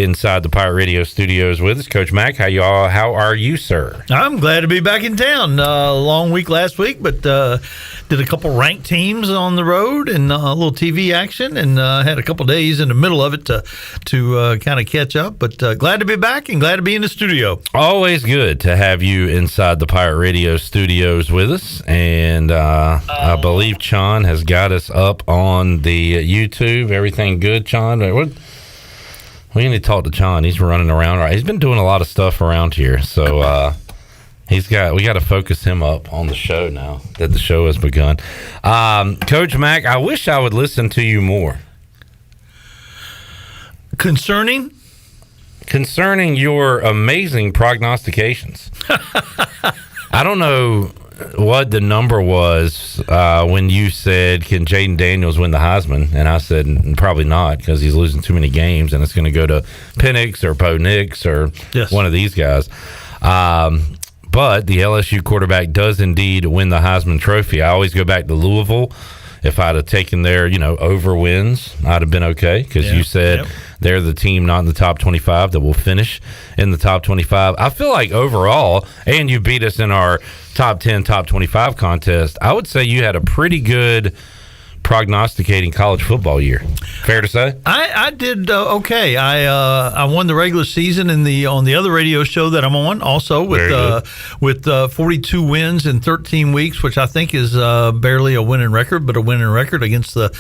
inside the Pirate Radio studios with us. Coach Mack, how are you, sir? I'm glad to be back in town. Long week last week, but did a couple ranked teams on the road and a little TV action, and had a couple days in the middle of it to kind of catch up. But glad to be back and glad to be in the studio. Always good to have you inside the Pirate Radio studios with us. And I believe Chon has got us up on the YouTube. Everything good, Chon? We need to talk to Chon. He's running around. Right, he's been doing a lot of stuff around here, so we got to focus him up on the show now that the show has begun. Coach Mack, I wish I would listen to you more concerning your amazing prognostications. I don't know what the number was when you said, can Jaden Daniels win the Heisman? And I said, probably not, because he's losing too many games and it's going to go to Penix or Bo Nix or one of these guys. But the LSU quarterback does indeed win the Heisman Trophy. I always go back to Louisville. If I'd have taken their, over wins, I'd have been okay, because you said they're the team not in the top 25 that will finish in the top 25. I feel like overall, and you beat us in our top 10, top 25 contest, I would say you had a pretty good prognosticating college football year. Fair to say? I did okay. I won the regular season on the other radio show that I'm on, also with 42 wins in 13 weeks, which I think is barely a winning record, but a winning record against the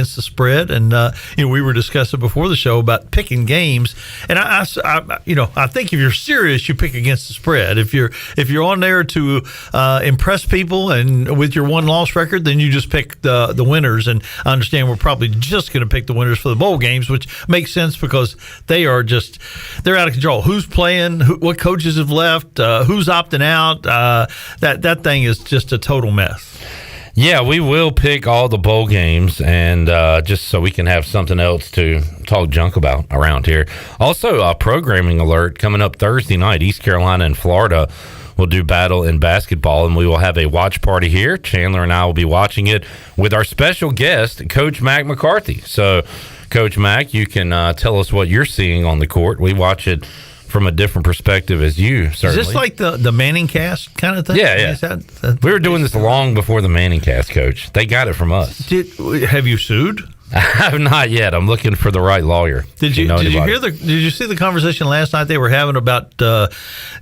spread. And we were discussing before the show about picking games, and I think if you're serious, you pick against the spread. If you're on there to impress people and with your 1-loss record, then you just pick the winners. And I understand we're probably just going to pick the winners for the bowl games, which makes sense because they're out of control. Who's playing? What coaches have left? Who's opting out? That thing is just a total mess. Yeah, we will pick all the bowl games, and just so we can have something else to talk junk about around here. Also, a programming alert coming up Thursday night. East Carolina and Florida will do battle in basketball, and we will have a watch party here. Chandler and I will be watching it with our special guest, Coach Mack McCarthy. So, Coach Mack, you can tell us what you're seeing on the court. We watch it from a different perspective as you, certainly. Is this like the Manning cast kind of thing? Yeah. We were doing this long before the Manning cast, Coach. They got it from us. Have you sued? I have not yet. I'm looking for the right lawyer. Did you see the conversation last night they were having about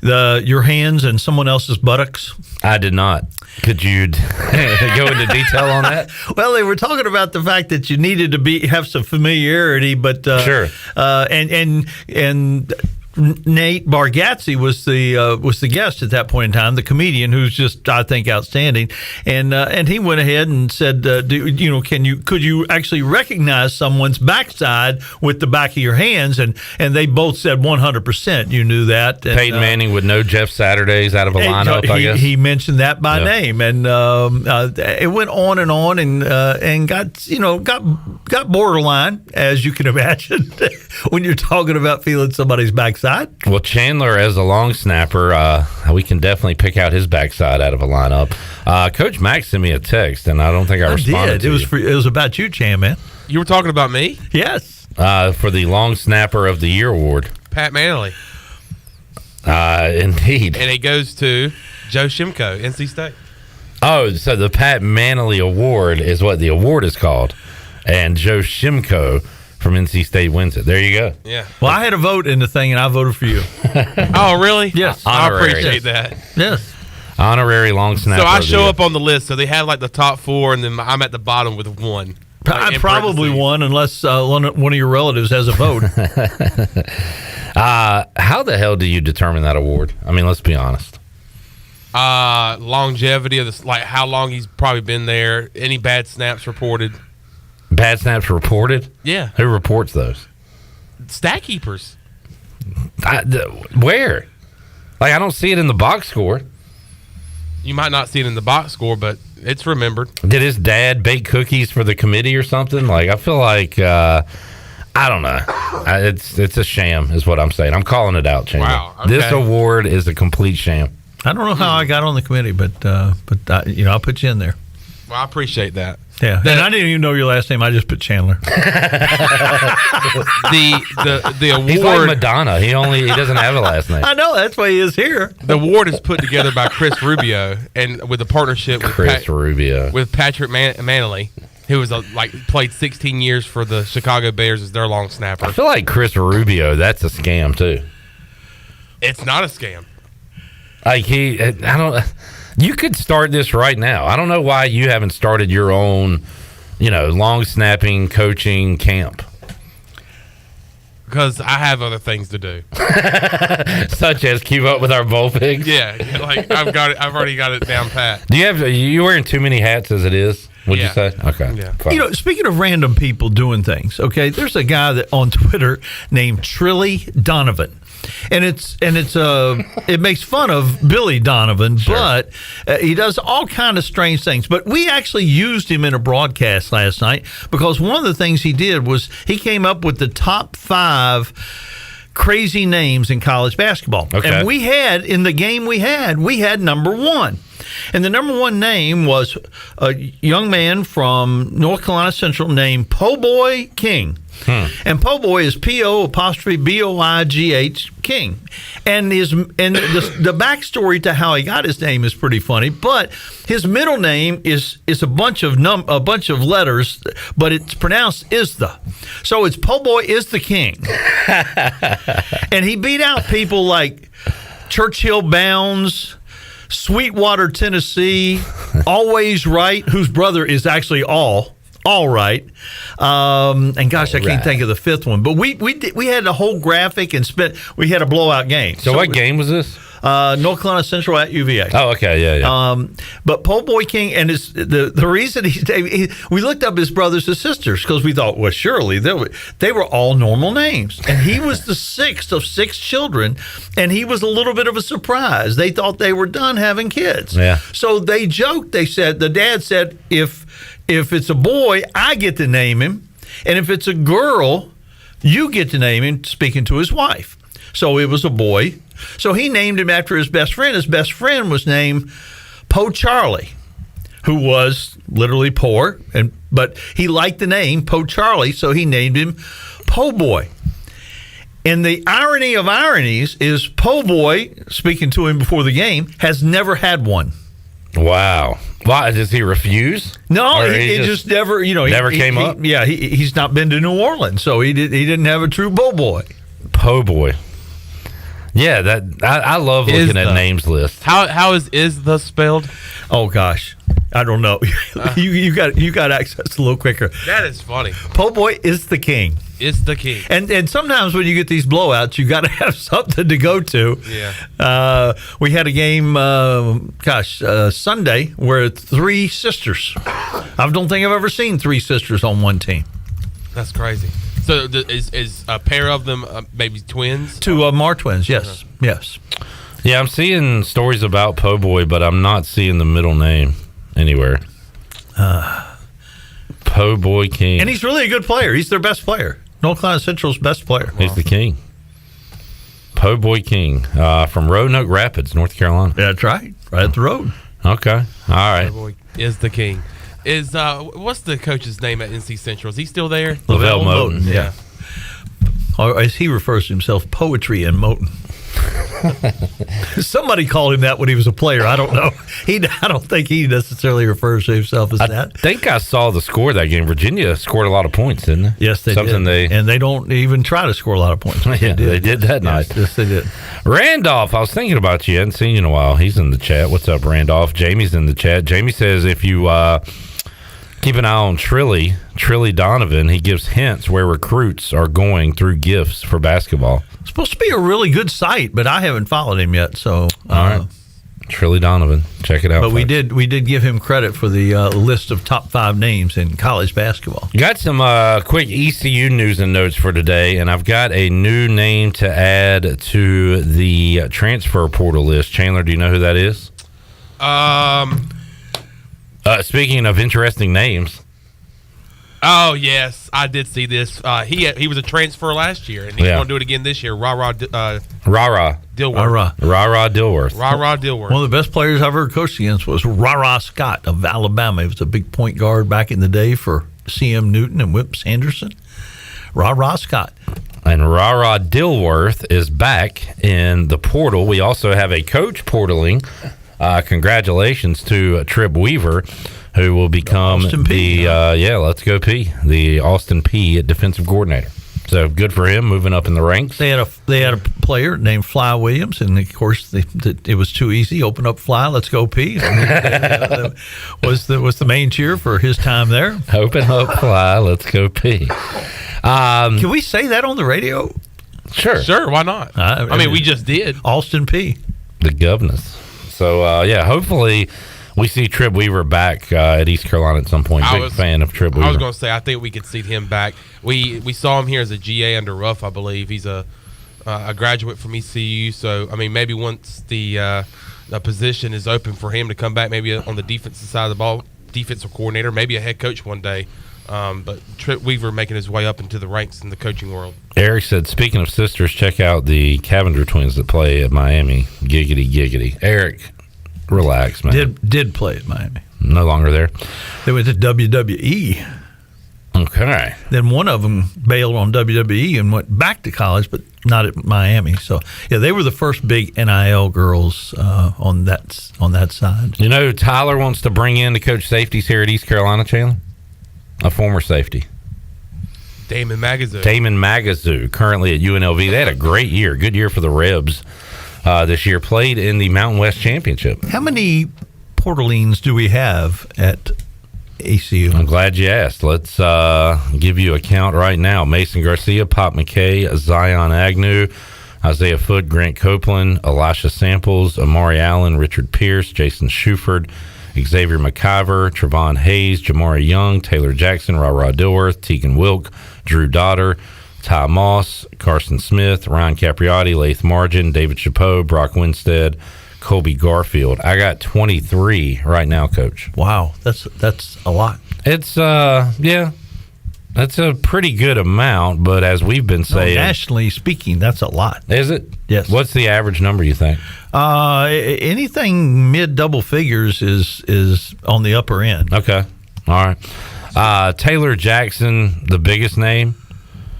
your hands and someone else's buttocks? I did not. Could you go into detail on that? Well, they were talking about the fact that you needed to have some familiarity, but sure. And Nate Bargatze was the guest at that point in time, the comedian who's just, I think, outstanding, and he went ahead and said, could you actually recognize someone's backside with the back of your hands? And they both said 100%. You knew that. And, Peyton Manning would know Jeff Saturdays out of a lineup. I guess he mentioned that by name, and it went on and got borderline, as you can imagine, when you're talking about feeling somebody's backside. Well, Chandler, as a long snapper, we can definitely pick out his backside out of a lineup. Coach Mack sent me a text, and I don't think I responded. It was about you, Chan, man. You were talking about me? Yes. For the Long Snapper of the Year award. Pat Manley. Indeed. And it goes to Joe Shimko, NC State. Oh, so the Pat Manley Award is what the award is called. And Joe Shimko from NC State wins it. There you go. Yeah. Well, I had a vote in the thing, and I voted for you. Oh, really? Yes. Honorary. I appreciate that. Yes. Honorary long snapper. So I show up on the list. So they had like the top 4, and then I'm at the bottom with 1. I probably won, unless one of your relatives has a vote. How the hell do you determine that award? I mean, let's be honest. Longevity of this, like how long he's probably been there. Any bad snaps reported. Bad snaps reported? Yeah. Who reports those? Stat keepers. Where? Like, I don't see it in the box score. You might not see it in the box score, but it's remembered. Did his dad bake cookies for the committee or something? Like, I feel like, I don't know. It's a sham is what I'm saying. I'm calling it out, Chandler. Wow. Okay. This award is a complete sham. I don't know how I got on the committee, but I'll put you in there. Well, I appreciate that. Yeah, and I didn't even know your last name. I just put Chandler. The award. He's like Madonna. He doesn't have a last name. I know, that's why he is here. The award is put together by Chris Rubio and with a partnership with Rubio with Patrick Manley, who was played 16 years for the Chicago Bears as their long snapper. I feel like Chris Rubio. That's a scam too. It's not a scam. Like I don't. You could start this right now. I don't know why you haven't started your own, long snapping coaching camp. Because I have other things to do, such as keep up with our bowl pigs. Yeah, I've got it. I've already got it down pat. You wearing too many hats as it is? Would you say? Okay. Yeah. Fine. Speaking of random people doing things, okay, there's a guy that on Twitter named Trilly Donovan. And it makes fun of Billy Donovan, sure. But he does all kind of strange things. But we actually used him in a broadcast last night because one of the things he did was he came up with the top 5 crazy names in college basketball. Okay. And we had number 1. And the number 1 name was a young man from North Carolina Central named Po Boy King. And Po Boy is P-O'-B-O-I-G-H King. And the backstory to how he got his name is pretty funny. But his middle name is a bunch of letters, but it's pronounced Isda. So it's Po Boy is the King. And he beat out people like Churchill Bounds, Sweetwater, Tennessee, Always Right, whose brother is actually All Right. And gosh, I can't think of the 5th one. But we had a whole graphic and we had a blowout game. So what game was this? North Carolina Central at UVA. Oh, okay, yeah. But Po Boy King and the reason we looked up his brothers and sisters because we thought, well, surely they were all normal names, and he was the 6th of 6 children, and he was a little bit of a surprise. They thought they were done having kids. Yeah. So they joked. They said the dad said if it's a boy, I get to name him, and if it's a girl, you get to name him. Speaking to his wife. So it was a boy. So he named him after his best friend. His best friend was named Po Charlie, who was literally poor, but he liked the name Po Charlie, so he named him Po Boy. And the irony of ironies is Po Boy, speaking to him before the game, has never had one. Wow. Why? Does he refuse? No, it just never, never came up? Yeah, he's not been to New Orleans, so he didn't have a true Po Boy. Po Boy. Yeah, I love looking at names lists. How is the spelled? Oh gosh, I don't know. You got access a little quicker. That is funny. Po Boy is the king. It's the king. And sometimes when you get these blowouts, you got to have something to go to. Yeah. We had a game, Sunday where 3 sisters. I don't think I've ever seen 3 sisters on one team. That's crazy. So is a pair of them maybe twins? 2 of them are twins, yes. Yes. Yeah, I'm seeing stories about Po Boy, but I'm not seeing the middle name anywhere. Po Boy King. And he's really a good player. He's their best player. North Carolina Central's best player. He's the king. Po Boy King from Roanoke Rapids, North Carolina. That's right. Right up the road. Okay. All right. Po Boy is the king. Is what's the coach's name at NC Central? Is he still there? Lavelle Moten. Yeah. Or as he refers to himself, Poetry and Moten. Somebody called him that when he was a player. I don't know. I don't think he necessarily refers to himself as that. I think I saw the score of that game. Virginia scored a lot of points, didn't they? Yes, they did. And they don't even try to score a lot of points. Yeah, they did that night. Yes, they did. Randolph, I was thinking about you. I hadn't seen you in a while. He's in the chat. What's up, Randolph? Jamie's in the chat. Jamie says if you keep an eye on Trilly Donovan, he gives hints where recruits are going through gifts for basketball. It's supposed to be a really good site, but I haven't followed him yet. So, all right, Trilly Donovan, check it out. But folks. we did give him credit for the list of top 5 names in college basketball. Got some quick ECU news and notes for today, and I've got a new name to add to the transfer portal list. Chandler, do you know who that is? Um. Speaking of interesting names, Oh yes, I did see this. He was a transfer last year, and he's going to do it again this year. Rah-rah. Dilworth. Rah-rah Dilworth. Rah-rah Dilworth. One of the best players I've ever coached against was Rah-rah Scott of Alabama. He was a big point guard back in the day for C.M. Newton and Whip Sanderson. Rah-rah Scott. And Rah-rah Dilworth is back in the portal. We also have a coach portaling. Congratulations to Trib Weaver, who will become let's go P, the Austin P defensive coordinator. So good for him, moving up in the ranks. They had a player named Fly Williams, and of course it was too easy. Open up Fly, let's go P. was the main cheer for his time there. Open up Fly, let's go P. Can we say that on the radio? Sure. Why not? I mean, we just did. Austin P. The governors. So hopefully we see Trib Weaver back at East Carolina at some point. Big fan of Trib Weaver. I was going to say, I think we could see him back. We saw him here as a GA under Ruff, I believe. He's a graduate from ECU. So, I mean, maybe once the position is open for him to come back, maybe on the defensive side of the ball, defensive coordinator, maybe a head coach one day. But Trib Weaver making his way up into the ranks in the coaching world. Eric said, speaking of sisters, check out the Cavender twins that play at Miami. Giggity, giggity. Eric, relax, man. Did play at Miami. No longer there. They went to WWE. Okay. Then one of them bailed on WWE and went back to college, but not at Miami. So, they were the first big NIL girls on that side. You know, Tyler wants to bring in to coach safeties here at East Carolina, Chandler? A former safety. Damon Magazoo, currently at UNLV. They had a great year. Good year for the Rebs this year. Played in the Mountain West Championship. How many Portalines do we have at ECU? I'm glad you asked. Let's give you a count right now. Mason Garcia, Pop McKay, Zion Agnew, Isaiah Foote, Grant Copeland, Elisha Samples, Amari Allen, Richard Pierce, Jason Shuford, Xavier McIver, Trevon Hayes, Jamari Young, Taylor Jackson, Rah-Rah Dilworth, Tegan Wilk, Drew Dotter, Ty Moss, Carson Smith, Ryan Capriotti, Lath Margin, David Chapeau, Brock Winstead, Colby Garfield. I got 23 right now, Coach. Wow, that's a lot. It's that's a pretty good amount, but as we've been saying, nationally speaking, that's a lot. Is it? Yes. What's the average number, you think? Anything mid double figures is on the upper end. Okay. All right. Taylor Jackson, the biggest name.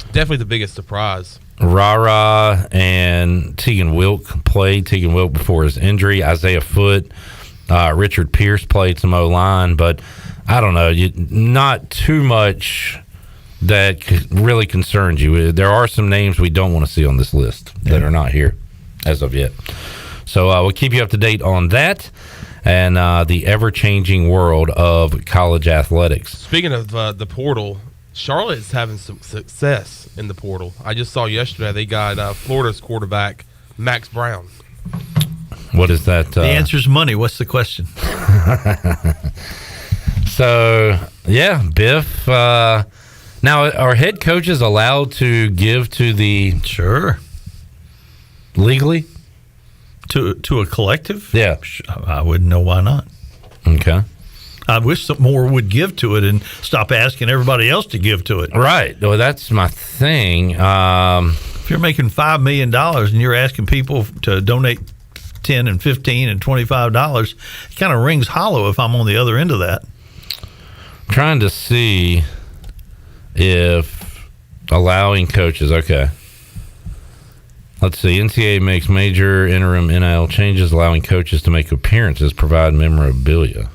Definitely the biggest surprise. Rah-Rah and Tegan Wilk played. Tegan Wilk before his injury. Isaiah Foote, Richard Pierce played some O-line, but I don't know. Not too much that really concerns you. There are some names we don't want to see on this list that are not here as of yet. So we'll keep you up to date on that and the ever-changing world of college athletics. Speaking of the portal, Charlotte's having some success in the portal. I just saw yesterday they got Florida's quarterback, Max Brown. What is that? The answer's money. What's the question? So, Biff. Now, are head coaches allowed to give to the... Sure. Legally? To a collective? Yeah. I wouldn't know why not. Okay. I wish some more would give to it and stop asking everybody else to give to it. Right. Well, that's my thing. If you're making $5 million and you're asking people to donate $10 and $15 and $25, it kind of rings hollow if I'm on the other end of that. Trying to see if allowing coaches, okay. Let's see. NCAA makes major interim NIL changes, allowing coaches to make appearances, provide memorabilia.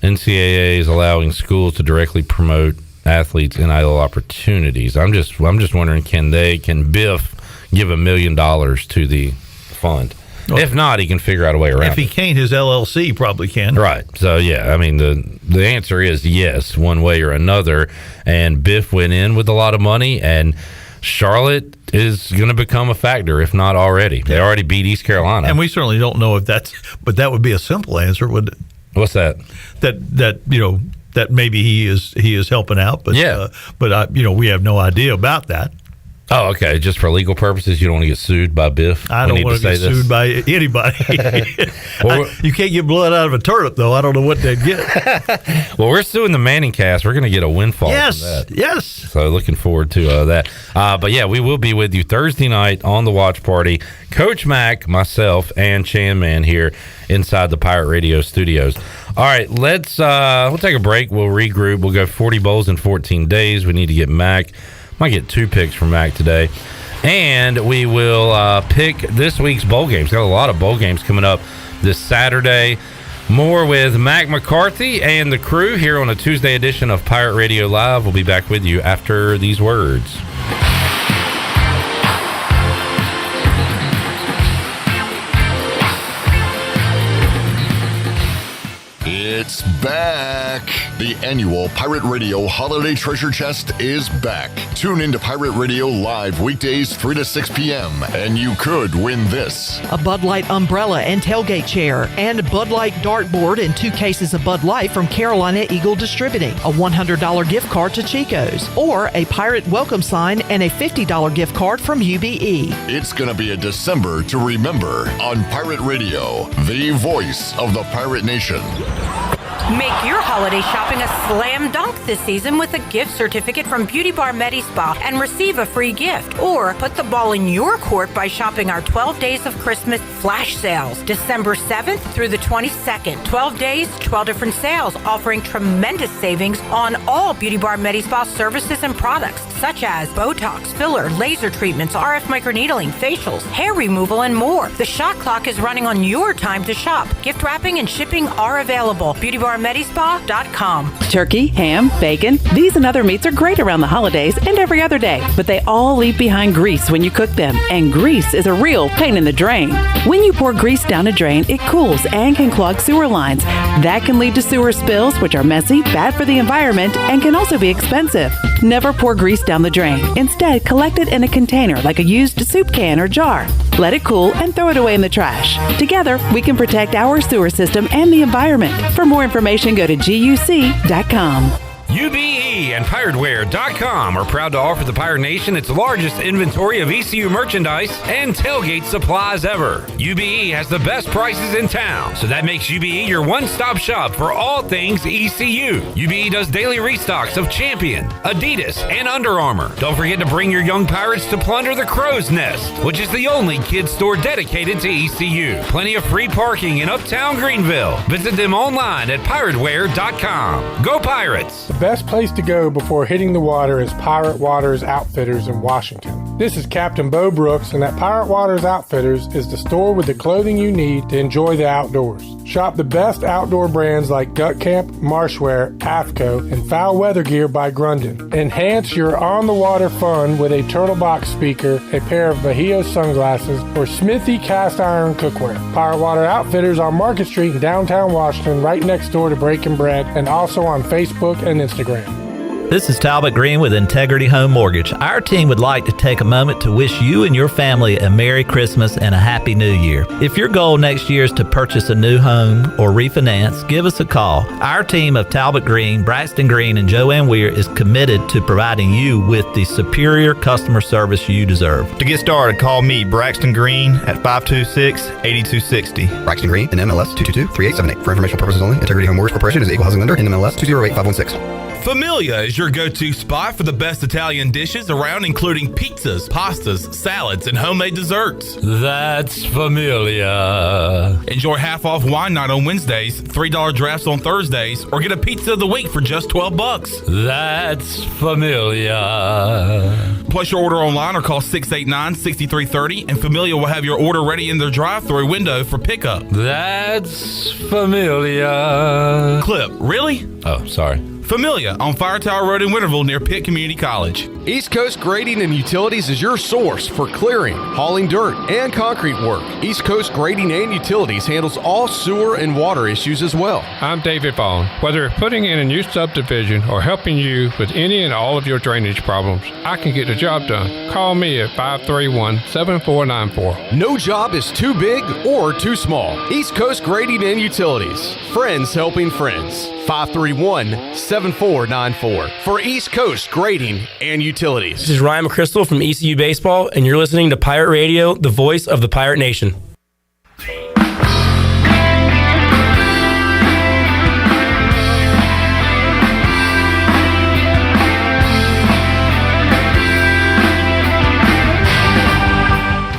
NCAA is allowing schools to directly promote athletes' NIL opportunities. I'm just wondering, can Biff give $1 million to the fund? Well, if not, he can figure out a way around it. If he can't, his LLC probably can. Right. So, I mean, the answer is yes, one way or another. And Biff went in with a lot of money, and Charlotte is going to become a factor, if not already. They already beat East Carolina. And we certainly don't know if but that would be a simple answer, would it? What's that? That maybe he is helping out, but we have no idea about that. Oh, okay. Just for legal purposes, you don't want to get sued by Biff? I don't want to get sued by anybody. You can't get blood out of a turnip, though. I don't know what they'd get. Well, we're suing the Manning cast. We're going to get a windfall from that. Yes. So looking forward to that. But, yeah, we will be with you Thursday night on the watch party. Coach Mack, myself, and Chan Man here inside the Pirate Radio studios. All right, we'll take a break. We'll regroup. We'll go 40 bowls in 14 days. We need to get Mack. Might get 2 picks from Mack today. And we will pick this week's bowl games. Got a lot of bowl games coming up this Saturday. More with Mac McCarthy and the crew here on a Tuesday edition of Pirate Radio Live. We'll be back with you after these words. It's back. The annual Pirate Radio Holiday Treasure Chest is back. Tune into Pirate Radio Live weekdays 3 to 6 p.m. and you could win this. A Bud Light umbrella and tailgate chair, and Bud Light dartboard and 2 cases of Bud Light from Carolina Eagle Distributing. A $100 gift card to Chico's, or a Pirate welcome sign and a $50 gift card from UBE. It's going to be a December to remember on Pirate Radio, the voice of the Pirate Nation. Make your holiday shopping a slam dunk this season with a gift certificate from Beauty Bar Medi Spa and receive a free gift. Or put the ball in your court by shopping our 12 Days of Christmas flash sales, December 7th through the 22nd. 12 days, 12 different sales, offering tremendous savings on all Beauty Bar Medi Spa services and products, such as Botox, filler, laser treatments, RF microneedling, facials, hair removal, and more. The shot clock is running on your time to shop. Gift wrapping and shipping are available. BeautyBarMedispa.com. Turkey, ham, bacon, these and other meats are great around the holidays and every other day, but they all leave behind grease when you cook them, and grease is a real pain in the drain. When you pour grease down a drain, it cools and can clog sewer lines. That can lead to sewer spills, which are messy, bad for the environment, and can also be expensive. Never pour grease down the drain. Instead, collect it in a container like a used soup can or jar. Let it cool and throw it away in the trash. Together, we can protect our sewer system and the environment. For more information, go to GUC.com. UBE and PirateWear.com are proud to offer the Pirate Nation its largest inventory of ECU merchandise and tailgate supplies ever. UBE has the best prices in town, so that makes UBE your one-stop shop for all things ECU. UBE does daily restocks of Champion, Adidas, and Under Armour. Don't forget to bring your young pirates to plunder the Crow's Nest, which is the only kids store dedicated to ECU. Plenty of free parking in Uptown Greenville. Visit them online at PirateWear.com. Go Pirates! The best place to go before hitting the water is Pirate Waters Outfitters in Washington. This is Captain Bo Brooks, and at Pirate Waters Outfitters is the store with the clothing you need to enjoy the outdoors. Shop the best outdoor brands like Gut Camp, Marshwear, AFCO, and Foul Weather Gear by Grundon. Enhance your on-the-water fun with a turtle box speaker, a pair of Bahio sunglasses, or Smithy cast iron cookware. Pirate Water Outfitters on Market Street in downtown Washington, right next door to Breaking Bread, and also on Facebook and Instagram. This is Talbot Green with Integrity Home Mortgage. Our team would like to take a moment to wish you and your family a Merry Christmas and a Happy New Year. If your goal next year is to purchase a new home or refinance, give us a call. Our team of Talbot Green, Braxton Green, and Joanne Weir is committed to providing you with the superior customer service you deserve. To get started, call me, Braxton Green, at 526-8260. Braxton Green, NMLS 222-3878. For informational purposes only, Integrity Home Mortgage Corporation is an equal housing lender, NMLS 208516. Familia is your go-to spot for the best Italian dishes around, including pizzas, pastas, salads, and homemade desserts. That's Familia. Enjoy half-off wine night on Wednesdays, $3 drafts on Thursdays, or get a pizza of the week for just $12. That's Familia. Place your order online or call 689-6330, and Familia will have your order ready in their drive-thru window for pickup. That's Familia. Clip, really? Oh, sorry. Familia on Fire Tower Road in Winterville near Pitt Community College. East Coast Grading and Utilities is your source for clearing, hauling dirt, and concrete work. East Coast Grading and Utilities handles all sewer and water issues as well. I'm David Vaughn. Whether putting in a new subdivision or helping you with any and all of your drainage problems, I can get the job done. Call me at 531-7494. No job is too big or too small. East Coast Grading and Utilities. Friends helping friends. 531-7494 for East Coast Grading and Utilities. This is Ryan McChrystal from ECU Baseball, and you're listening to Pirate Radio, the voice of the Pirate Nation.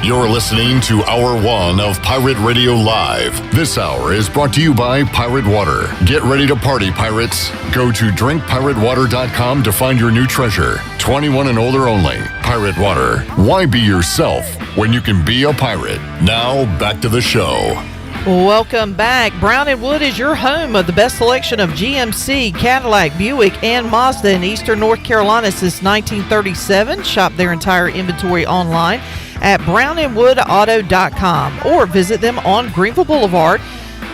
You're listening to Hour 1 of Pirate Radio Live. This hour is brought to you by Pirate Water. Get ready to party, pirates. Go to drinkpiratewater.com to find your new treasure. 21 and older only. Pirate Water. Why be yourself when you can be a pirate? Now, back to the show. Welcome back. Brown & Wood is your home of the best selection of GMC, Cadillac, Buick, and Mazda in Eastern North Carolina since 1937. Shop their entire inventory online at brownandwoodauto.com or visit them on Greenville Boulevard.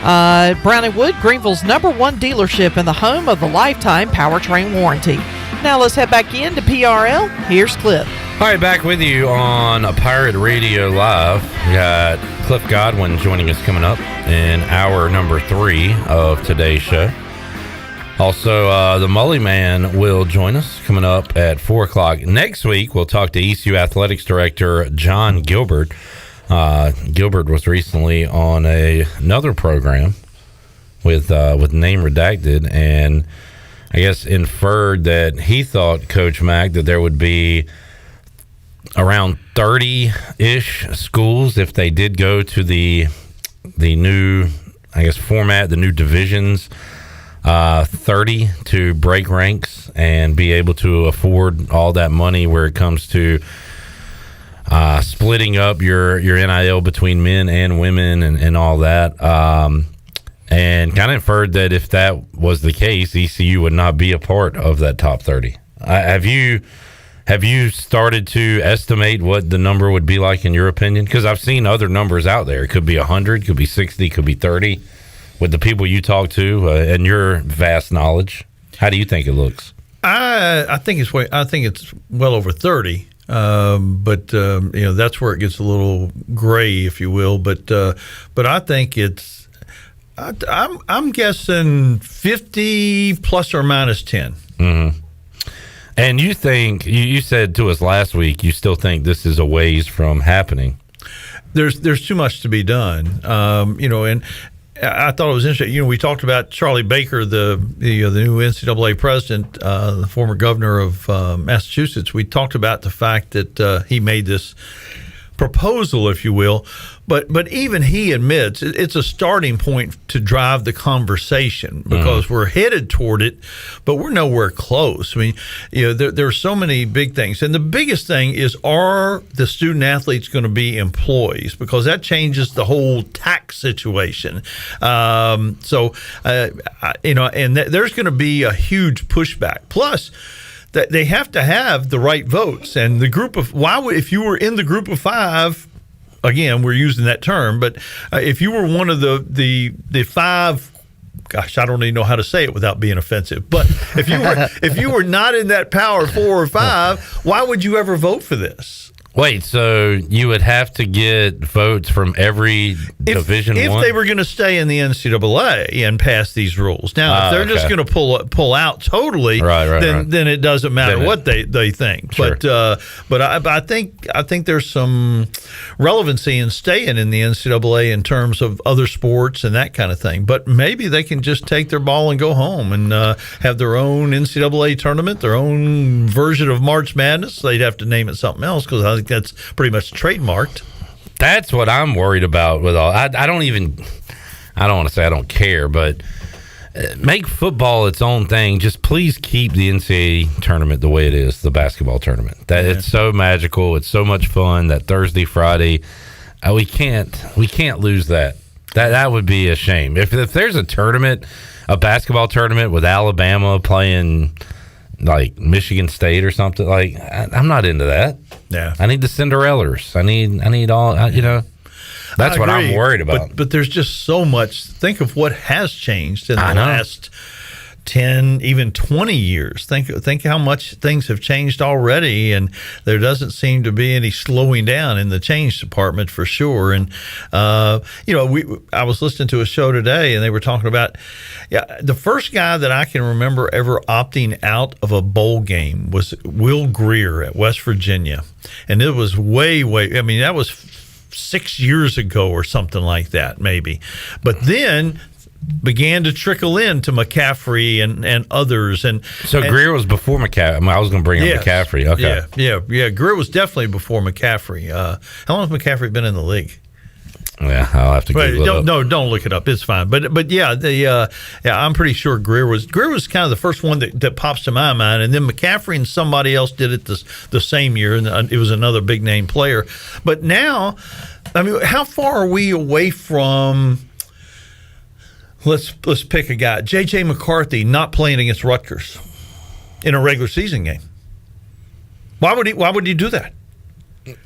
Brown & Wood, Greenville's #1 dealership and the home of the lifetime powertrain warranty. Now let's head back into PRL. Here's Cliff. All right, back with you on Pirate Radio Live. We got Cliff Godwin joining us coming up in hour number 3 of today's show. Also, the Mully Man will join us coming up at 4 o'clock. Next week, we'll talk to ECU Athletics Director John Gilbert. Gilbert was recently on another program with name redacted, and I guess inferred that he thought, Coach Mack, that there would be around 30-ish schools if they did go to the new, I guess, format, the new divisions, 30 to break ranks and be able to afford all that money where it comes to splitting up your NIL between men and women and all that. And kind of inferred that if that was the case, ECU would not be a part of that top 30. Have you started to estimate what the number would be like in your opinion? Because I've seen other numbers out there. It could be 100, could be 60, could be 30. With the people you talk to and your vast knowledge, how do you think it looks? I think it's well over 30. But that's where it gets a little gray, if you will. But I think it's I'm guessing 50 plus or minus 10. Mm-hmm. And you think you said to us last week you still think this is a ways from happening? There's too much to be done, and I thought it was interesting. We talked about Charlie Baker, the new NCAA president, the former governor of Massachusetts. We talked about the fact that he made this proposal, if you will, but even he admits it's a starting point to drive the conversation because we're headed toward it, but we're nowhere close. I mean, there are so many big things, and the biggest thing is, are the student athletes going to be employees? Because that changes the whole tax situation. And there's going to be a huge pushback. Plus, that they have to have the right votes, and the group of if you were in the group of 5, again we're using that term, but if you were one of the 5, gosh, I don't even know how to say it without being offensive, but if you were not in that power 4 or 5, why would you ever vote for this? Wait, so you would have to get votes from every Division I? If they were going to stay in the NCAA and pass these rules. Now, if they're just going to pull out totally, then it doesn't matter what they think. Sure. But I think there's some relevancy in staying in the NCAA in terms of other sports and that kind of thing. But maybe they can just take their ball and go home and have their own NCAA tournament, their own version of March Madness. They'd have to name it something else because I think that's pretty much trademarked. That's what I'm worried about with all. I don't want to say I don't care, but make football its own thing. Just please keep the NCAA tournament the way it is, the basketball tournament. It's so magical. It's so much fun. That Thursday, Friday, we can't lose that. That would be a shame. If there's a tournament, a basketball tournament with Alabama playing like Michigan State or something, like I'm not into that. Yeah, I need the Cinderellas. I need all. That's what I'm worried about. But there's just so much. Think of what has changed in the last 10, even 20 years. Think how much things have changed already, and there doesn't seem to be any slowing down in the change department for sure. And I was listening to a show today, and they were talking about the first guy that I can remember ever opting out of a bowl game was Will Greer at West Virginia, and it was way. I mean, that was 6 years ago or something like that, maybe. But then began to trickle in to McCaffrey and others. And so Greer was before McCaffrey. I was going to bring up McCaffrey. Okay. Yeah. Greer was definitely before McCaffrey. How long has McCaffrey been in the league? Yeah, I'll have to Google it up. No, don't look it up. It's fine. But yeah, I'm pretty sure Greer was kind of the first one that pops to my mind, and then McCaffrey and somebody else did it the same year, and it was another big name player. But now, I mean, how far are we away from? Let's pick a guy. J.J. McCarthy not playing against Rutgers in a regular season game. Why would he do that?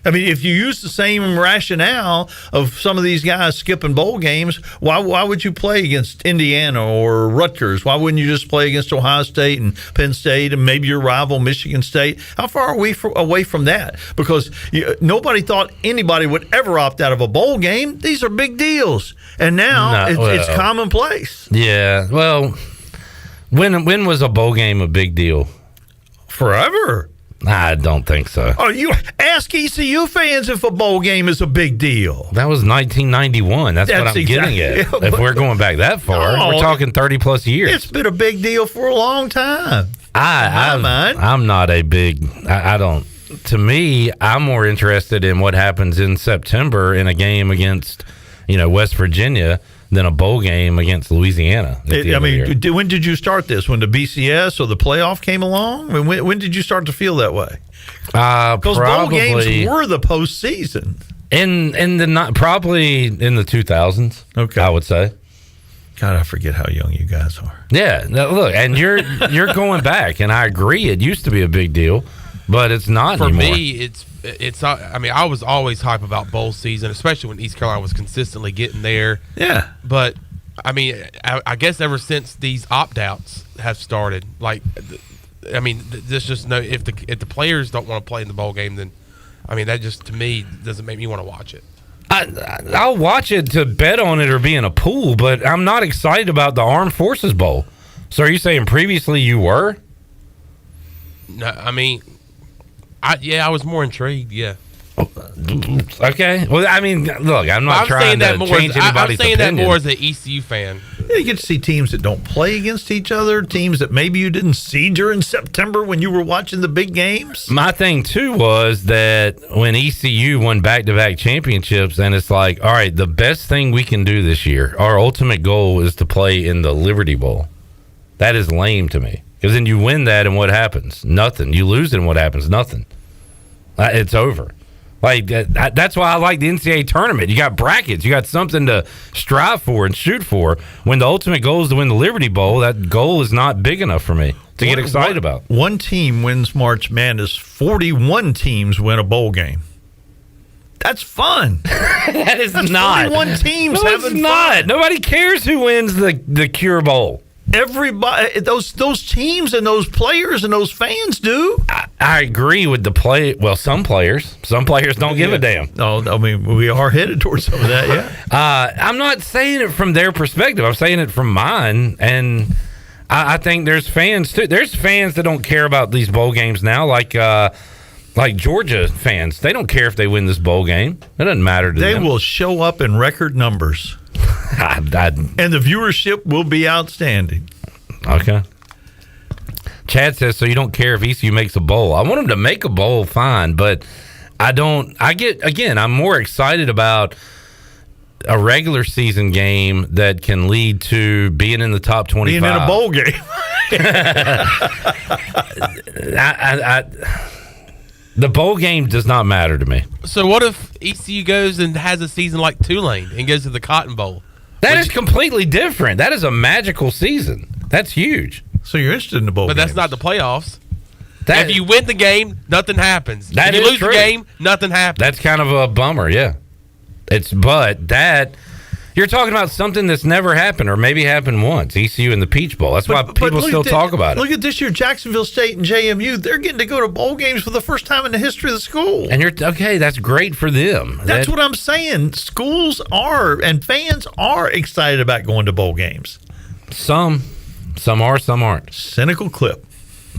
I mean, if you use the same rationale of some of these guys skipping bowl games, why would you play against Indiana or Rutgers? Why wouldn't you just play against Ohio State and Penn State and maybe your rival Michigan State? How far are we away from that? Because nobody thought anybody would ever opt out of a bowl game. These are big deals. And now it's commonplace. Yeah. Well, when was a bowl game a big deal? Forever. I don't think so. Oh, you ask ECU fans if a bowl game is a big deal. That was 1991. That's what I'm getting at. If we're going back that far, we're talking 30 plus years. It's been a big deal for a long time. I'm not a big. I don't. To me, I'm more interested in what happens in September in a game against, West Virginia than a bowl game against Louisiana. When did you start this? When the BCS or the playoff came along? When did you start to feel that way? Because bowl games were the postseason. Probably in the 2000s. Okay, I would say. God, I forget how young you guys are. Yeah, look, and you're going back, and I agree. It used to be a big deal, but it's not for anymore. me. It's. I mean, I was always hype about bowl season, especially when East Carolina was consistently getting there. Yeah. But I mean, I guess ever since these opt-outs have started, there's just no. If the players don't want to play in the bowl game, then I mean, that just to me doesn't make me want to watch it. I'll watch it to bet on it or be in a pool, but I'm not excited about the Armed Forces Bowl. So are you saying previously you were? No, I mean. I was more intrigued. Yeah. Okay. Well, I mean, look, I'm not trying to change anybody's opinion. I'm saying that more as an ECU fan. You get to see teams that don't play against each other, teams that maybe you didn't see during September when you were watching the big games. My thing, too, was that when ECU won back-to-back championships, and it's like, all right, the best thing we can do this year, our ultimate goal is to play in the Liberty Bowl. That is lame to me. Because then you win that, and what happens? Nothing. You lose it, and what happens? Nothing. It's over. That's why I like the NCAA tournament. You got brackets. You got something to strive for and shoot for. When the ultimate goal is to win the Liberty Bowl, that goal is not big enough for me to get excited about. One team wins March Madness. 41 teams win a bowl game. That's fun. That is not. 41 teams having fun. Nobody cares who wins the Cure Bowl. Everybody, those teams and those players and those fans do. I agree with the play. Well, some players don't give a damn. No, I mean, we are headed towards some of that. Yeah. I'm not saying it from their perspective. I'm saying it from mine, and I think there's fans too. There's fans that don't care about these bowl games now, like Georgia fans. They don't care if they win this bowl game. It doesn't matter to them. They will show up in record numbers. And the viewership will be outstanding. Okay. Chad says, so you don't care if ECU makes a bowl. I want them to make a bowl, fine, but I'm more excited about a regular season game that can lead to being in the top 25. Being in a bowl game. The bowl game does not matter to me. So what if ECU goes and has a season like Tulane and goes to the Cotton Bowl? That is completely different. That is a magical season. That's huge. So you're interested in the bowl But games. that's not the playoffs. If you win the game, nothing happens. If you lose the game, nothing happens. That's kind of a bummer, yeah. But that You're talking about something that's never happened or maybe happened once. ECU in the Peach Bowl. That's why people still talk about it. Look at this year, Jacksonville State and JMU. They're getting to go to bowl games for the first time in the history of the school. And you're okay. That's great for them. That's what I'm saying. Schools are and fans are excited about going to bowl games. Some are, some aren't. Cynical Clip.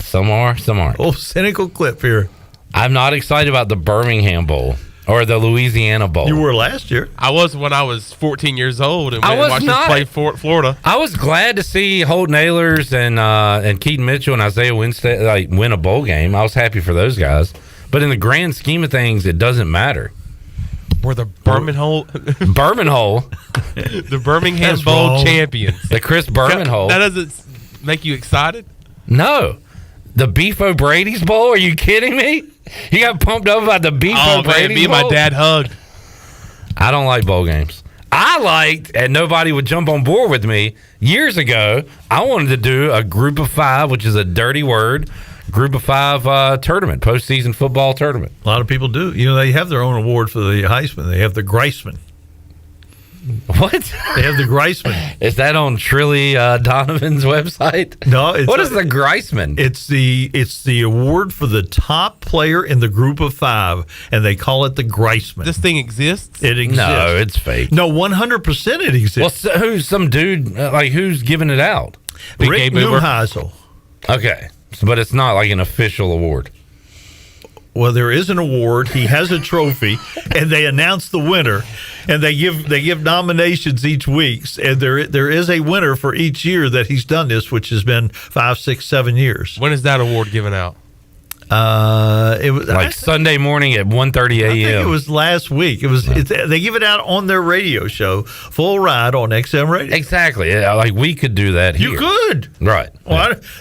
Some are, some aren't. Oh, cynical Clip here. I'm not excited about the Birmingham Bowl. Or the Louisiana Bowl. You were last year. I was when I was 14 years old and watched us play Florida. I was glad to see Holton Ahlers and Keaton Mitchell and Isaiah Winstead win a bowl game. I was happy for those guys. But in the grand scheme of things, it doesn't matter. We're the Birmingham the Birmingham Bowl champions. The Chris Berman Hole. That doesn't make you excited? No. The Beef O'Brady's Bowl? Are you kidding me? You got pumped up about the Beef O'Brady's Bowl? Me and my dad hugged. I don't like bowl games. I liked, and nobody would jump on board with me, years ago, I wanted to do a group of 5, which is a dirty word, group of 5 tournament, postseason football tournament. A lot of people do. You know, they have their own award for the Heisman. They have the Greisman. What? They have the Greisman. Is that on Trilly Donovan's website? No. What is the Greisman? It's the award for the top player in the group of 5, and they call it the Greisman. This thing exists? It exists. No, it's fake. No, 100% it exists. Well, so who's some dude, who's giving it out? Rick Neuheisel. Okay. But it's not like an official award. Well, there is an award. He has a trophy, and they announce the winner, and they give nominations each week. And there is a winner for each year that he's done this, which has been 5, 6, 7 years. When is that award given out? It was Sunday morning at 1:30 a.m. I think it was last week. They give it out on their radio show, Full Ride on XM Radio. Exactly. Like we could do that here. You could. Right.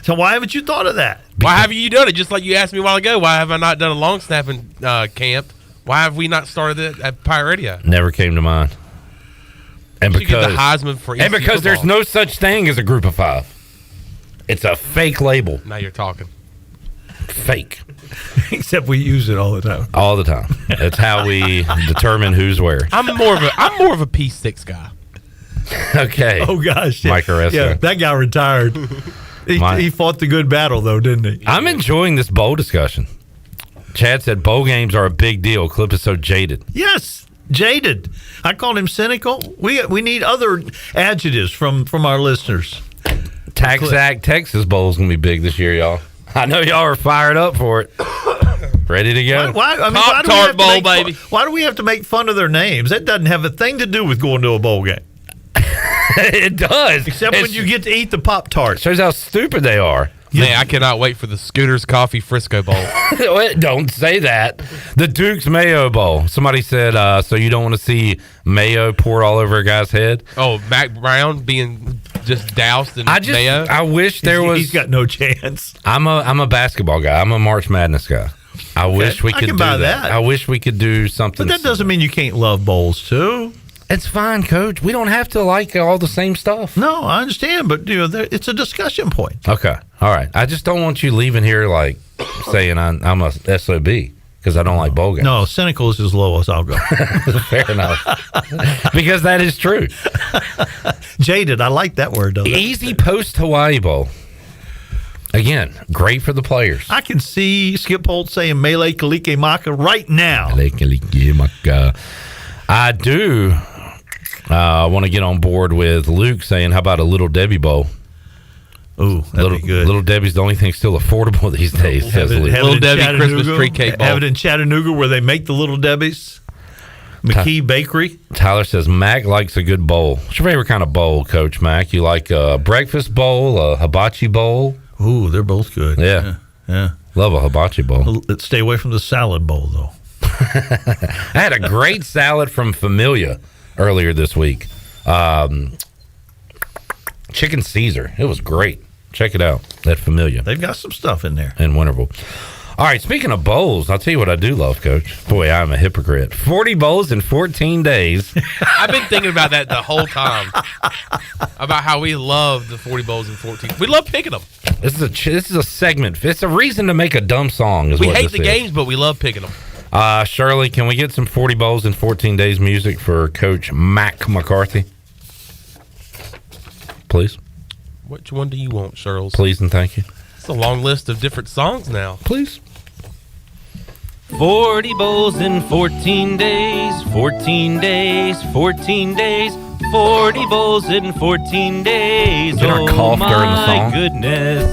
So why haven't you thought of that? Why haven't you done it? Just like you asked me a while ago, why have I not done a long snapping camp? Why have we not started it at Pirate Radio? Never came to mind. And because get the Heisman for and because there's no such thing as a group of 5. It's a fake label. Now you're talking. Fake. Except we use it all the time. All the time. That's how we determine who's where. I'm more of a P6 guy. Okay. Oh gosh. Mike Arresto. Yeah, that guy retired. He fought the good battle though, didn't he? I'm enjoying this bowl discussion. Chad said bowl games are a big deal. Clip is so jaded. Yes, jaded. I called him cynical. We need other adjectives from our listeners. Tax-Act Texas Bowl is going to be big this year, y'all. I know y'all are fired up for it. Ready to go? Why do we have to make fun of their names? That doesn't have a thing to do with going to a bowl game. It does. Except when you get to eat the Pop-Tarts. Shows how stupid they are. Man, I cannot wait for the Scooters Coffee Frisco Bowl. Don't say that. The Duke's Mayo Bowl. Somebody said, so you don't want to see mayo poured all over a guy's head? Oh, Mack Brown being just doused in mayo? I wish there was... He's got no chance. I'm a basketball guy. I'm a March Madness guy. I wish we could do that. I wish we could do something. But that doesn't mean you can't love bowls, too. It's fine, Coach. We don't have to like all the same stuff. No, I understand, but it's a discussion point. Okay, all right. I just don't want you leaving here like saying I'm a SOB because I don't like bowl games. No, cynical is as low as I'll go. Fair enough, because that is true. Jaded, I like that word though. Easy post Hawaii Bowl. Again, great for the players. I can see Skip Holt saying Mele Kalike Maka right now. Mele Kalike Maka. I do. I want to get on board with Luke saying, how about a Little Debbie Bowl? Ooh, that'd be good. Little Debbie's the only thing still affordable these days. Says Luke. Little Debbie Christmas tree cake bowl. Have it in Chattanooga where they make the Little Debbies. McKee Bakery. Tyler says, Mack likes a good bowl. What's your favorite kind of bowl, Coach Mack? You like a breakfast bowl, a hibachi bowl? Ooh, they're both good. Yeah. Love a hibachi bowl. Let's stay away from the salad bowl, though. I had a great salad from Familia earlier this week. Chicken Caesar. It was great. Check it out at Familia. They've got some stuff in there. In Winterville. All right, speaking of bowls, I'll tell you what I do love, Coach. Boy, I'm a hypocrite. 40 bowls in 14 days. I've been thinking about that the whole time. About how we love the 40 bowls in 14. We love picking them. This is a segment. It's a reason to make a dumb song. We hate the games, but we love picking them. Shirley, can we get some 40 bowls in 14 days music for Coach Mack McCarthy? please. Which one do you want, Shirls? Please and thank you. It's a long list of different songs now. Please. 40 bowls in 14 days, 14 days, 14 days, 40 bowls in 14 days. Get our cough during the song. My goodness.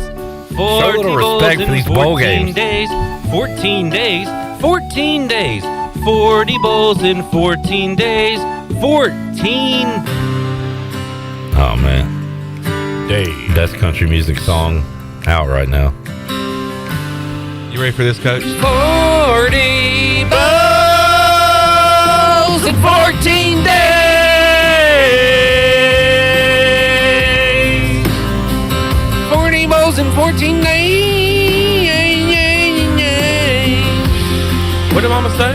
40 Show a little respect for these bowl games. 14 days, 14 days, 40 bowls in 14 days, 14. Oh, man. Best country music song out right now. You ready for this, Coach? 40 bowls in 14 days. 40 bowls in 14 days. What did Mama say?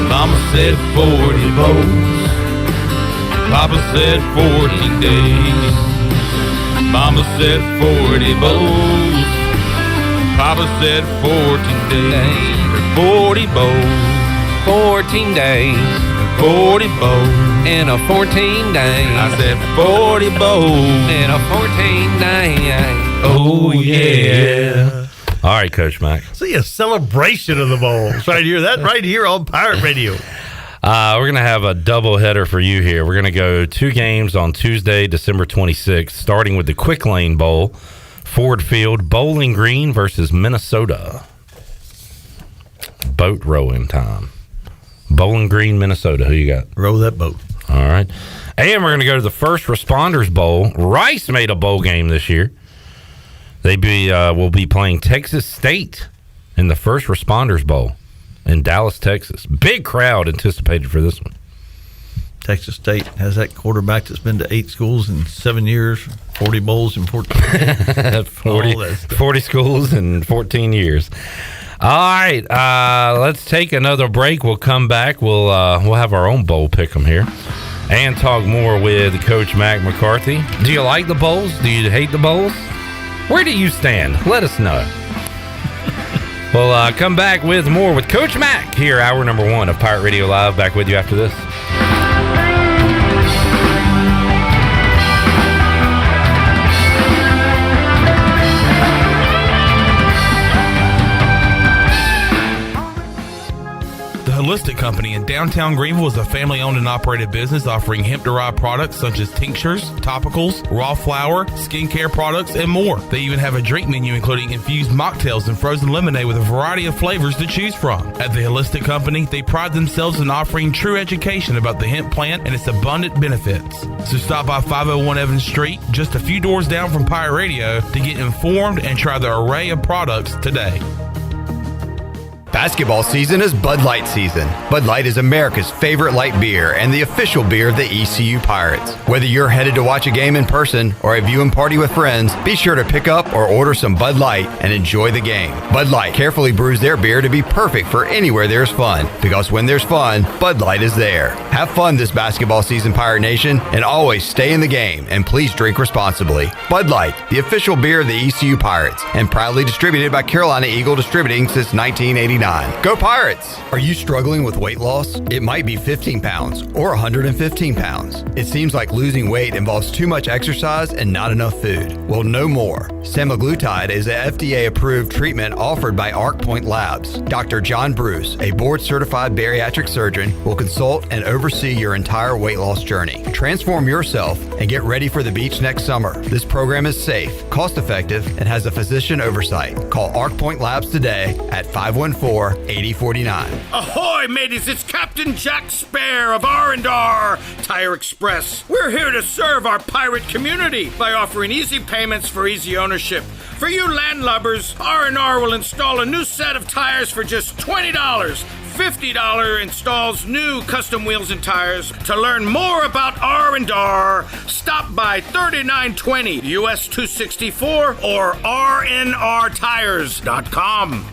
Mama said 40 bowls. Papa said 14 days. Mama said 40 bowls. Papa said 14 days. 40 bowls. 14 days. 40 bowls. In a 14 days. I said 40 bowls. In a 14 days. Oh, yeah. All right, Coach Mack. See, a celebration of the bowls right here. That right here on Pirate Radio. We're going to have a double header for you here. We're going to go 2 games on Tuesday, December 26th, starting with the Quick Lane Bowl, Ford Field, Bowling Green versus Minnesota. Boat rowing time. Bowling Green, Minnesota. Who you got? Row that boat. All right. And we're going to go to the First Responders Bowl. Rice made a bowl game this year. They will be playing Texas State in the First Responders Bowl in Dallas, Texas. Big crowd anticipated for this one. Texas State has that quarterback that's been to 8 schools in 7 years, 40 bowls in 14 40 schools in 14 years. All right, let's take another break. We'll come back. We'll have our own bowl pick'em here and talk more with Coach Mack McCarthy. Do you like the bowls? Do you hate the bowls? Where do you stand? Let us know. We'll come back with more with Coach Mack here, hour number 1 of Pirate Radio Live. Back with you after this. Holistic Company in downtown Greenville is a family-owned and operated business offering hemp-derived products such as tinctures, topicals, raw flour, skincare products, and more. They even have a drink menu including infused mocktails and frozen lemonade with a variety of flavors to choose from. At the Holistic Company, they pride themselves in offering true education about the hemp plant and its abundant benefits. So stop by 501 Evans Street, just a few doors down from Pirate Radio, to get informed and try their array of products today. Basketball season is Bud Light season. Bud Light is America's favorite light beer and the official beer of the ECU Pirates. Whether you're headed to watch a game in person or a viewing party with friends, be sure to pick up or order some Bud Light and enjoy the game. Bud Light carefully brews their beer to be perfect for anywhere there's fun, because when there's fun, Bud Light is there. Have fun this basketball season, Pirate Nation, and always stay in the game, and please drink responsibly. Bud Light, the official beer of the ECU Pirates, and proudly distributed by Carolina Eagle Distributing since 1989. Go Pirates! Are you struggling with weight loss? It might be 15 pounds or 115 pounds. It seems like losing weight involves too much exercise and not enough food. Well, no more. Semaglutide is an FDA-approved treatment offered by Arc Point Labs. Dr. John Bruce, a board-certified bariatric surgeon, will consult and oversee your entire weight loss journey. Transform yourself and get ready for the beach next summer. This program is safe, cost-effective, and has a physician oversight. Call Arc Point Labs today at 514-8049. Ahoy, mateys! It's Captain Jack Spare of R&R Tire Express. We're here to serve our pirate community by offering easy payments for easy ownership. For you landlubbers, R&R will install a new set of tires for just $20. $50 installs new custom wheels and tires. To learn more about R&R, stop by 3920 US 264 or rnrtires.com.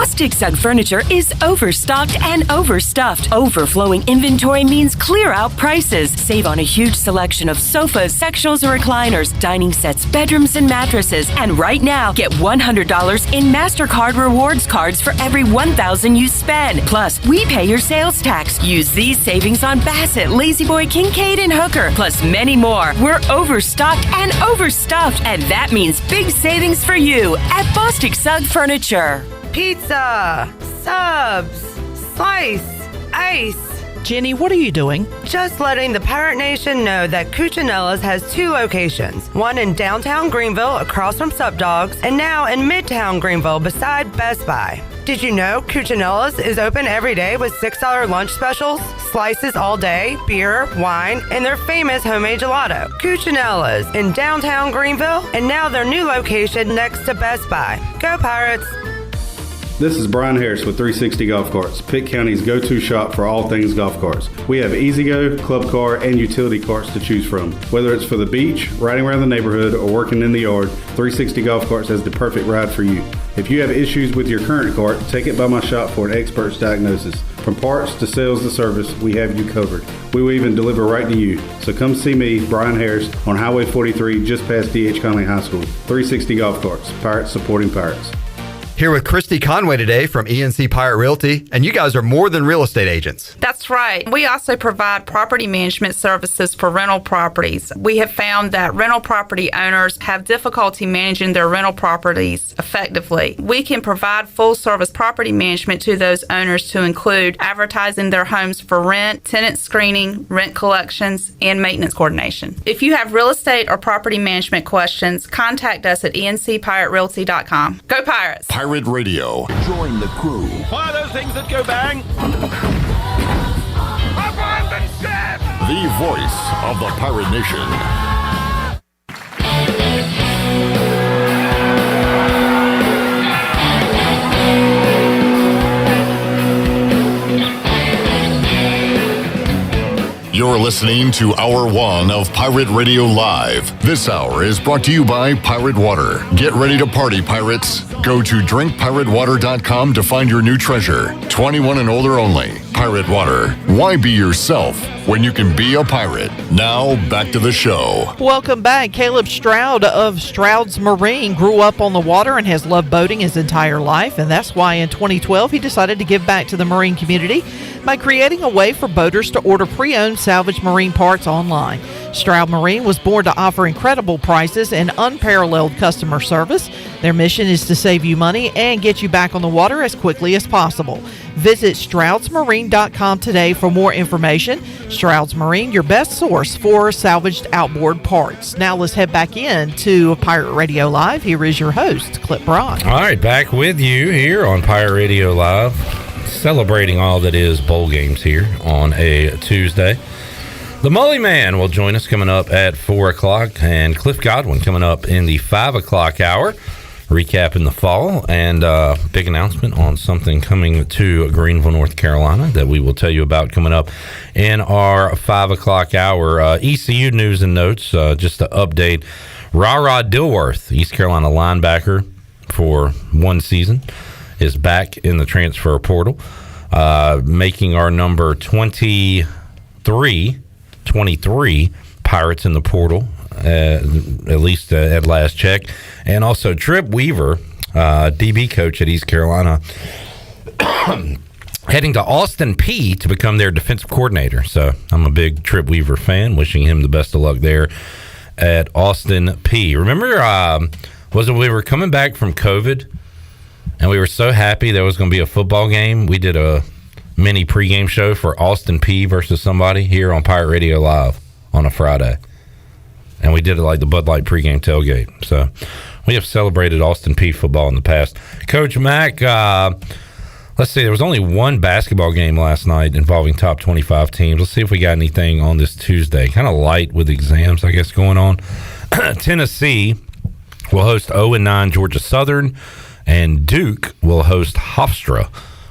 Bostic Sugg Furniture is overstocked and overstuffed. Overflowing inventory means clear out prices. Save on a huge selection of sofas, sectionals, or recliners, dining sets, bedrooms, and mattresses. And right now, get $100 in MasterCard rewards cards for every $1,000 you spend. Plus, we pay your sales tax. Use these savings on Bassett, La-Z-Boy, Kincaid, and Hooker, plus many more. We're overstocked and overstuffed, and that means big savings for you at Bostic Sugg Furniture. Pizza, subs, slice, ice. Jenny, what are you doing? Just letting the Pirate Nation know that Cuccinella's has 2 locations. One in downtown Greenville across from Sup Dogs, and now in Midtown Greenville beside Best Buy. Did you know Cuccinella's is open every day with $6 lunch specials, slices all day, beer, wine, and their famous homemade gelato? Cuccinella's in downtown Greenville, and now their new location next to Best Buy. Go Pirates! This is Brian Harris with 360 Golf Carts, Pitt County's go-to shop for all things golf carts. We have E-Z-Go, club car, and utility carts to choose from. Whether it's for the beach, riding around the neighborhood, or working in the yard, 360 Golf Carts has the perfect ride for you. If you have issues with your current cart, take it by my shop for an expert's diagnosis. From parts to sales to service, we have you covered. We will even deliver right to you. So come see me, Brian Harris, on Highway 43, just past D.H. Conley High School. 360 Golf Carts, Pirates supporting Pirates. Here with Christy Conway today from ENC Pirate Realty, and you guys are more than real estate agents. That's right. We also provide property management services for rental properties. We have found that rental property owners have difficulty managing their rental properties effectively. We can provide full-service property management to those owners to include advertising their homes for rent, tenant screening, rent collections, and maintenance coordination. If you have real estate or property management questions, contact us at encpiraterealty.com. Go Pirates! Pirate Radio. Join the crew. What are those things that go bang? Abandon ship! The voice of the Pirate Nation. You're listening to Hour 1 of Pirate Radio Live. This hour is brought to you by Pirate Water. Get ready to party, pirates. Go to drinkpiratewater.com to find your new treasure. 21 and older only. Pirate Water. Why be yourself when you can be a pirate? Now, back to the show. Welcome back. Caleb Stroud of Stroud's Marine grew up on the water and has loved boating his entire life, and that's why in 2012 he decided to give back to the marine community by creating a way for boaters to order pre-owned salvage marine parts online. Stroud Marine was born to offer incredible prices and unparalleled customer service. Their mission is to save you money and get you back on the water as quickly as possible. Visit StroudsMarine.com today for more information. Stroud's Marine, your best source for salvaged outboard parts. Now let's head back in to Pirate Radio Live. Here is your host, Cliff Godwin. All right, back with you here on Pirate Radio Live, celebrating all that is bowl games here on a Tuesday. The Mully Man will join us coming up at 4 o'clock, and Cliff Godwin coming up in the 5 o'clock hour, recapping the fall, and big announcement on something coming to Greenville, North Carolina that we will tell you about coming up in our 5 o'clock hour. ECU news and notes, just to update. Ra Dilworth, East Carolina linebacker for one season, is back in the transfer portal, making our number 23 Pirates in the portal, at least at last check. And also Trip Weaver, DB coach at East Carolina, heading to Austin Peay to become their defensive coordinator. So I'm a big Trip Weaver fan, wishing him the best of luck there at Austin Peay. Remember, we were coming back from COVID, and we were so happy there was going to be a football game. We did a mini pregame show for Austin Peay versus somebody here on Pirate Radio Live on a Friday. And we did it like the Bud Light pregame tailgate. So we have celebrated Austin Peay football in the past. Coach Mack, let's see, there was only one basketball game last night involving top 25 teams. Let's see if we got anything on this Tuesday. Kind of light with exams, I guess, going on. Tennessee will host 0-9 Georgia Southern, and Duke will host Hofstra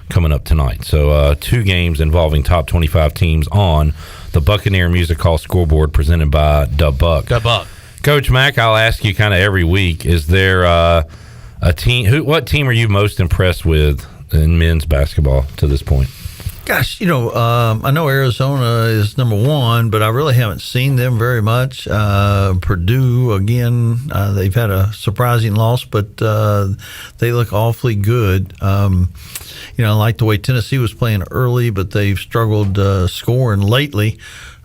coming up tonight. So 2 games involving top 25 teams on the Buccaneer Music Hall scoreboard presented by Da Buck. Coach Mack, I'll ask you kind of every week, is there a team, what team are you most impressed with in men's basketball to this point? Gosh, I know Arizona is number one, but I really haven't seen them very much. Purdue, again, they've had a surprising loss, but they look awfully good. I like the way Tennessee was playing early, but they've struggled scoring lately.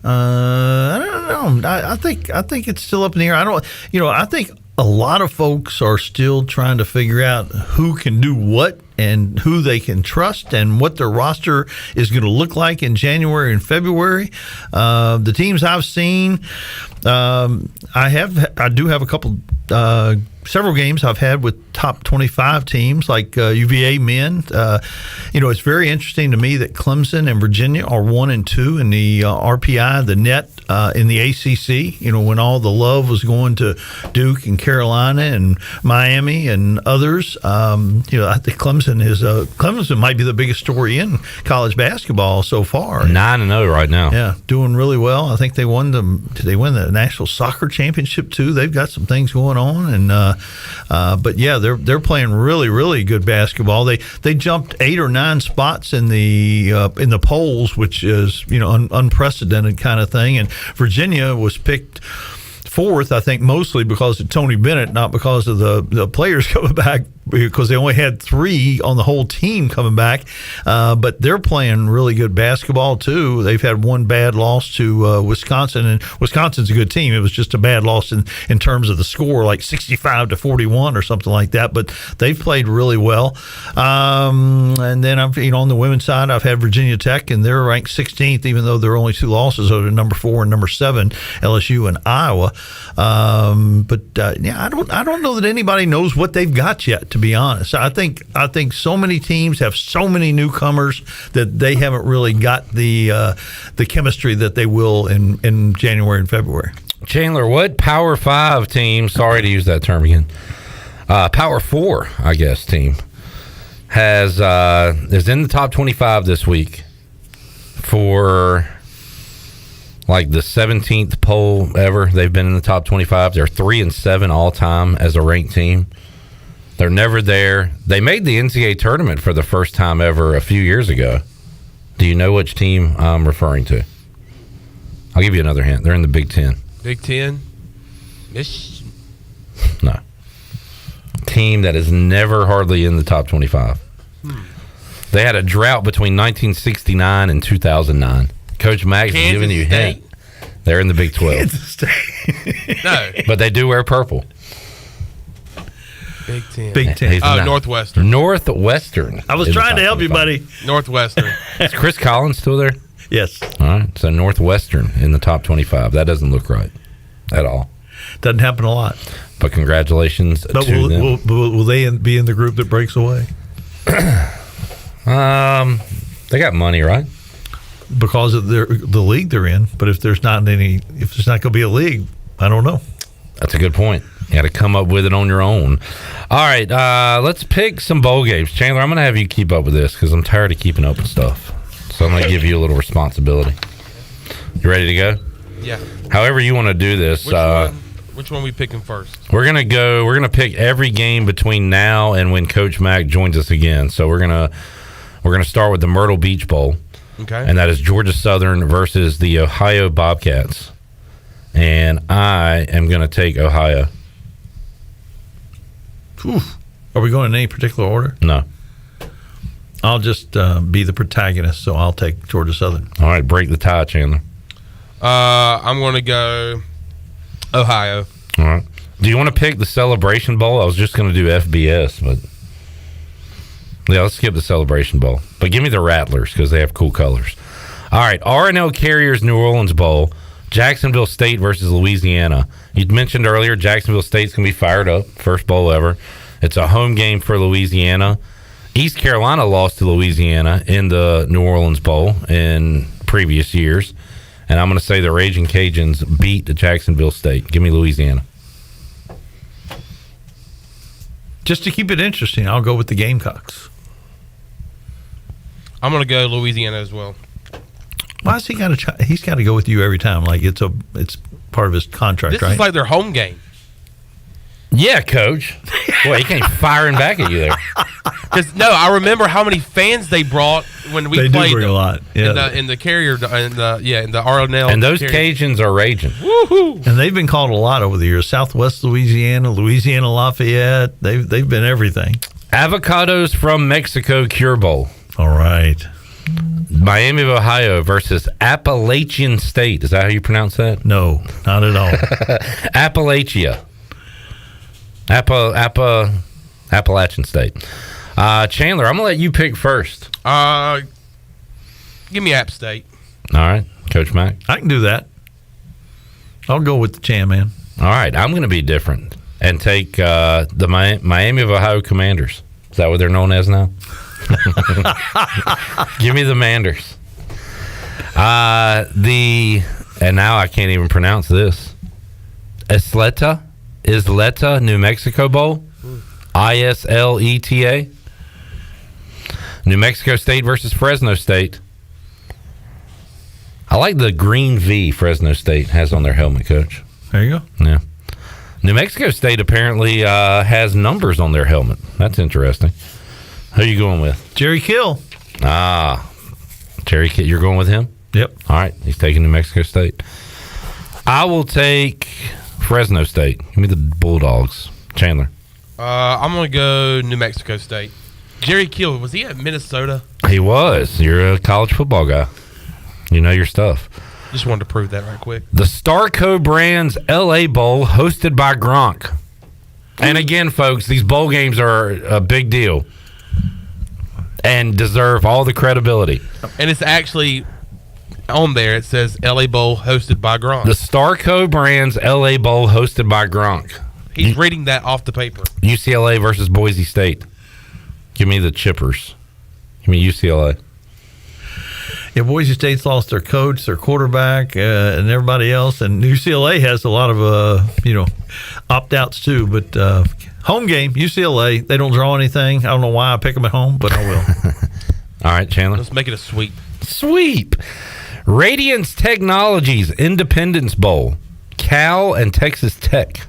I don't know. I think it's still up in the air. I think a lot of folks are still trying to figure out who can do what and who they can trust and what their roster is going to look like in January and February. The teams I've seen, I do have a couple, several games I've had with top 25 teams like UVA men. It's very interesting to me that Clemson and Virginia are 1 and 2 in the RPI, the net in the ACC. When all the love was going to Duke and Carolina and Miami and others. I think Clemson might be the biggest story in college basketball so far. 9-0 right now. Yeah, doing really well. I think they won the National Soccer Championship too. They've got some things going on, and but yeah, they're playing really, really good basketball. They jumped 8 or 9 spots in the polls, which is unprecedented kind of thing. And Virginia was picked 4th, I think, mostly because of Tony Bennett, not because of the players coming back, because they only had 3 on the whole team coming back. But they're playing really good basketball, too. They've had one bad loss to Wisconsin, and Wisconsin's a good team. It was just a bad loss in terms of the score, like 65-41 or something like that. But they've played really well. And then, on the women's side, I've had Virginia Tech, and they're ranked 16th, even though there are only 2 losses over number 4 and number 7, LSU and Iowa. I don't know that anybody knows what they've got yet, to be honest. I think so many teams have so many newcomers that they haven't really got the chemistry that they will in January and February. Chandler, what Power 5 team, sorry to use that term again, Power 4, I guess, team is in the top 25 this week for like the 17th poll ever. They've been in the top 25. They're 3-7 all time as a ranked team. They're never there. They made the NCAA tournament for the first time ever a few years ago. Do you know which team I'm referring to? I'll give you another hint. They're in the Big Ten. Big Ten? No. Team that is never hardly in the top 25. They had a drought between 1969 and 2009. Coach Mack is giving you a hint. They're in the Big 12. Kansas State. No. But they do wear purple. Big Ten. Big Ten. Northwestern. Northwestern. I was trying to help you, buddy. Northwestern. Is Chris Collins still there? Yes. All right. So Northwestern in the top 25. That doesn't look right at all. Doesn't happen a lot. But congratulations to them. Will they be in the group that breaks away? They got money, right? Because of the league they're in. But if there's not going to be a league, I don't know. That's a good point. You got to come up with it on your own. All right, let's pick some bowl games. Chandler, I'm going to have you keep up with this because I'm tired of keeping up with stuff. So I'm going to give you a little responsibility. You ready to go? Yeah. However you want to do this. Which one are we picking first? We're going to pick every game between now and when Coach Mack joins us again. So we're going to start with the Myrtle Beach Bowl. Okay. And that is Georgia Southern versus the Ohio Bobcats. And I am going to take Ohio. Oof. Are we going in any particular order? No. I'll just be the protagonist, so I'll take Georgia Southern. All right, break the tie, Chandler. I'm going to go Ohio. All right. Do you want to pick the Celebration Bowl? I was just going to do FBS, but yeah, let's skip the Celebration Bowl. But give me the Rattlers because they have cool colors. All right, R&L Carriers New Orleans Bowl, Jacksonville State versus Louisiana. You mentioned earlier Jacksonville State's going to be fired up, first bowl ever. It's a home game for Louisiana. East Carolina lost to Louisiana in the New Orleans Bowl in previous years. And I'm going to say the Raging Cajuns beat the Jacksonville State. Give me Louisiana. Just to keep it interesting, I'll go with the Gamecocks. I'm going to go Louisiana as well. Why has he got to? He's got to go with you every time. Like it's part of his contract, This right? is like their home game. Yeah, Coach. Well, he came firing back at you there. Because I remember how many fans they brought when we They played do bring them a lot. Yeah. in the carrier, in the RNL. And those carrier. Cajuns are raging. Woohoo! And they've been called a lot over the years. Southwest Louisiana, Louisiana Lafayette. They've been everything. Avocados from Mexico Cure Bowl. All right. Miami of Ohio versus Appalachian State. Is that how you pronounce that? No, not at all. Appalachia. Appalachian State. Chandler, I'm going to let you pick first. Give me App State. All right. Coach Mack. I can do that. I'll go with the Chan Man. All right. I'm going to be different and take the Miami of Ohio Commanders. Is that what they're known as now? Give me the Manders. And now I can't even pronounce this. Isleta, New Mexico Bowl. Isleta. New Mexico State versus Fresno State. I like the green V Fresno State has on their helmet, Coach. There you go. Yeah. New Mexico State apparently has numbers on their helmet. That's interesting. Who are you going with? Jerry Kill. Jerry Kill. You're going with him? Yep. All right. He's taking New Mexico State. I will take Fresno State. Give me the Bulldogs. Chandler. I'm going to go New Mexico State. Jerry Kill, was he at Minnesota? He was. You're a college football guy. You know your stuff. Just wanted to prove that right quick. The Starco Brands LA Bowl hosted by Gronk. And again, folks, these bowl games are a big deal and deserve all the credibility. And it's actually on there. It says LA Bowl hosted by Gronk. The Starco Brands LA Bowl hosted by Gronk. He's reading that off the paper. UCLA versus Boise State. Give me the Chippers. Give me UCLA. Yeah, Boise State's lost their coach, their quarterback, and everybody else. And UCLA has a lot of, opt-outs too. But home game, UCLA, they don't draw anything. I don't know why I pick them at home, but I will. All right, Chandler. Let's make it a sweep. Sweep. Radiance Technologies Independence Bowl. Cal and Texas Tech.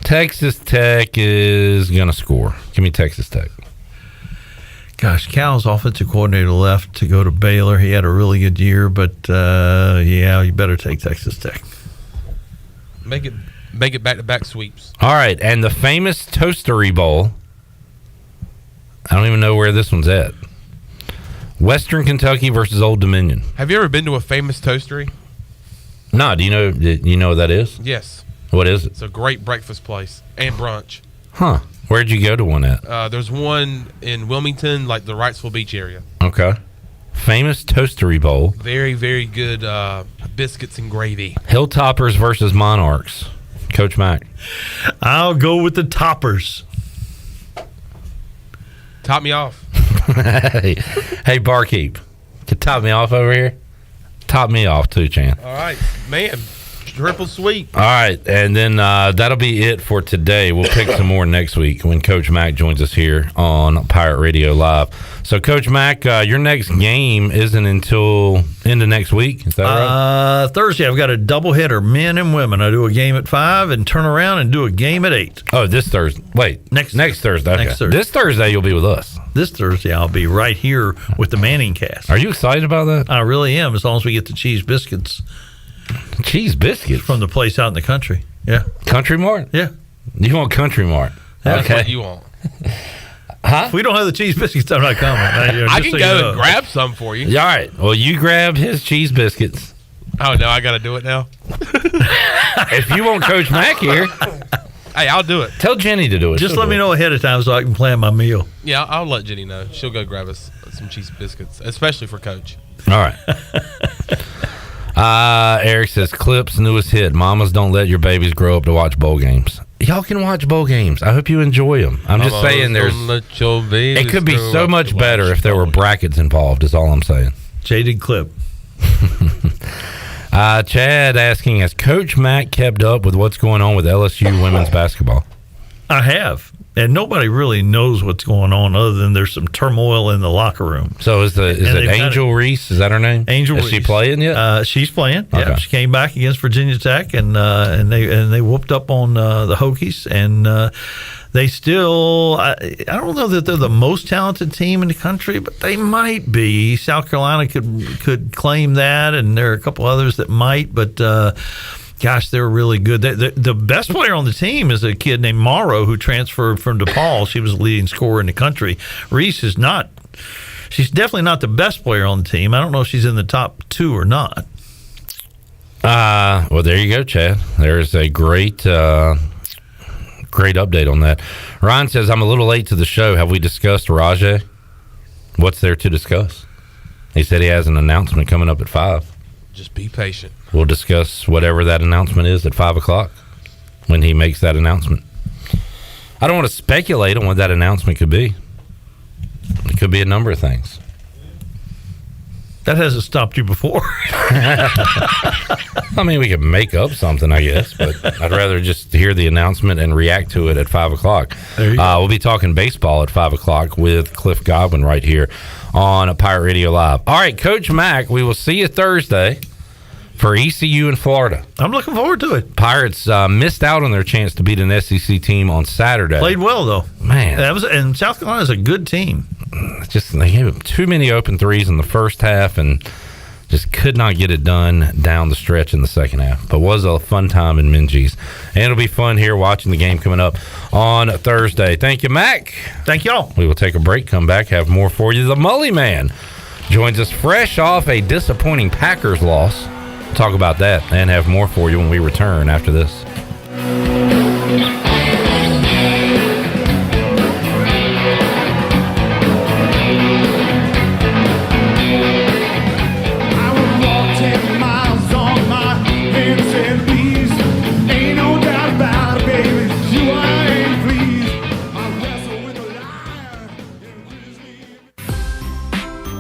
Texas Tech is going to score. Give me Texas Tech. Gosh, Cal's offensive coordinator left to go to Baylor. He had a really good year, but you better take Texas Tech. Make it back-to-back sweeps. All right, and the famous Toastery Bowl. I don't even know where this one's at. Western Kentucky versus Old Dominion. Have you ever been to a famous toastery? No, do you know what that is? Yes. What is it? It's a great breakfast place and brunch. Huh. Where'd you go to one at? There's one in Wilmington, like the Wrightsville Beach area. Okay. Famous Toastery Bowl. Very, very good biscuits and gravy. Hilltoppers versus Monarchs. Coach Mack. I'll go with the Toppers. Top me off. Hey, barkeep. Can top me off over here? Top me off too, Chan. All right, man. Triple sweep. All right, and then that'll be it for today. We'll pick some more next week when Coach Mack joins us here on Pirate Radio Live. So, Coach Mack, your next game isn't until into next week. Is that right? Thursday, I've got a doubleheader, men and women. I do a game at 5 and turn around and do a game at 8. Oh, this Thursday. Wait, next Thursday. Okay. Next Thursday. This Thursday, you'll be with us. This Thursday, I'll be right here with the Manning cast. Are you excited about that? I really am, as long as we get the cheese biscuits. Cheese biscuits? From the place out in the country. Yeah. Country Mart? Yeah. You want Country Mart? That's what you want. Huh? If we don't have the cheese biscuits, I'm not coming. I can go and grab some for you. All right. Well, you grab his cheese biscuits. Oh, no, I got to do it now? If you want Coach Mack here. Hey, I'll do it. Tell Jenny to do it. Just let me know ahead of time so I can plan my meal. Yeah, I'll let Jenny know. She'll go grab us some cheese biscuits, especially for Coach. All right. Eric says, Clip's newest hit, Mamas Don't Let Your Babies Grow Up to Watch Bowl Games. Y'all can watch bowl games. I hope you enjoy them. I'm just saying it could be so much better if there were brackets involved is all I'm saying. Jaded Clip. Chad asking, has Coach Mack kept up with what's going on with LSU women's basketball? I have. And nobody really knows what's going on other than there's some turmoil in the locker room. So is it Angel Reese? Is that her name? Angel Is Reese. she playing yet? She's playing. Okay. Yeah, she came back against Virginia Tech, and they whooped up on the Hokies, and they still. I don't know that they're the most talented team in the country, but they might be. South Carolina could claim that, and there are a couple others that might, but. Gosh, they're really good. The best player on the team is a kid named Morrow who transferred from DePaul. She was the leading scorer in the country. Reese is not. She's definitely not the best player on the team. I don't know if she's in the top 2 or not. Well, there you go, Chad. There's a great update on that. Ryan says, I'm a little late to the show. Have we discussed Rajay? What's there to discuss? He said he has an announcement coming up at 5. Just be patient. We'll discuss whatever that announcement is at 5 o'clock when he makes that announcement. I don't want to speculate on what that announcement could be. It could be a number of things. That hasn't stopped you before. I mean, we could make up something, I guess, but I'd rather just hear the announcement and react to it at 5 o'clock. We'll be talking baseball at 5 o'clock with Cliff Godwin right here on Pirate Radio Live. All right, Coach Mack, we will see you Thursday for ECU in Florida. I'm looking forward to it. Pirates missed out on their chance to beat an SEC team on Saturday. Played well, though. Man. And South Carolina's a good team. Just they gave him too many open threes in the first half and just could not get it done down the stretch in the second half. But was a fun time in Minji's. And it'll be fun here watching the game coming up on Thursday. Thank you, Mack. Thank y'all. We will take a break, come back, have more for you. The Mully Man joins us fresh off a disappointing Packers loss. We'll talk about that and have more for you when we return after this.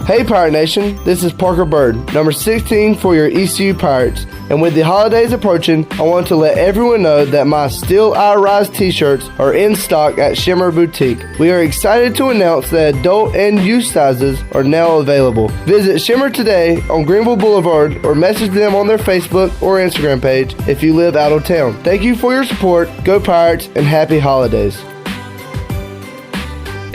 Hey Pirate Nation, this is Parker Bird, number 16 for your ECU Pirates. And with the holidays approaching, I want to let everyone know that my Still I Rise t-shirts are in stock at Shimmer Boutique. We are excited to announce that adult and youth sizes are now available. Visit Shimmer today on Greenville Boulevard or message them on their Facebook or Instagram page if you live out of town. Thank you for your support, go Pirates, and happy holidays.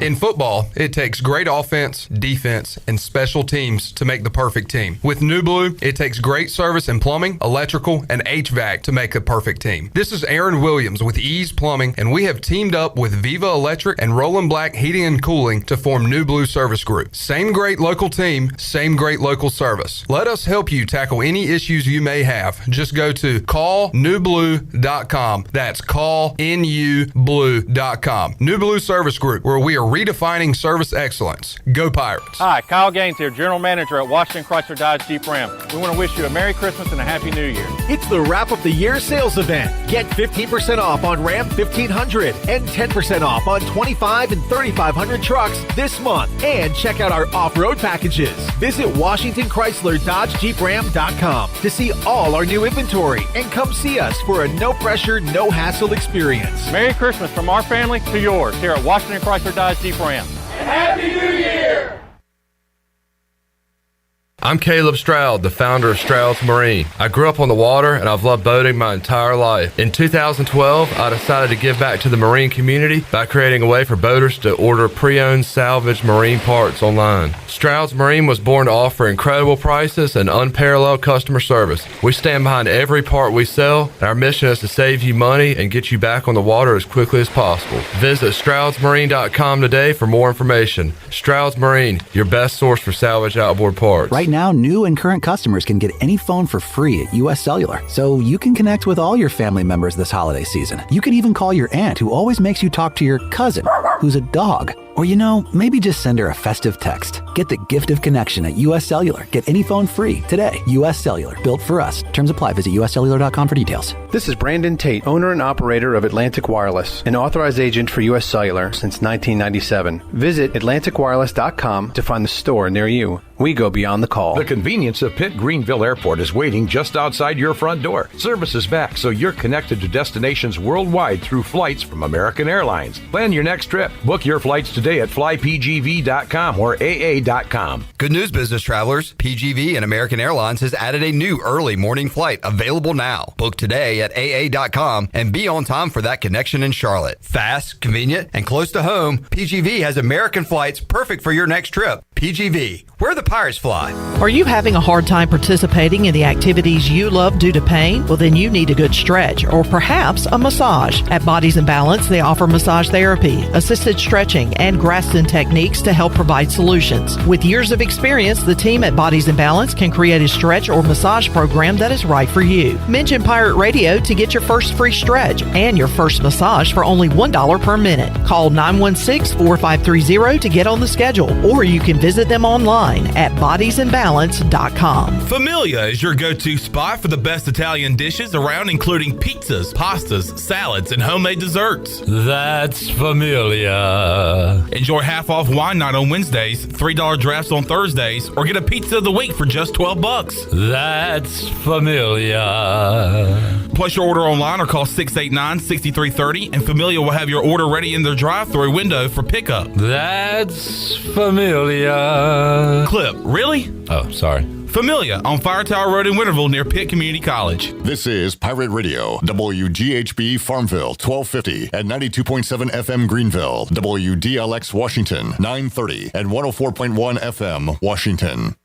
In football, it takes great offense, defense, and special teams to make the perfect team. With New Blue, it takes great service in plumbing, electrical, and HVAC to make the perfect team. This is Aaron Williams with Ease Plumbing, and we have teamed up with Viva Electric and Roland Black Heating and Cooling to form New Blue Service Group. Same great local team, same great local service. Let us help you tackle any issues you may have. Just go to callnewblue.com. That's callnublue.com. New Blue Service Group, where we are redefining service excellence. Go Pirates. Hi, Kyle Gaines here, General Manager at Washington Chrysler Dodge Jeep Ram. We want to wish you a Merry Christmas and a Happy New Year. It's the Wrap Up the Year sales event. Get 15% off on Ram 1500 and 10% off on 25 and 3500 trucks this month. And check out our off-road packages. Visit WashingtonChrysler.DodgeJeepRam.com to see all our new inventory and come see us for a no-pressure, no-hassle experience. Merry Christmas from our family to yours here at Washington Chrysler Dodge Jeep Ram. And Happy New Year! I'm Caleb Stroud, the founder of Stroud's Marine. I grew up on the water and I've loved boating my entire life. In 2012, I decided to give back to the marine community by creating a way for boaters to order pre-owned salvage marine parts online. Stroud's Marine was born to offer incredible prices and unparalleled customer service. We stand behind every part we sell, and our mission is to save you money and get you back on the water as quickly as possible. Visit StroudsMarine.com today for more information. Stroud's Marine, your best source for salvage outboard parts. Right now, new and current customers can get any phone for free at US Cellular, so you can connect with all your family members this holiday season. You can even call your aunt, who always makes you talk to your cousin, who's a dog. Or, maybe just send her a festive text. Get the gift of connection at U.S. Cellular. Get any phone free today. U.S. Cellular. Built for us. Terms apply. Visit uscellular.com for details. This is Brandon Tate, owner and operator of Atlantic Wireless, an authorized agent for U.S. Cellular since 1997. Visit atlanticwireless.com to find the store near you. We go beyond the call. The convenience of Pitt Greenville Airport is waiting just outside your front door. Service is back, so you're connected to destinations worldwide through flights from American Airlines. Plan your next trip. Book your flights today at flypgv.com or aa.com. Good news, business travelers. PGV and American Airlines has added a new early morning flight available now. Book today at aa.com and be on time for that connection in Charlotte. Fast, convenient, and close to home, PGV has American flights perfect for your next trip. PGV, where the Pirates fly. Are you having a hard time participating in the activities you love due to pain? Well, then you need a good stretch or perhaps a massage. At Bodies in Balance, they offer massage therapy, assisted stretching, and Graston techniques to help provide solutions. With years of experience, the team at Bodies in Balance can create a stretch or massage program that is right for you. Mention Pirate Radio to get your first free stretch and your first massage for only $1 per minute. Call 916-4530 to get on the schedule, or you can visit them online at bodiesinbalance.com. Familia is your go-to spot for the best Italian dishes around, including pizzas, pastas, salads, and homemade desserts. That's Familia. Enjoy half-off wine night on Wednesdays, $3 drafts on Thursdays, or get a pizza of the week for just $12. That's Familia. Place your order online or call 689-6330, and Familia will have your order ready in their drive-thru window for pickup. That's Familia. Clip, really? Oh, sorry. Familia on Fire Tower Road in Winterville near Pitt Community College. This is Pirate Radio, WGHB Farmville, 1250 at 92.7 FM Greenville, WDLX Washington, 930 and 104.1 FM Washington.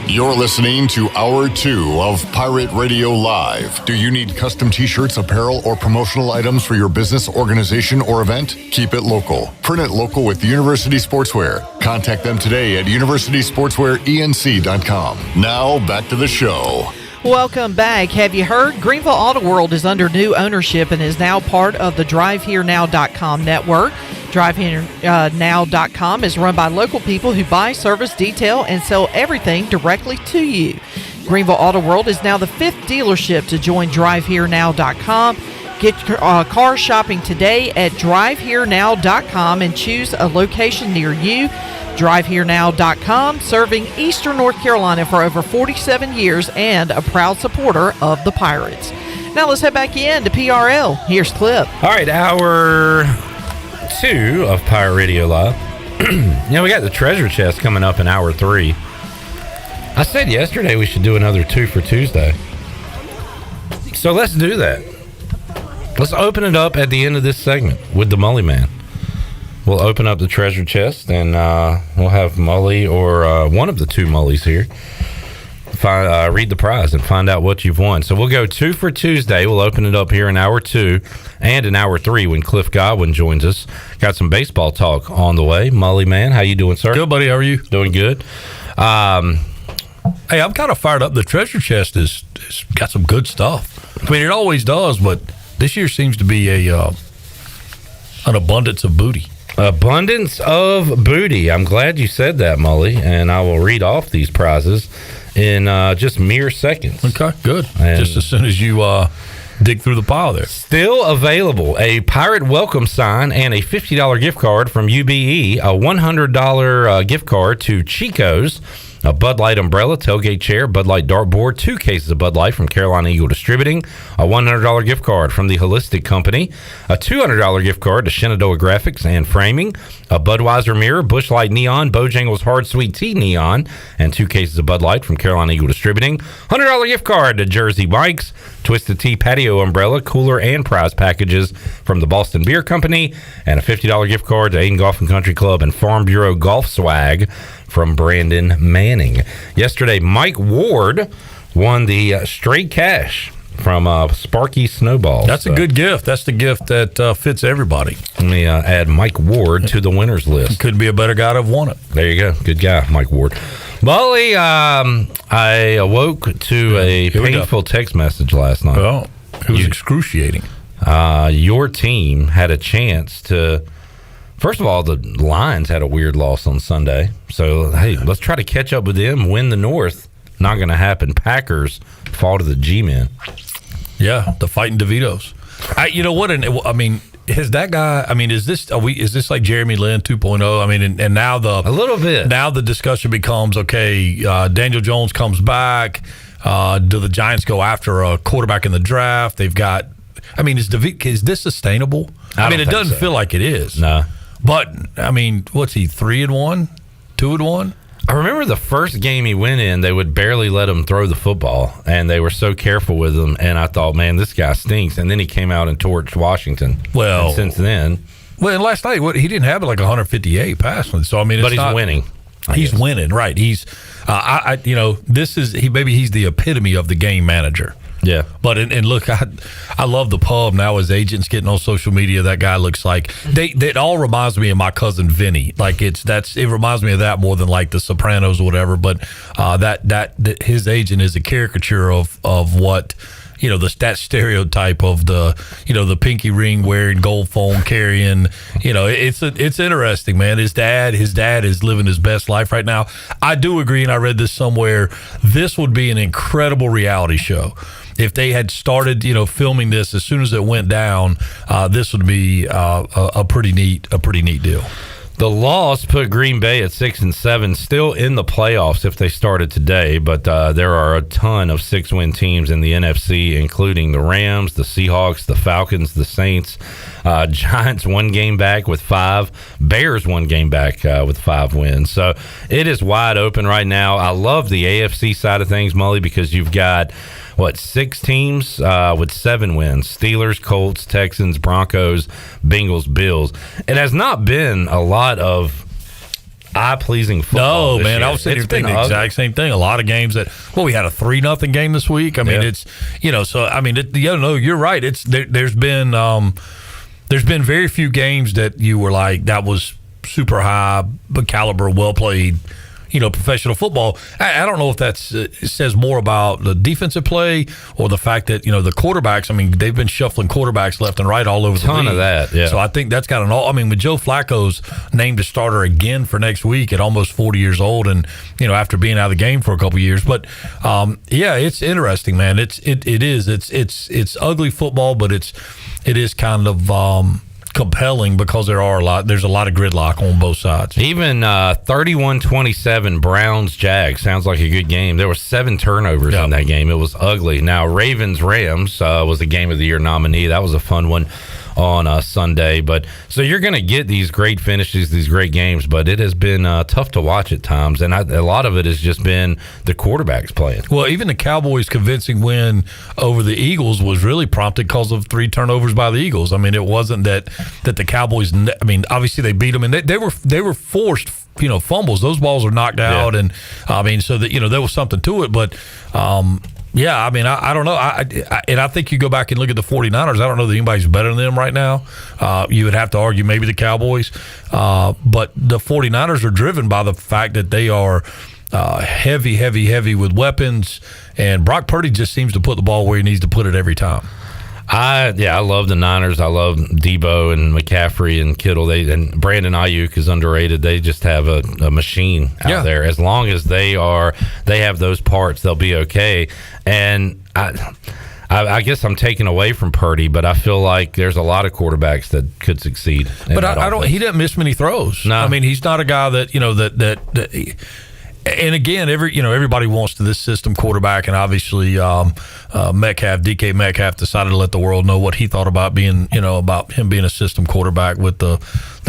You're listening to Hour 2 of Pirate Radio Live. Do you need custom t-shirts, apparel, or promotional items for your business, organization, or event? Keep it local. Print it local with University Sportswear. Contact them today at universitysportswearenc.com. Now, back to the show. Welcome back. Have you heard? Greenville Auto World is under new ownership and is now part of the DriveHereNow.com network. DriveHereNow.com is run by local people who buy, service, detail, and sell everything directly to you. Greenville Auto World is now the 5th dealership to join DriveHereNow.com. Get car shopping today at DriveHereNow.com and choose a location near you. DriveHereNow.com, serving Eastern North Carolina for over 47 years and a proud supporter of the Pirates. Now let's head back in to PRL. Here's Cliff. All right, Hour 2 of Pirate Radio Live. We got the treasure chest coming up in Hour 3. I said yesterday we should do another 2 for Tuesday. So let's do that. Let's open it up at the end of this segment with the Mully Man. We'll open up the treasure chest, and we'll have Mully or one of the two Mullys here read the prize and find out what you've won. So we'll go 2 for Tuesday. We'll open it up here in Hour 2 and in Hour 3 when Cliff Godwin joins us. Got some baseball talk on the way. Mully Man, how you doing, sir? Good, buddy. How are you? Doing good. Hey, I'm kind of fired up. The treasure chest is got some good stuff. I mean, it always does, but this year seems to be an abundance of booty. Abundance of booty. I'm glad you said that, Mully, and I will read off these prizes in just mere seconds. Okay, good. And just as soon as you dig through the pile there. Still available, a Pirate welcome sign and a $50 gift card from UBE, a $100 gift card to Chico's, a Bud Light umbrella, tailgate chair, Bud Light dartboard, 2 cases of Bud Light from Carolina Eagle Distributing, a $100 gift card from the Holistic Company, a $200 gift card to Shenandoah Graphics and Framing, a Budweiser mirror, Busch Light Neon, Bojangles Hard Sweet Tea Neon, and 2 cases of Bud Light from Carolina Eagle Distributing, $100 gift card to Jersey Bikes, Twisted Tea patio umbrella, cooler, and prize packages from the Boston Beer Company, and a $50 gift card to Aiden Golf and Country Club and Farm Bureau Golf Swag from Brandon Manning. Yesterday, Mike Ward won the straight cash from Sparky Snowball. That's a good gift. That's the gift that fits everybody. Let me add Mike Ward to the winners list. Could be a better guy to have won it. There you go. Good guy, Mike Ward. Mully, I awoke to a painful text message last night. Well, it was excruciating. Your team had a chance to. First of all, the Lions had a weird loss on Sunday. So, hey, let's try to catch up with them, win the North. Not going to happen. Packers fall to the G-Men. Yeah, the Fighting DeVitos. You know what? I mean, has that guy? I mean, is this like Jeremy Lin 2.0? I mean, and now a little bit. Now the discussion becomes okay. Daniel Jones comes back. Do the Giants go after a quarterback in the draft? They've got. I mean, is this sustainable? I mean, it doesn't feel like it is. No. But I mean, what's he 3-1, 2-1? I remember the first game he went in, they would barely let him throw the football, and they were so careful with him. And I thought, man, this guy stinks. And then he came out and torched Washington. Well, and since then, and last night he didn't have like 158 passing. So I mean, but he's winning. He's winning, right? He's, he's the epitome of the game manager. Yeah, but and look, I love the pub now. His agents getting on social media. That guy looks like it all reminds me of my cousin Vinny. Like it reminds me of that more than like The Sopranos or whatever. But that his agent is a caricature of what that stereotype of the pinky ring wearing, gold phone carrying. It's interesting, man. His dad is living his best life right now. I do agree, and I read this somewhere. This would be an incredible reality show. If they had started, filming this as soon as it went down, this would be a pretty neat deal. The loss put Green Bay at 6-7, still in the playoffs if they started today. But there are a ton of 6-win teams in the NFC, including the Rams, the Seahawks, the Falcons, the Saints. Giants 1 game back with 5. Bears 1 game back with 5 wins. So it is wide open right now. I love the AFC side of things, Mully, because you've got 6 teams with 7 wins: Steelers, Colts, Texans, Broncos, Bengals, Bills. It has not been a lot of eye-pleasing football. No, man, year. I was saying the exact same thing. A lot of games we had a 3-0 game this week. I mean, it's so I mean, you're right. It's there's been very few games that you were like that was super high caliber, well played. Professional football. I don't know if that says more about the defensive play or the fact that, the quarterbacks, I mean, they've been shuffling quarterbacks left and right all over the league. Ton of that, yeah. So I think that's got with Joe Flacco's named a starter again for next week at almost 40 years old and, after being out of the game for a couple of years. But, it's interesting, man. It is. It's ugly football, but it is kind of compelling because there's a lot of gridlock on both sides. Even 31-27 Browns-Jags sounds like a good game. There were 7 turnovers in that game. It was ugly. Now Ravens-Rams was a game of the year nominee. That was a fun one on Sunday. But so you're going to get these great finishes, these great games, but it has been tough to watch at times, and a lot of it has just been the quarterbacks playing. Well, even the Cowboys' convincing win over the Eagles was really prompted because of 3 turnovers by the Eagles. I mean, it wasn't that the Cowboys. I mean, obviously they beat them, and they were forced. Fumbles. Those balls are knocked out, and I mean, so that there was something to it, but. Yeah, I mean, I don't know. I think you go back and look at the 49ers. I don't know that anybody's better than them right now. You would have to argue maybe the Cowboys. But the 49ers are driven by the fact that they are heavy with weapons. And Brock Purdy just seems to put the ball where he needs to put it every time. I love the Niners. I love Debo and McCaffrey and Kittle. And Brandon Ayuk is underrated. They just have a machine out there. As long as they have those parts, they'll be okay. And I guess I'm taking away from Purdy, but I feel like there's a lot of quarterbacks that could succeed. But I don't. He didn't miss many throws. No. I mean, he's not a guy that. And again, everybody wants this system quarterback, and obviously DK Metcalf decided to let the world know what he thought about being, about him being a system quarterback with the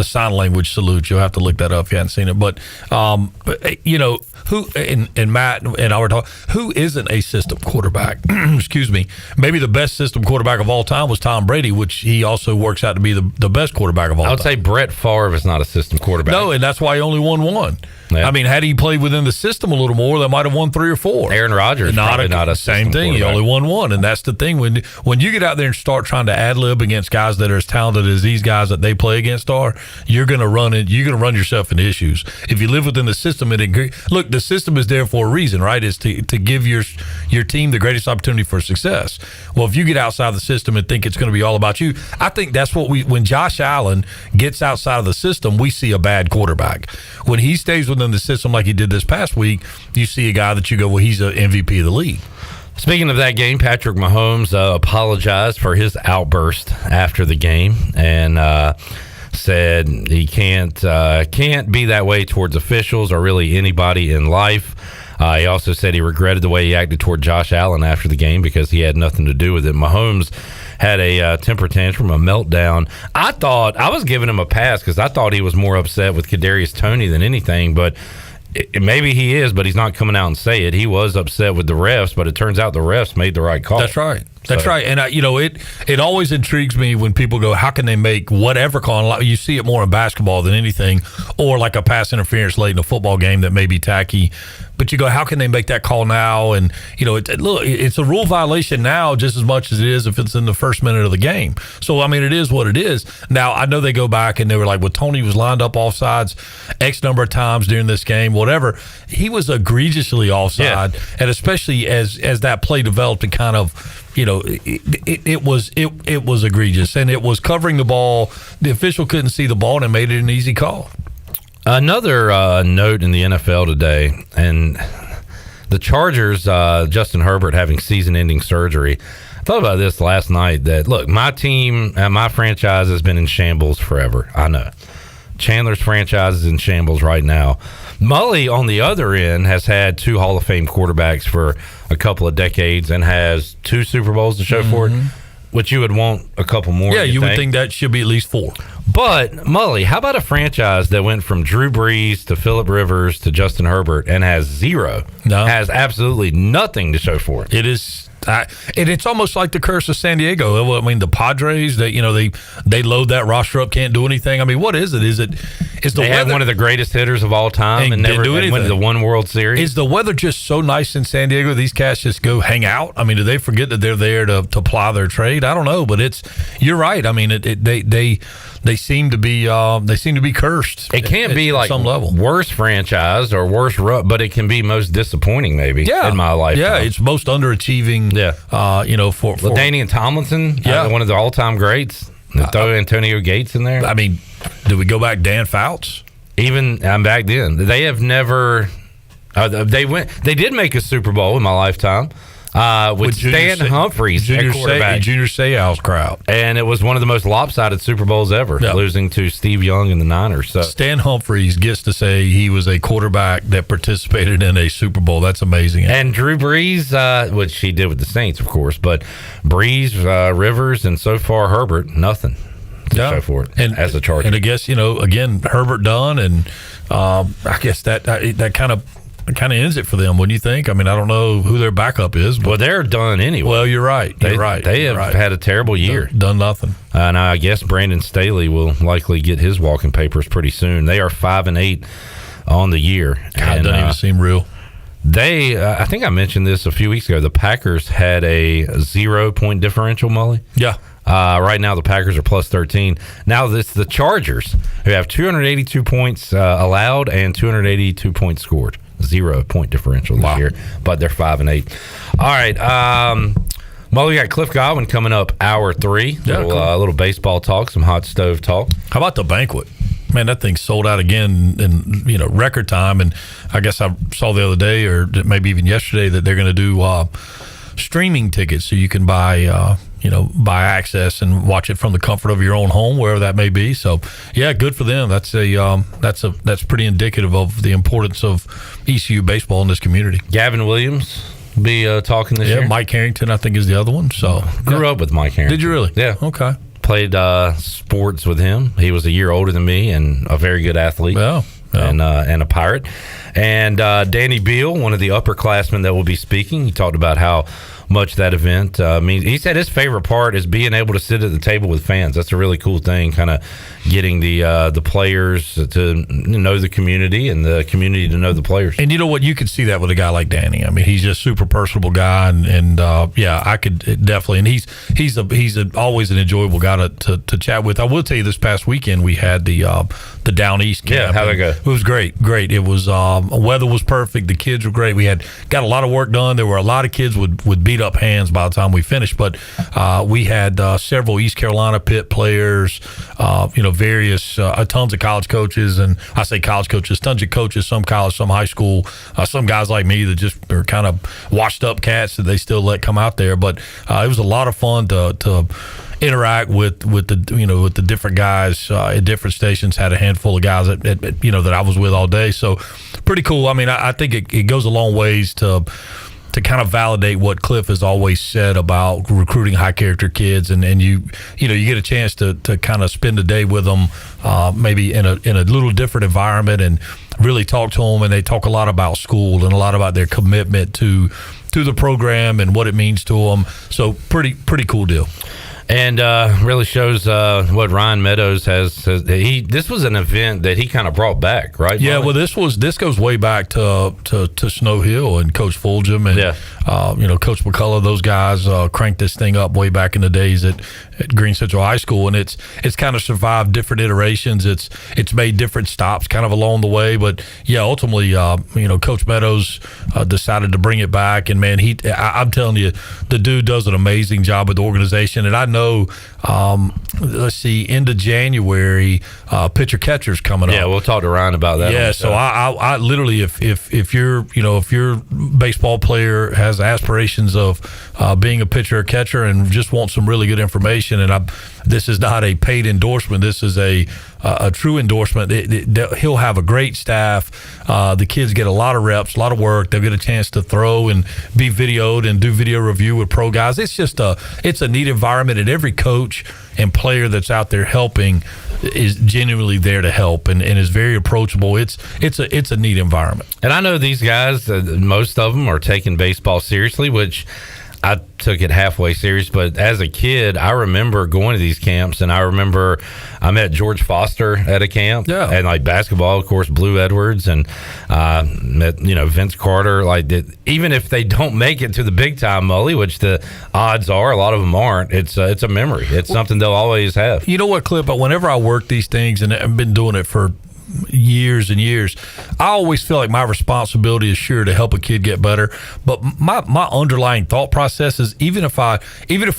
sign language salute. You'll have to look that up if you haven't seen it. But who and Matt and I were talking, who isn't a system quarterback? Excuse me. Maybe the best system quarterback of all time was Tom Brady, which he also works out to be the best quarterback of all time. I would say Brett Favre is not a system quarterback. No, and that's why he only won 1. Yeah. I mean, had he played within the system a little more, they might have won 3 or 4. Aaron Rodgers, not a same thing. He only 1-1, and that's the thing. When you get out there and start trying to ad-lib against guys that are as talented as these guys that they play against are, you're going to run yourself into issues. If you live within the system, look, the system is there for a reason, right? Is to give your team the greatest opportunity for success. Well, if you get outside the system and think it's going to be all about you, I think that's what when Josh Allen gets outside of the system, we see a bad quarterback. When he stays within the system like he did this past week, you see a guy that you go, well, he's an MVP of the league. Speaking of that game, Patrick Mahomes apologized for his outburst after the game and said he can't be that way towards officials or really anybody in life. He also said he regretted the way he acted toward Josh Allen after the game because he had nothing to do with it. Mahomes had a temper tantrum, a meltdown. I was giving him a pass because I thought he was more upset with Kadarius Toney than anything, but maybe he is, but he's not coming out and say it. He was upset with the refs, but it turns out the refs made the right call. That's right. That's right. And, it always intrigues me when people go, how can they make whatever call? You see it more in basketball than anything, or like a pass interference late in a football game that may be tacky. But you go, how can they make that call now? And, it's a rule violation now just as much as it is if it's in the first minute of the game. So, it is what it is. Now, I know they go back and they were like, well, Tony was lined up offsides X number of times during this game, whatever. He was egregiously offside. Yeah. And especially as that play developed and kind of, it was egregious, and it was covering the ball. The official couldn't see the ball, and it made it an easy call. Another note in the NFL today, and the Chargers, Justin Herbert having season-ending surgery. I thought about this last night. That look, my team, my franchise has been in shambles forever. I know. Chandler's franchise is in shambles right now. Mully, on the other end, has had 2 Hall of Fame quarterbacks for a couple of decades and has 2 Super Bowls to show for it, which you would want a couple more. Yeah, you would think that should be at least 4. But, Mully, how about a franchise that went from Drew Brees to Phillip Rivers to Justin Herbert and has 0? No. Has absolutely nothing to show for it. It is... and it's almost like the curse of San Diego. The Padres, they load that roster up, can't do anything. What is it? Is the they weather, have one of the greatest hitters of all time and never went to the one World Series? Is the weather just so nice in San Diego? These cats just go hang out. Do they forget that they're there to ply their trade? I don't know, but you're right. They seem to be cursed. It can't be like some level worst franchise or worst rut, but it can be most disappointing maybe in my life. Yeah, it's most underachieving. Yeah, for LaDainian Tomlinson, one of the all-time greats. Throw Antonio Gates in there. Do we go back Dan Fouts? Even back then, they have never. They did make a Super Bowl in my lifetime. With Stan Humphries at quarterback. Junior Seau's crowd. And it was one of the most lopsided Super Bowls ever, losing to Steve Young and the Niners. So Stan Humphries gets to say he was a quarterback that participated in a Super Bowl. That's amazing. And Drew Brees, which he did with the Saints, of course, but Brees, Rivers, and so far Herbert, nothing to show for it as a Charger. And I guess, again, Herbert done, and I guess that kind of ends it for them. What do you think? I don't know who their backup is. But they're done anyway. Well, you're right. They have had a terrible year. Done nothing. And I guess Brandon Staley will likely get his walking papers pretty soon. They are 5-8 on the year. God, doesn't even seem real. I think I mentioned this a few weeks ago. The Packers had a 0-point differential, Mully. Yeah. Right now, the Packers are plus 13. Now, it's the Chargers who have 282 points allowed and 282 points scored. 0-point differential this year, but they're 5-8. All right. Well, we got Cliff Godwin coming up hour 3. A little baseball talk, some hot stove talk. How about the banquet? Man, that thing sold out again in record time. And I guess I saw the other day, or maybe even yesterday, that they're going to do streaming tickets so you can buy access and watch it from the comfort of your own home, wherever that may be. So, yeah, good for them. That's pretty indicative of the importance of ECU baseball in this community. Gavin Williams will be talking this year. Yeah, Mike Harrington, I think, is the other one. So grew up with Mike Harrington. Did you really? Yeah. Okay. Played sports with him. He was a year older than me and a very good athlete. Yeah. And a Pirate. And Danny Beal, one of the upperclassmen that will be speaking, he talked about how much that event. I mean, he said his favorite part is being able to sit at the table with fans. That's a really cool thing, kind of getting the players to know the community and the community to know the players. And you know what? You could see that with a guy like Danny. I mean, he's just a super personable guy, and yeah, I could definitely. And he's always an enjoyable guy to chat with. I will tell you, this past weekend we had the Down East camp. Yeah, how'd it go? It was great. It was weather was perfect. The kids were great. We got a lot of work done. There were a lot of kids with beat up hands by the time we finished, but we had several East Carolina Pitt players, various tons of college coaches, and I say college coaches, tons of coaches, some college, some high school, some guys like me that just are kind of washed up cats that they still let come out there. But it was a lot of fun to interact with the different guys at different stations. Had a handful of guys that I was with all day, so pretty cool. I mean, I think it goes a long ways to kind of validate what Cliff has always said about recruiting high character kids, and you get a chance to kind of spend a day with them, maybe in a little different environment, and really talk to them. And they talk a lot about school and a lot about their commitment to the program and what it means to them. So pretty cool deal. And really shows what Ryan Meadows has. This was an event that he kind of brought back, right? Yeah, Mully? well, this goes way back to Snow Hill and Coach Fulgham and Coach McCullough. Those guys cranked this thing up way back in the days at Green Central High School, and it's kind of survived different iterations. It's made different stops kind of along the way, but yeah, ultimately, Coach Meadows decided to bring it back, and man, I'm telling you, the dude does an amazing job with the organization, and I know, let's see, end of January, pitcher catcher's coming up. Yeah, we'll talk to Ryan about that. Yeah, so I literally, if your baseball player has aspirations of being a pitcher or catcher and just wants some really good information, and this is not a paid endorsement, this is a true endorsement. He'll have a great staff. The kids get a lot of reps, a lot of work. They'll get a chance to throw and be videoed and do video review with pro guys. It's just it's a neat environment, and every coach and player that's out there helping is genuinely there to help and is very approachable. It's a neat environment. And I know these guys, most of them are taking baseball seriously, which I took it halfway serious, but as a kid, I remember going to these camps, and I remember I met George Foster at a camp, and like basketball, of course, Blue Edwards, and met Vince Carter. Like even if they don't make it to the big time, Mully, which the odds are a lot of them aren't, it's a memory. It's something they'll always have. You know what, Cliff? But whenever I work these things, and I've been doing it for years and years, I always feel like my responsibility is sure to help a kid get better, but my underlying thought process is even if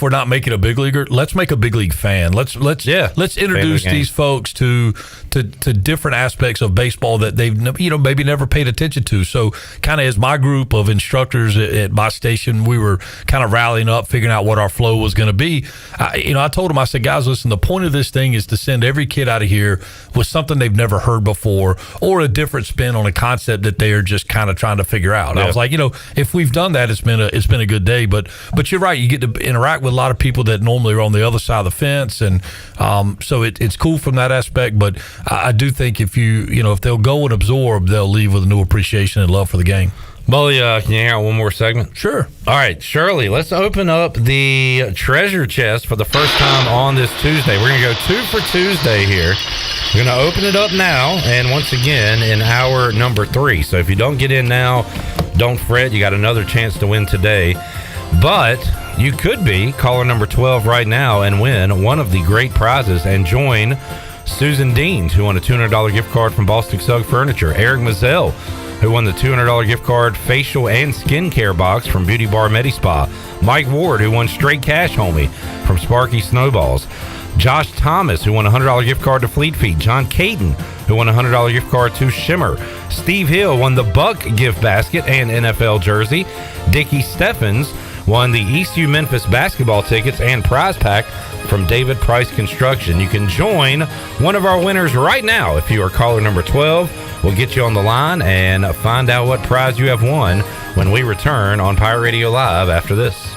we're not making a big leaguer, let's make a big league fan. Let's introduce these folks to different aspects of baseball that they've maybe never paid attention to. So kind of as my group of instructors at my station, we were kind of rallying up, figuring out what our flow was going to be. I told them, I said, guys, listen, the point of this thing is to send every kid out of here with something they've never heard before, or a different spin on a concept that they are just kind of trying to figure out. I was like, if we've done that, it's been a good day. But you're right, you get to interact with a lot of people that normally are on the other side of the fence, and so it's cool from that aspect. But I do think if if they'll go and absorb, they'll leave with a new appreciation and love for the game. Mully, can you hang out one more segment? Sure. All right, Shirley, let's open up the treasure chest for the first time on this Tuesday. We're going to go 2 for Tuesday here. We're going to open it up now, and once again, in hour number 3. So if you don't get in now, don't fret. You got another chance to win today. But you could be caller number 12 right now and win one of the great prizes and join Susan Deans, who won a $200 gift card from Boston Sugg Furniture. Eric Mazzell, who won the $200 gift card facial and skincare box from Beauty Bar Medi-Spa. Mike Ward, who won straight cash, homie, from Sparky Snowballs. Josh Thomas, who won a $100 gift card to Fleet Feet. John Caton, who won a $100 gift card to Shimmer. Steve Hill won the Buck gift basket and NFL jersey. Dickie Steffens won the ECU Memphis basketball tickets and prize pack from David Price Construction. You can join one of our winners right now if you are caller number 12. We'll get you on the line and find out what prize you have won when we return on Pirate Radio Live after this.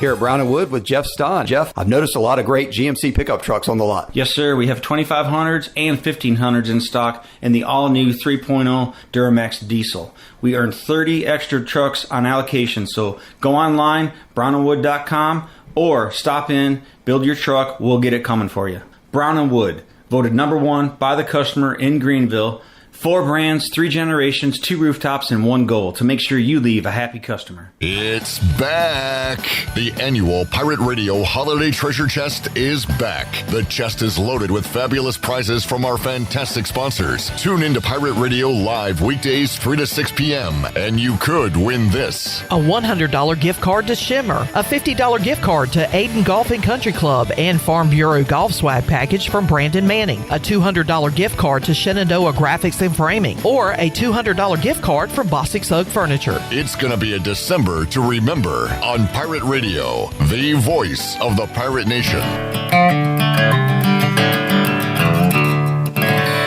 here at Brown & Wood with Jeff Stein. Jeff, I've noticed a lot of great GMC pickup trucks on the lot. Yes, sir. We have 2500s and 1500s in stock and the all-new 3.0 Duramax diesel. We earn 30 extra trucks on allocation, so go online, brownandwood.com, or stop in, build your truck, we'll get it coming for you. Brown & Wood, voted number one by the customer in Greenville. 4 brands, 3 generations, 2 rooftops, and 1 goal to make sure you leave a happy customer. It's back. The annual Pirate Radio Holiday Treasure Chest is back. The chest is loaded with fabulous prizes from our fantastic sponsors. Tune into Pirate Radio live weekdays 3 to 6 p.m. and you could win this. A $100 gift card to Shimmer, a $50 gift card to Aiden Golf and Country Club and Farm Bureau Golf Swag Package from Brandon Manning, a $200 gift card to Shenandoah Graphics and Framing, or a $200 gift card from Bostic Sugg Furniture. It's going to be a December to remember on Pirate Radio, the voice of the Pirate Nation.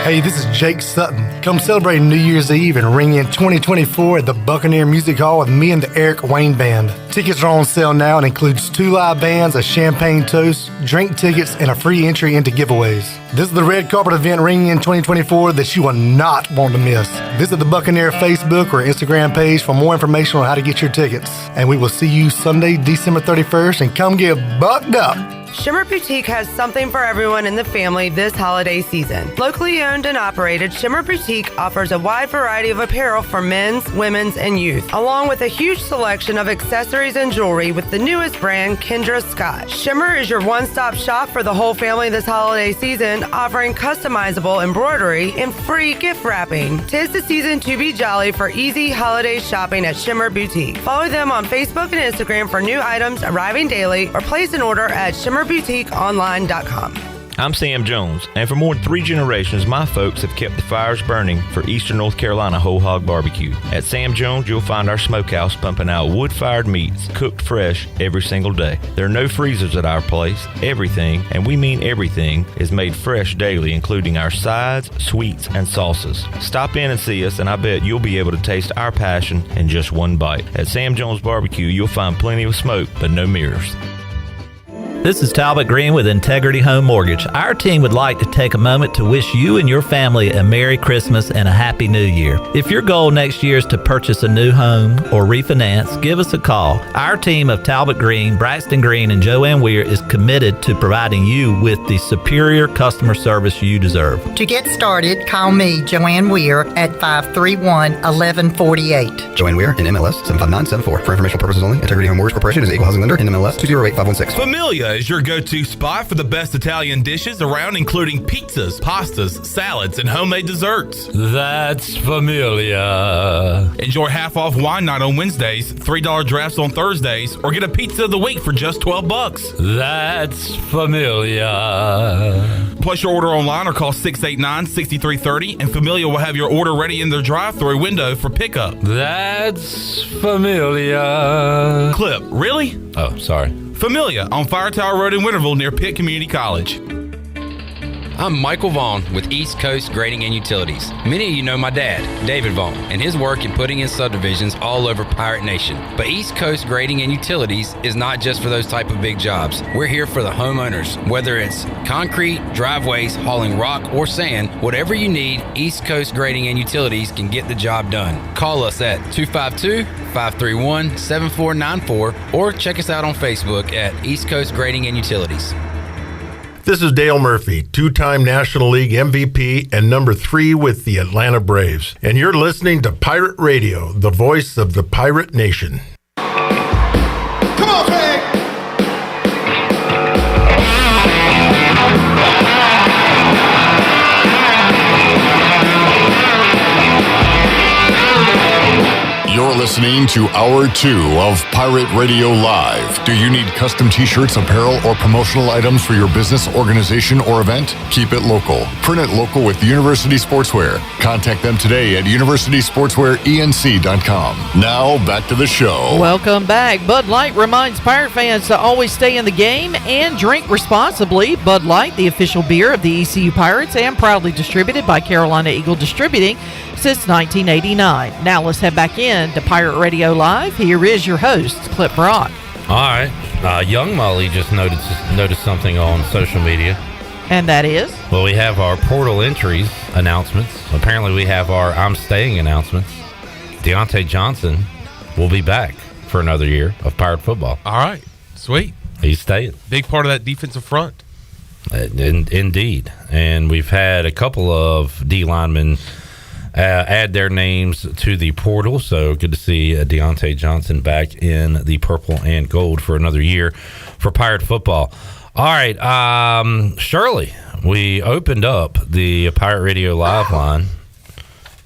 Hey, this is Jake Sutton. Come celebrate New Year's Eve and ring in 2024 at the Buccaneer Music Hall with me and the Eric Wayne Band. Tickets are on sale now and includes 2 live bands, a champagne toast, drink tickets, and a free entry into giveaways. This is the red carpet event ringing in 2024 that you will not want to miss. Visit the Buccaneer Facebook or Instagram page for more information on how to get your tickets. And we will see you Sunday, December 31st, and come get bucked up. Shimmer Boutique has something for everyone in the family this holiday season. Locally owned and operated, Shimmer Boutique offers a wide variety of apparel for men's, women's, and youth, along with a huge selection of accessories and jewelry with the newest brand, Kendra Scott. Shimmer is your one-stop shop for the whole family this holiday season, offering customizable embroidery and free gift wrapping. 'Tis the season to be jolly for easy holiday shopping at Shimmer Boutique. Follow them on Facebook and Instagram for new items arriving daily, or place an order at shimmerboutiqueonline.com. I'm Sam Jones, and for more than 3 generations, my folks have kept the fires burning for Eastern North Carolina Whole Hog Barbecue. At Sam Jones, you'll find our smokehouse pumping out wood-fired meats, cooked fresh every single day. There are no freezers at our place. Everything, and we mean everything, is made fresh daily, including our sides, sweets, and sauces. Stop in and see us, and I bet you'll be able to taste our passion in just one bite. At Sam Jones Barbecue, you'll find plenty of smoke, but no mirrors. This is Talbot Green with Integrity Home Mortgage. Our team would like to take a moment to wish you and your family a Merry Christmas and a Happy New Year. If your goal next year is to purchase a new home or refinance, give us a call. Our team of Talbot Green, Braxton Green, and Joanne Weir is committed to providing you with the superior customer service you deserve. To get started, call me, Joanne Weir, at 531-1148. Joanne Weir, in MLS 75974. For informational purposes only, Integrity Home Mortgage Corporation is an equal housing lender in MLS 208516. Familia is your go-to spot for the best Italian dishes around, including pizzas, pastas, salads, and homemade desserts. That's Familia. Enjoy half-off wine night on Wednesdays, $3 drafts on Thursdays, or get a pizza of the week for just $12. That's Familia. Place your order online or call 689-6330, and Familia will have your order ready in their drive-thru window for pickup. That's Familia. Clip, really? Oh, sorry. Familia on Fire Tower Road in Winterville near Pitt Community College. I'm Michael Vaughn with East Coast Grading and Utilities. Many of you know my dad, David Vaughn, and his work in putting in subdivisions all over Pirate Nation. But East Coast Grading and Utilities is not just for those type of big jobs. We're here for the homeowners. Whether it's concrete, driveways, hauling rock, or sand, whatever you need, East Coast Grading and Utilities can get the job done. Call us at 252-531-7494 or check us out on Facebook at East Coast Grading and Utilities. This is Dale Murphy, 2-time National League MVP and number 3 with the Atlanta Braves. And you're listening to Pirate Radio, the voice of the Pirate Nation. Come on, Craig! You're listening to Hour 2 of Pirate Radio Live. Do you need custom t-shirts, apparel, or promotional items for your business, organization, or event? Keep it local. Print it local with University Sportswear. Contact them today at universitysportswearenc.com. Now, back to the show. Welcome back. Bud Light reminds Pirate fans to always stay in the game and drink responsibly. Bud Light, the official beer of the ECU Pirates and proudly distributed by Carolina Eagle Distributing since 1989. Now let's head back in to Pirate Radio Live. Here is your host, Cliff Brock. All right. Young Mully just noticed something on social media. And that is? Well, we have our portal entries announcements. Apparently, we have our I'm staying announcements. Deontay Johnson will be back for another year of Pirate football. All right. Sweet. He's staying. Big part of that defensive front. Indeed. And we've had a couple of D linemen add their names to the portal. So good to see Deontay Johnson back in the purple and gold for another year for Pirate football. All right, Shirley, we opened up the Pirate Radio Live line,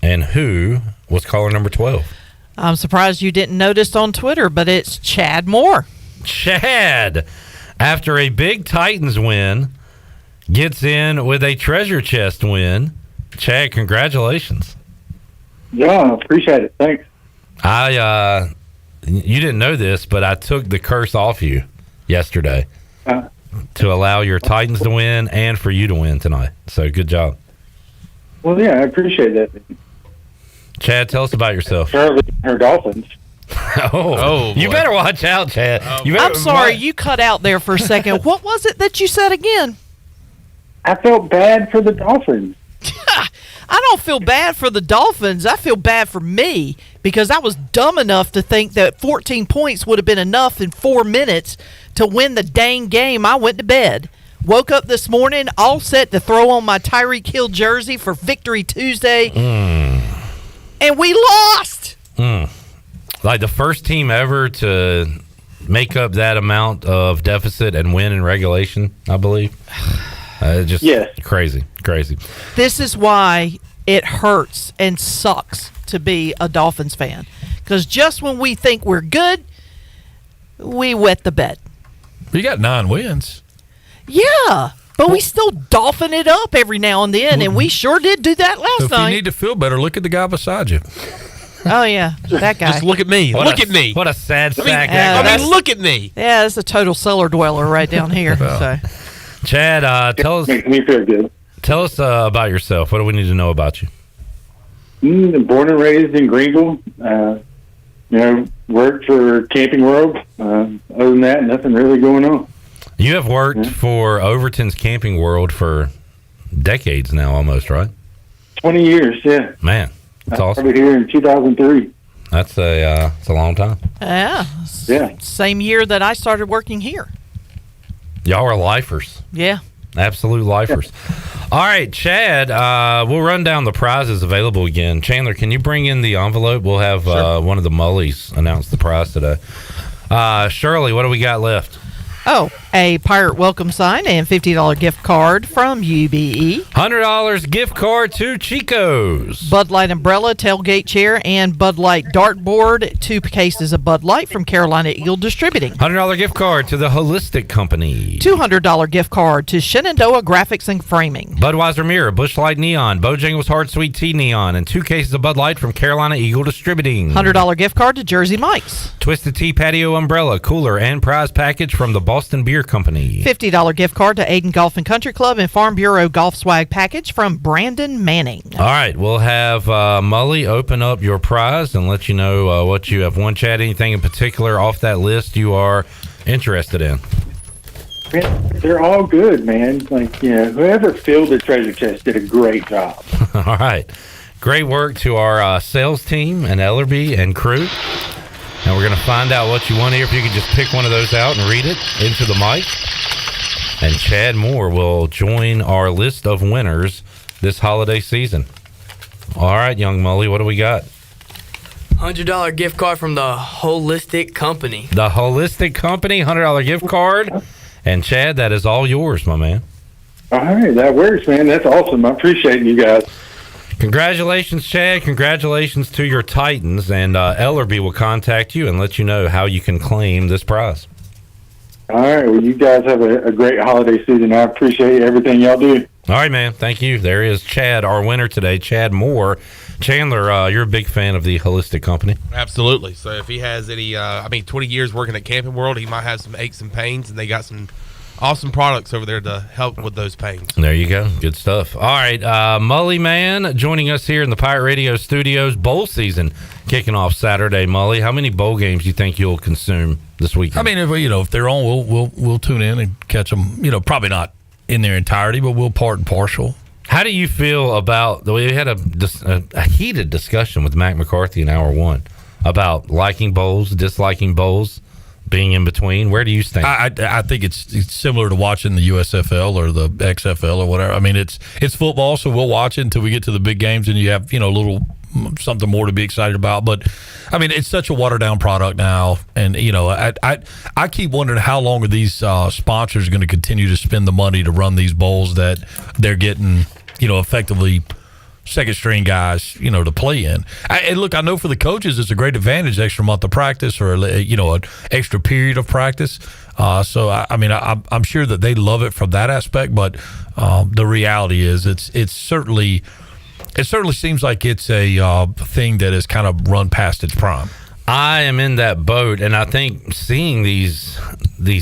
and who was caller number 12? I'm surprised you didn't notice on Twitter, but it's Chad Moore. Chad, after a big Titans win, gets in with a treasure chest win. Chad, congratulations. Yeah, appreciate it. Thanks. You didn't know this, but I took the curse off you yesterday. To allow your Titans to win and for you to win tonight. So good job. Well, yeah, I appreciate that. Chad, tell us about yourself. Charlie and her Dolphins. Oh, you better watch out, Chad. I'm sorry, you cut out there for a second. What was it that you said again? I felt bad for the Dolphins. I don't feel bad for the Dolphins. I feel bad for me because I was dumb enough to think that 14 points would have been enough in 4 minutes to win the dang game. I went to bed. Woke up this morning all set to throw on my Tyreek Hill jersey for Victory Tuesday. And we lost. Like the first team ever to make up that amount of deficit and win in regulation, I believe. Just crazy. This is why it hurts and sucks to be a Dolphins fan. Because just when we think we're good, we wet the bed. You got 9 wins. Yeah, but we still dolphin it up every now and then, and we sure did do that last night. If you need to feel better, look at the guy beside you. Oh, yeah, that guy. Just look at me. Look at me. What a sad sack. I mean, look at me. Yeah, that's a total cellar dweller right down here. So, Chad, tell us. Makes me feel good. Tell us about yourself. What do we need to know about you? Born and raised in Greenville. Worked for Camping World. Other than that, nothing really going on. You have worked for Overton's Camping World for decades now, almost, right? 20 years, yeah. Man, that's awesome. I started here in 2003. That's a long time. Yeah. Same year that I started working here. Y'all are lifers. Yeah. Absolute lifers. All right, Chad, we'll run down the prizes available again. Chandler, can you bring in the envelope? We'll have one of the Mullys announce the prize today. Shirley, what do we got left? Oh, a Pirate welcome sign and $50 gift card from UBE. $100 gift card to Chico's. Bud Light umbrella, tailgate chair, and Bud Light dartboard. 2 cases of Bud Light from Carolina Eagle Distributing. $100 gift card to the Holistic Company. $200 gift card to Shenandoah Graphics and Framing. Budweiser Mirror, Busch Light Neon, Bojangles Hard Sweet Tea Neon, and 2 cases of Bud Light from Carolina Eagle Distributing. $100 gift card to Jersey Mike's. Twisted Tea Patio Umbrella, Cooler, and Prize Package from the Boston Beer Company. $50 gift card to Aiden Golf and Country Club and Farm Bureau Golf Swag Package from Brandon Manning. All right, we'll have Mully open up your prize and let you know what you have won. Chad, anything in particular off that list you are interested in? They're all good, man. Whoever filled the treasure chest did a great job. All right. Great work to our sales team and Ellerby and crew. And we're going to find out what you want here. If you could just pick one of those out and read it into the mic. And Chad Moore will join our list of winners this holiday season. All right, young Mully, what do we got? $100 gift card from the Holistic Company. The Holistic Company, $100 gift card. And Chad, that is all yours, my man. All right, that works, man. That's awesome. I appreciate you guys. Congratulations, Chad. Congratulations to your Titans. And Ellerby will contact you and let you know how you can claim this prize. All right. Well, you guys have a great holiday season. I appreciate everything y'all do. All right, man. Thank you. There is Chad, our winner today, Chad Moore. Chandler, you're a big fan of the Holistic Company. Absolutely. So if he has any, 20 years working at Camping World, he might have some aches and pains, and they got some awesome products over there to help with those pains. There you go. Good stuff. All right. Mully Man joining us here in the Pirate Radio studios. Bowl season kicking off Saturday, Mully. How many bowl games do you think you'll consume this weekend? I mean, if they're on, we'll tune in and catch them. Probably not in their entirety, but we'll part and partial. How do you feel about the way we had a heated discussion with Mack McCarthy in hour one about liking bowls, disliking bowls, being in between? Where do you stand? I think it's similar to watching the USFL or the XFL or whatever. I mean, it's football, so we'll watch it until we get to the big games, and you have a little something more to be excited about. But I mean, it's such a watered down product now, and I keep wondering how long are these sponsors going to continue to spend the money to run these bowls that they're getting effectively second string guys to play in. And look, I know for the coaches it's a great advantage, extra month of practice or an extra period of practice. So I'm sure that they love it from that aspect, but the reality is it certainly seems like it's a thing that has kind of run past its prime. I am in that boat, and I think seeing these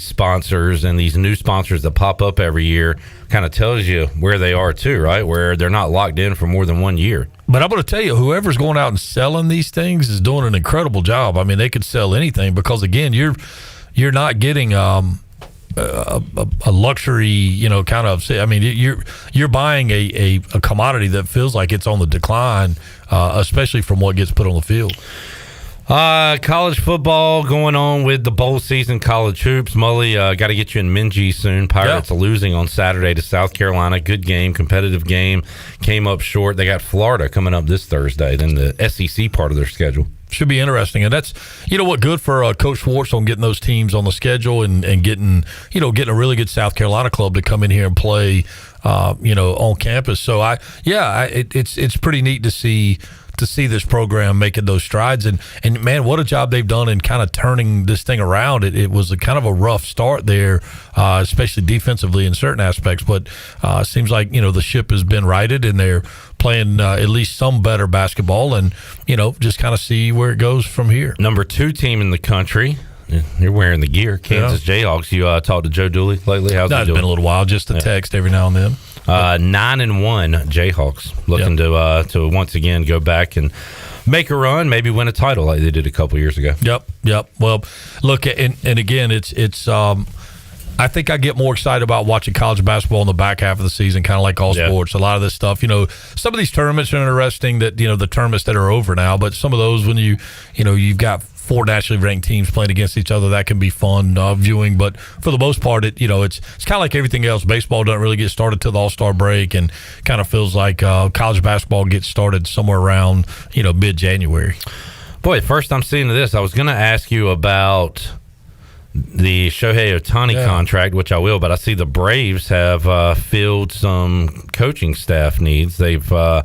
sponsors and these new sponsors that pop up every year kind of tells you where they are too, right? Where they're not locked in for more than 1 year. But I'm going to tell you, whoever's going out and selling these things is doing an incredible job. I mean, they could sell anything because, again, you're not getting a luxury, kind of. I mean, you're buying a commodity that feels like it's on the decline, especially from what gets put on the field. College football going on with the bowl season, college hoops. Mully, got to get you in Minji soon. Pirates losing on Saturday to South Carolina. Good game, competitive game. Came up short. They got Florida coming up this Thursday, then the SEC part of their schedule. Should be interesting, and that's good for Coach Schwartz on getting those teams on the schedule and getting a really good South Carolina club to come in here and play on campus. So it's pretty neat to see this program making those strides, and man, what a job they've done in kind of turning this thing around. It was a kind of a rough start there, especially defensively in certain aspects, but it seems like the ship has been righted and they're playing at least some better basketball, and just kind of see where it goes from here. Number 2 team in the country. You're wearing the gear, Kansas Jayhawks. You talked to Joe Dooley lately? How's he doing? It's been a little while, just a text every now and then. 9-1 Jayhawks, looking to once again go back and make a run, maybe win a title like they did a couple years ago. Yep. Well, look, and again, it's I think I get more excited about watching college basketball in the back half of the season, kind of like all sports. A lot of this stuff, some of these tournaments are interesting. That the tournaments that are over now, but some of those when you've got 4 nationally ranked teams playing against each other, that can be fun viewing. But for the most part, it's kind of like everything else. Baseball doesn't really get started till the All-Star break, and kind of feels like college basketball gets started somewhere around mid-January. Boy, first I'm seeing this. I was going to ask you about the Shohei Ohtani contract, which I will, but I see the Braves have filled some coaching staff needs. They've they're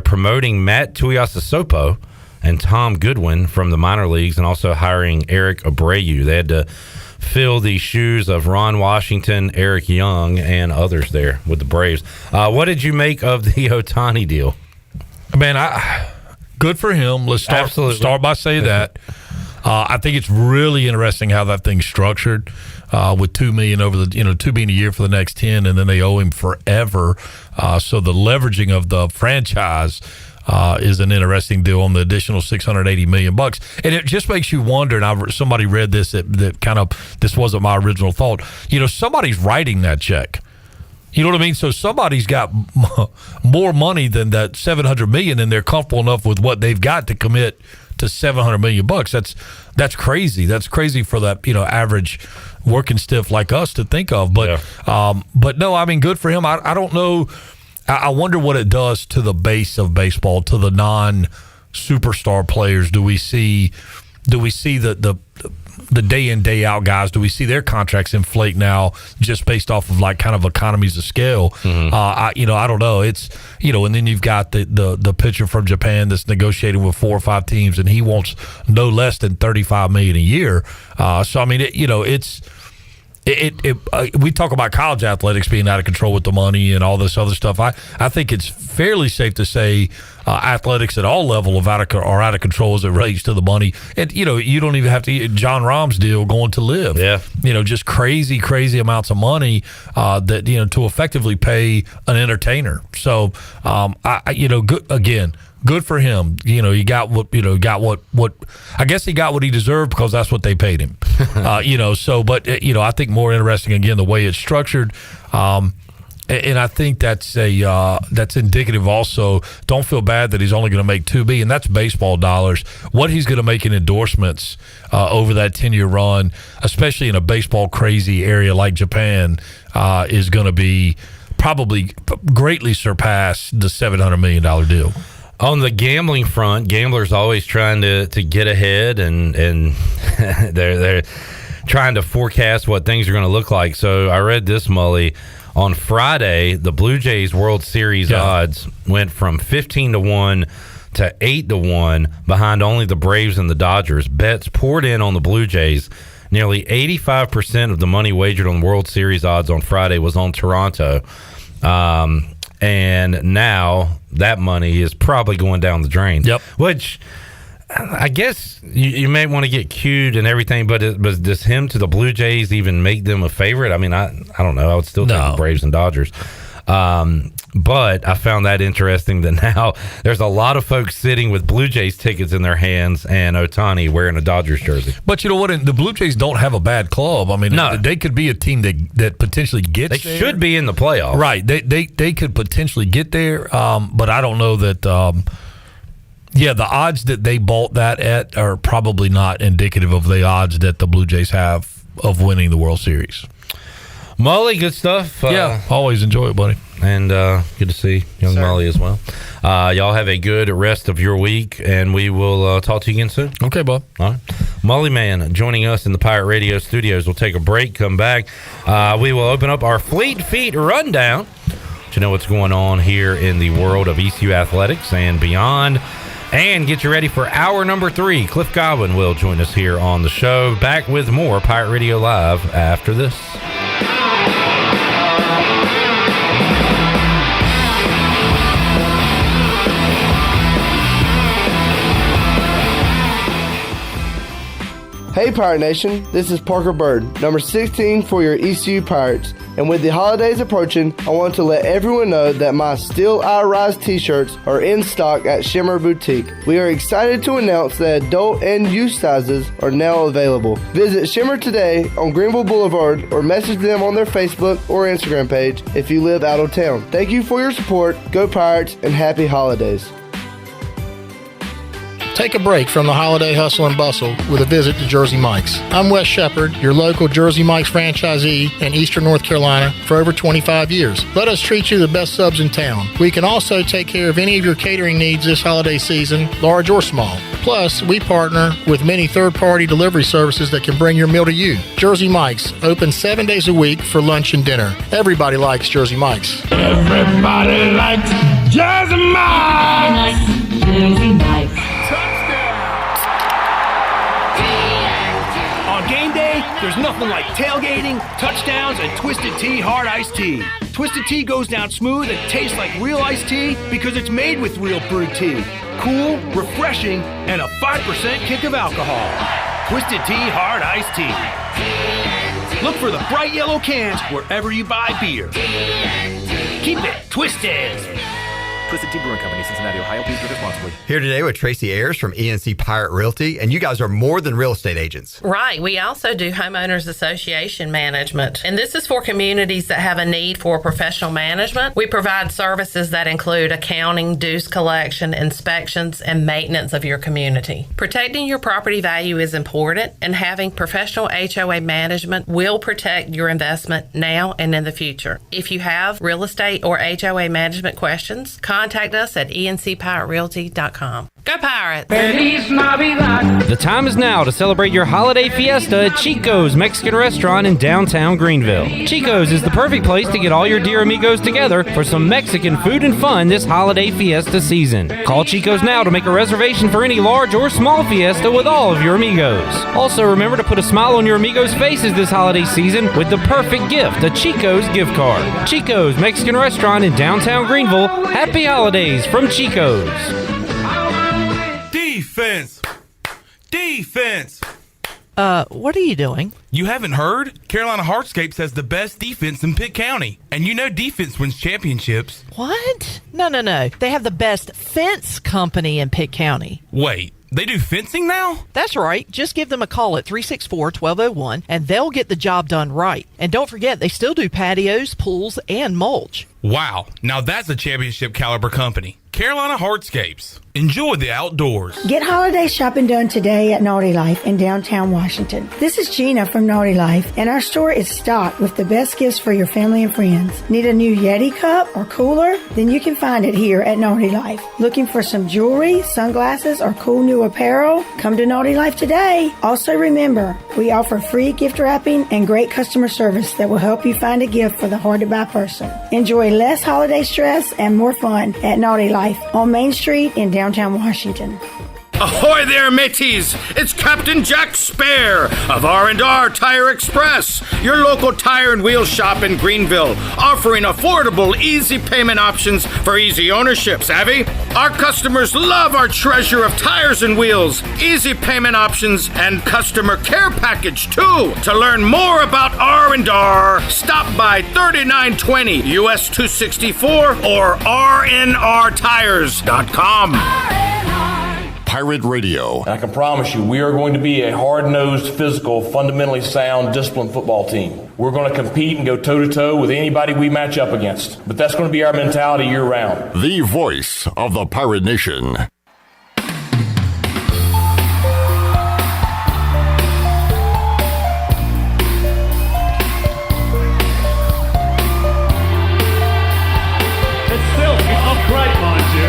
promoting Matt Tuiasosopo and Tom Goodwin from the minor leagues, and also hiring Eric Abreu. They had to fill the shoes of Ron Washington, Eric Young, and others there with the Braves. What did you make of the Ohtani deal? Man, good for him. Let's start by saying that. I think it's really interesting how that thing's structured, with $2 million over the $2 million a year for the next 10, and then they owe him forever. So the leveraging of the franchise is an interesting deal on the additional $680 million, and it just makes you wonder. And somebody read this that kind of, this wasn't my original thought. Somebody's writing that check. You know what I mean? So somebody's got more money than that $700 million, and they're comfortable enough with what they've got to commit to $700 million. That's crazy. That's crazy for that average working stiff like us to think of. But no, I mean, good for him. I don't know. I wonder what it does to the base of baseball, to the non-superstar players. Do we see the day in, day out guys? Do we see their contracts inflate now just based off of like kind of economies of scale? I don't know. It's and then you've got the pitcher from Japan that's negotiating with 4 or 5 teams, and he wants no less than $35 million a year. So I mean, we talk about college athletics being out of control with the money and all this other stuff. I think it's fairly safe to say athletics at all level are out of control as it relates to the money. And you don't even have to. John Rahm's deal going to live. Yeah. Just crazy amounts of money that to effectively pay an entertainer. So good for him. He got what I guess he got what he deserved because that's what they paid him. I think more interesting again the way it's structured. And I think that's indicative also. Don't feel bad that he's only going to make $2 billion, and that's baseball dollars. What he's going to make in endorsements over that 10-year run, especially in a baseball crazy area like Japan, is going to be probably greatly surpass the $700 million deal. On the gambling front, gamblers always trying to get ahead, and they're trying to forecast what things are going to look like. So I read this, Mully. On Friday, the Blue Jays World Series odds went from 15-1 to 8-1 behind only the Braves and the Dodgers. Bets poured in on the Blue Jays. Nearly 85% of the money wagered on World Series odds on Friday was on Toronto. And now that money is probably going down the drain. Yep. Which I guess you may want to get cued and everything, but does him to the Blue Jays even make them a favorite? I mean, I don't know. I would still take the Braves and Dodgers. But I found that interesting that now there's a lot of folks sitting with Blue Jays tickets in their hands and Ohtani wearing a Dodgers jersey. But you know what? The Blue Jays don't have a bad club. I mean, they could be a team that potentially gets there. They should be in the playoffs. Right. They could potentially get there, but I don't know that the odds that they bought that at are probably not indicative of the odds that the Blue Jays have of winning the World Series. Mully, good stuff. Always enjoy it, buddy. And good to see young Mully as well. Y'all have a good rest of your week, and we will talk to you again soon. Okay, Bob. All right. Mully Man joining us in the Pirate Radio studios. We'll take a break, come back. We will open up our Fleet Feet rundown to know what's going on here in the world of ECU athletics and beyond. And get you ready for hour number 3. Cliff Godwin will join us here on the show. Back with more Pirate Radio Live after this. Hey Pirate Nation, this is Parker Bird, number 16 for your ECU Pirates. And with the holidays approaching, I want to let everyone know that my Still I Rise t-shirts are in stock at Shimmer Boutique. We are excited to announce that adult and youth sizes are now available. Visit Shimmer today on Greenville Boulevard or message them on their Facebook or Instagram page if you live out of town. Thank you for your support, go Pirates, and happy holidays. Take a break from the holiday hustle and bustle with a visit to Jersey Mike's. I'm Wes Shepard, your local Jersey Mike's franchisee in Eastern North Carolina for over 25 years. Let us treat you the best subs in town. We can also take care of any of your catering needs this holiday season, large or small. Plus, we partner with many third-party delivery services that can bring your meal to you. Jersey Mike's, open 7 days a week for lunch and dinner. Everybody likes Jersey Mike's. Everybody likes Jersey Mike's. Jersey Mike's. On game day, there's nothing like tailgating, touchdowns, and Twisted Tea Hard Iced Tea. Twisted Tea goes down smooth and tastes like real iced tea because it's made with real brewed tea. Cool, refreshing, and a 5% kick of alcohol. Twisted Tea Hard Iced Tea. Look for the bright yellow cans wherever you buy beer. Keep it twisted. Twisted Tea Brewing Company, Cincinnati, Ohio. Please drink responsibly. Here today with Tracy Ayers from ENC Pirate Realty, and you guys are more than real estate agents. Right. We also do homeowners association management, and this is for communities that have a need for professional management. We provide services that include accounting, dues collection, inspections, and maintenance of your community. Protecting your property value is important, and having professional HOA management will protect your investment now and in the future. If you have real estate or HOA management questions, contact us at encpiraterealty.com. Go Pirates! Feliz Navidad. The time is now to celebrate your holiday fiesta at Chico's Mexican Restaurant in downtown Greenville. Chico's is the perfect place to get all your dear amigos together for some Mexican food and fun this holiday fiesta season. Call Chico's now to make a reservation for any large or small fiesta with all of your amigos. Also, remember to put a smile on your amigos' faces this holiday season with the perfect gift, a Chico's gift card. Chico's Mexican Restaurant in downtown Greenville. Happy holidays from Chico's. Defense! Defense! What are you doing? You haven't heard? Carolina Hardscapes has the best defense in Pitt County. And you know defense wins championships. What? No. They have the best fence company in Pitt County. Wait, they do fencing now? That's right. Just give them a call at 364-1201 and they'll get the job done right. And don't forget, they still do patios, pools, and mulch. Wow, now that's a championship caliber company. Carolina Hardscapes. Enjoy the outdoors. Get holiday shopping done today at Naughty Life in downtown Washington. This is Gina from Naughty Life, and our store is stocked with the best gifts for your family and friends. Need a new Yeti cup or cooler? Then you can find it here at Naughty Life. Looking for some jewelry, sunglasses, or cool new apparel? Come to Naughty Life today. Also remember, we offer free gift wrapping and great customer service that will help you find a gift for the hard-to-buy person. Enjoy less holiday stress and more fun at Naughty Life on Main Street in downtown Washington. Ahoy there, mateys! It's Captain Jack Spare of R&R Tire Express, your local tire and wheel shop in Greenville, offering affordable, easy payment options for easy ownership, savvy? Our customers love our treasure of tires and wheels, easy payment options, and customer care package, too. To learn more about R&R, stop by 3920 US 264 or rnrtires.com. Pirate Radio. And I can promise you, we are going to be a hard-nosed, physical, fundamentally sound, disciplined football team. We're going to compete and go toe-to-toe with anybody we match up against. But that's going to be our mentality year-round. The voice of the Pirate Nation. It's still great, mind you.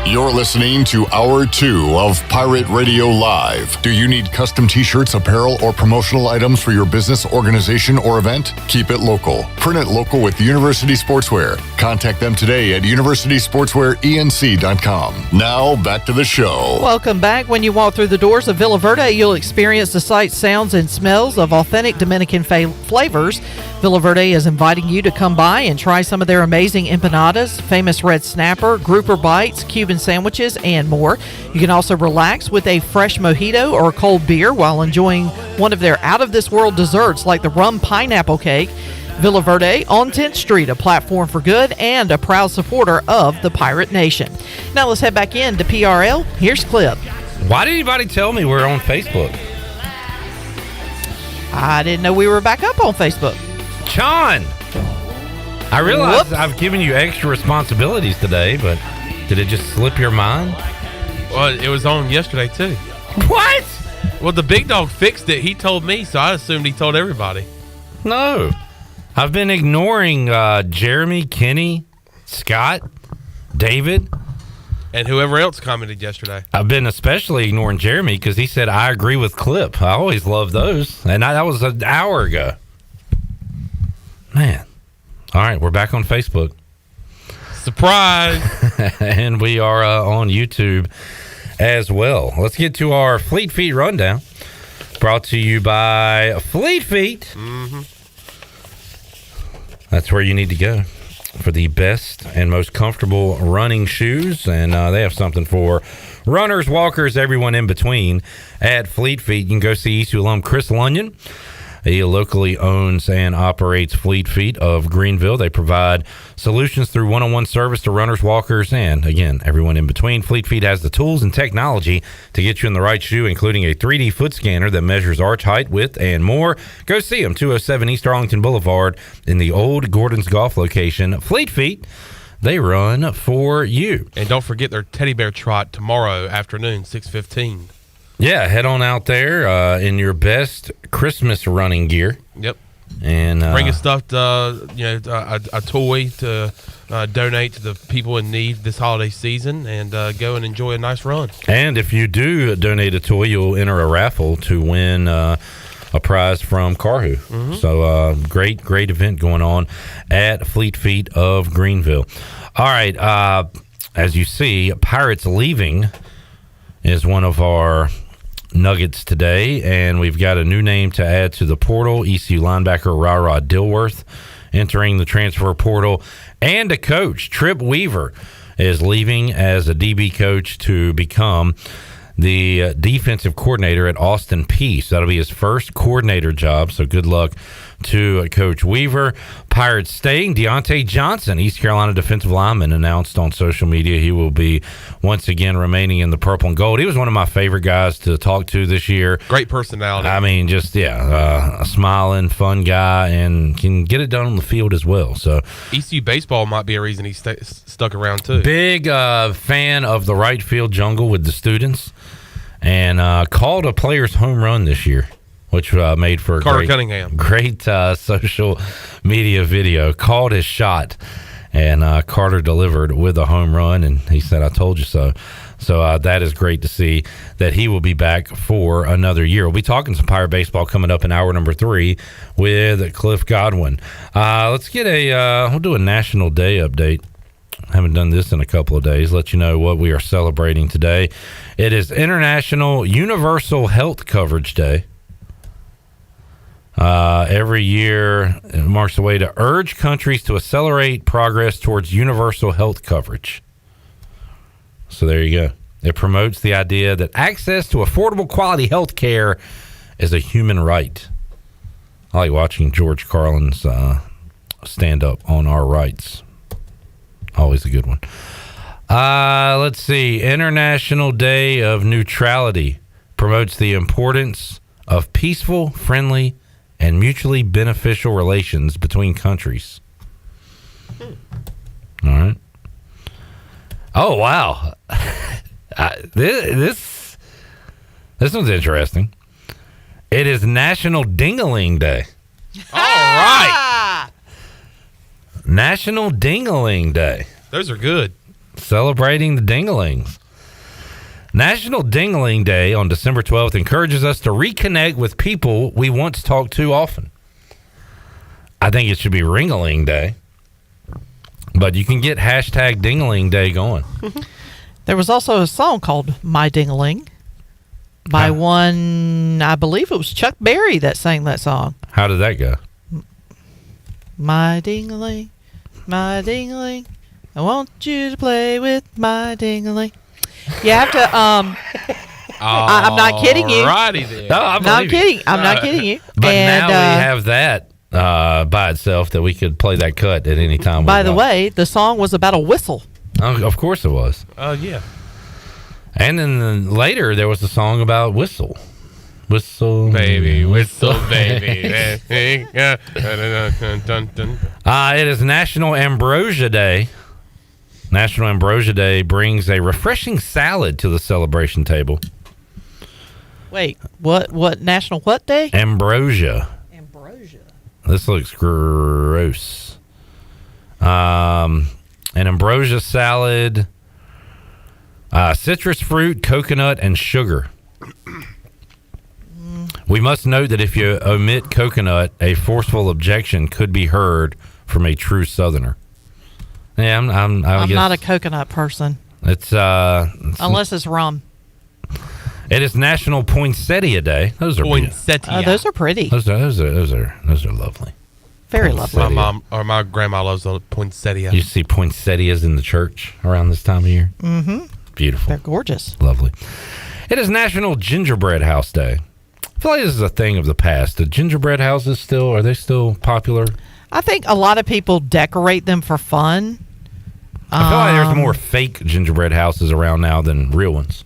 You're listening to Hour 2 of Pirate Radio Live. Do you need custom t-shirts, apparel, or promotional items for your business, organization, or event? Keep it local. Print it local with University Sportswear. Contact them today at universitysportswearenc.com. Now, back to the show. Welcome back. When you walk through the doors of Villa Verde, you'll experience the sights, sounds, and smells of authentic Dominican flavors. Villa Verde is inviting you to come by and try some of their amazing empanadas, famous red snapper, grouper bites, Cuban sandwiches, and more. You can also relax with a fresh mojito or cold beer while enjoying one of their out-of-this-world desserts like the rum pineapple cake. Villa Verde on 10th Street, a platform for good and a proud supporter of the Pirate Nation. Now let's head back in to PRL. Here's Cliff. Why did anybody tell me we're on Facebook? I didn't know we were back up on Facebook. John! I realize I've given you extra responsibilities today, but did it just slip your mind? Well, it was on yesterday, too. What? Well, the big dog fixed it. He told me, so I assumed he told everybody. No. I've been ignoring Jeremy, Kenny, Scott, David. And whoever else commented yesterday. I've been especially ignoring Jeremy because he said, I agree with Clip. I always love those. And that was an hour ago. Man. All right, we're back on Facebook. Surprise! And we are on YouTube as well. Let's get to our Fleet Feet rundown. Brought to you by Fleet Feet. Mm-hmm. That's where you need to go for the best and most comfortable running shoes. And they have something for runners, walkers, everyone in between at Fleet Feet. You can go see ECU alum Chris Lunyon. He locally owns and operates Fleet Feet of Greenville. They provide solutions through one-on-one service to runners, walkers, and, again, everyone in between. Fleet Feet has the tools and technology to get you in the right shoe, including a 3D foot scanner that measures arch height, width, and more. Go see them, 207 East Arlington Boulevard in the old Gordon's Golf location. Fleet Feet, they run for you. And don't forget their teddy bear trot tomorrow afternoon, 6:15. Yeah, head on out there in your best Christmas running gear. Yep. And bring a stuffed, a toy to donate to the people in need this holiday season and go and enjoy a nice run. And if you do donate a toy, you'll enter a raffle to win a prize from Carhu. Mm-hmm. So great event going on at Fleet Feet of Greenville. All right, as you see, Pirates leaving is one of our nuggets today, and we've got a new name to add to the portal. ECU linebacker Ra Dilworth entering the transfer portal, and a coach, Trip Weaver, is leaving as a DB coach to become the defensive coordinator at Austin Peay. That'll be his first coordinator job, so good luck to Coach Weaver. Pirates staying. Deontay Johnson, East Carolina defensive lineman, announced on social media he will be once again remaining in the purple and gold. He was one of my favorite guys to talk to this year. Great personality. I mean, just, a smiling, fun guy, and can get it done on the field as well. So ECU baseball might be a reason he stuck around, too. Big fan of the right field jungle with the students, and called a player's home run this year, which made for a Carter Cunningham. Great social media video. Called his shot, and Carter delivered with a home run, and he said, "I told you so." So that is great to see that he will be back for another year. We'll be talking some Pirate baseball coming up in hour number 3 with Cliff Godwin. Let's get we'll do a National Day update. Haven't done this in a couple of days. Let you know what we are celebrating today. It is International Universal Health Coverage Day. Every year it marks a way to urge countries to accelerate progress towards universal health coverage. So there you go. It promotes the idea that access to affordable quality health care is a human right. I like watching George Carlin's stand up on our rights. Always a good one. Let's see. International Day of Neutrality promotes the importance of peaceful, friendly, and mutually beneficial relations between countries. All right. Oh, wow. This one's interesting. It is National Ding-a-Ling Day. All right. National Ding-a-Ling Day. Those are good. Celebrating the ding-a-lings. National Ding-a-Ling Day on December 12th encourages us to reconnect with people we once talked to often. I think it should be Ring-a-Ling Day. But you can get hashtag Ding-a-Ling Day going. There was also a song called My Ding-a-Ling by one, I believe it was Chuck Berry that sang that song. How did that go? My ding-a-ling, my ding-a-ling, I want you to play with my ding-a-ling. You have to, I'm not kidding you. Alrighty then. No, I'm kidding. I'm not kidding you. But and, now we have that by itself that we could play that cut at any time. By the way, the song was about a whistle. Oh, of course it was. Yeah. And then later there was a song about whistle. Whistle. Baby, whistle, baby. It is National Ambrosia Day. National Ambrosia Day brings a refreshing salad to the celebration table. Wait, what National what day? Ambrosia. This looks gross. An ambrosia salad, citrus fruit, coconut, and sugar. We must note that if you omit coconut, a forceful objection could be heard from a true Southerner. Yeah, I'm not a coconut person. It's unless it's rum. It is National Poinsettia Day. Those are poinsettia. Those are pretty. Those are lovely. Very lovely. My grandma loves the poinsettia. You see poinsettias in the church around this time of year. Mm-hmm. Beautiful. They're gorgeous. Lovely. It is National Gingerbread House Day. I feel like this is a thing of the past. The gingerbread houses are they still popular? I think a lot of people decorate them for fun. I feel like there's more fake gingerbread houses around now than real ones.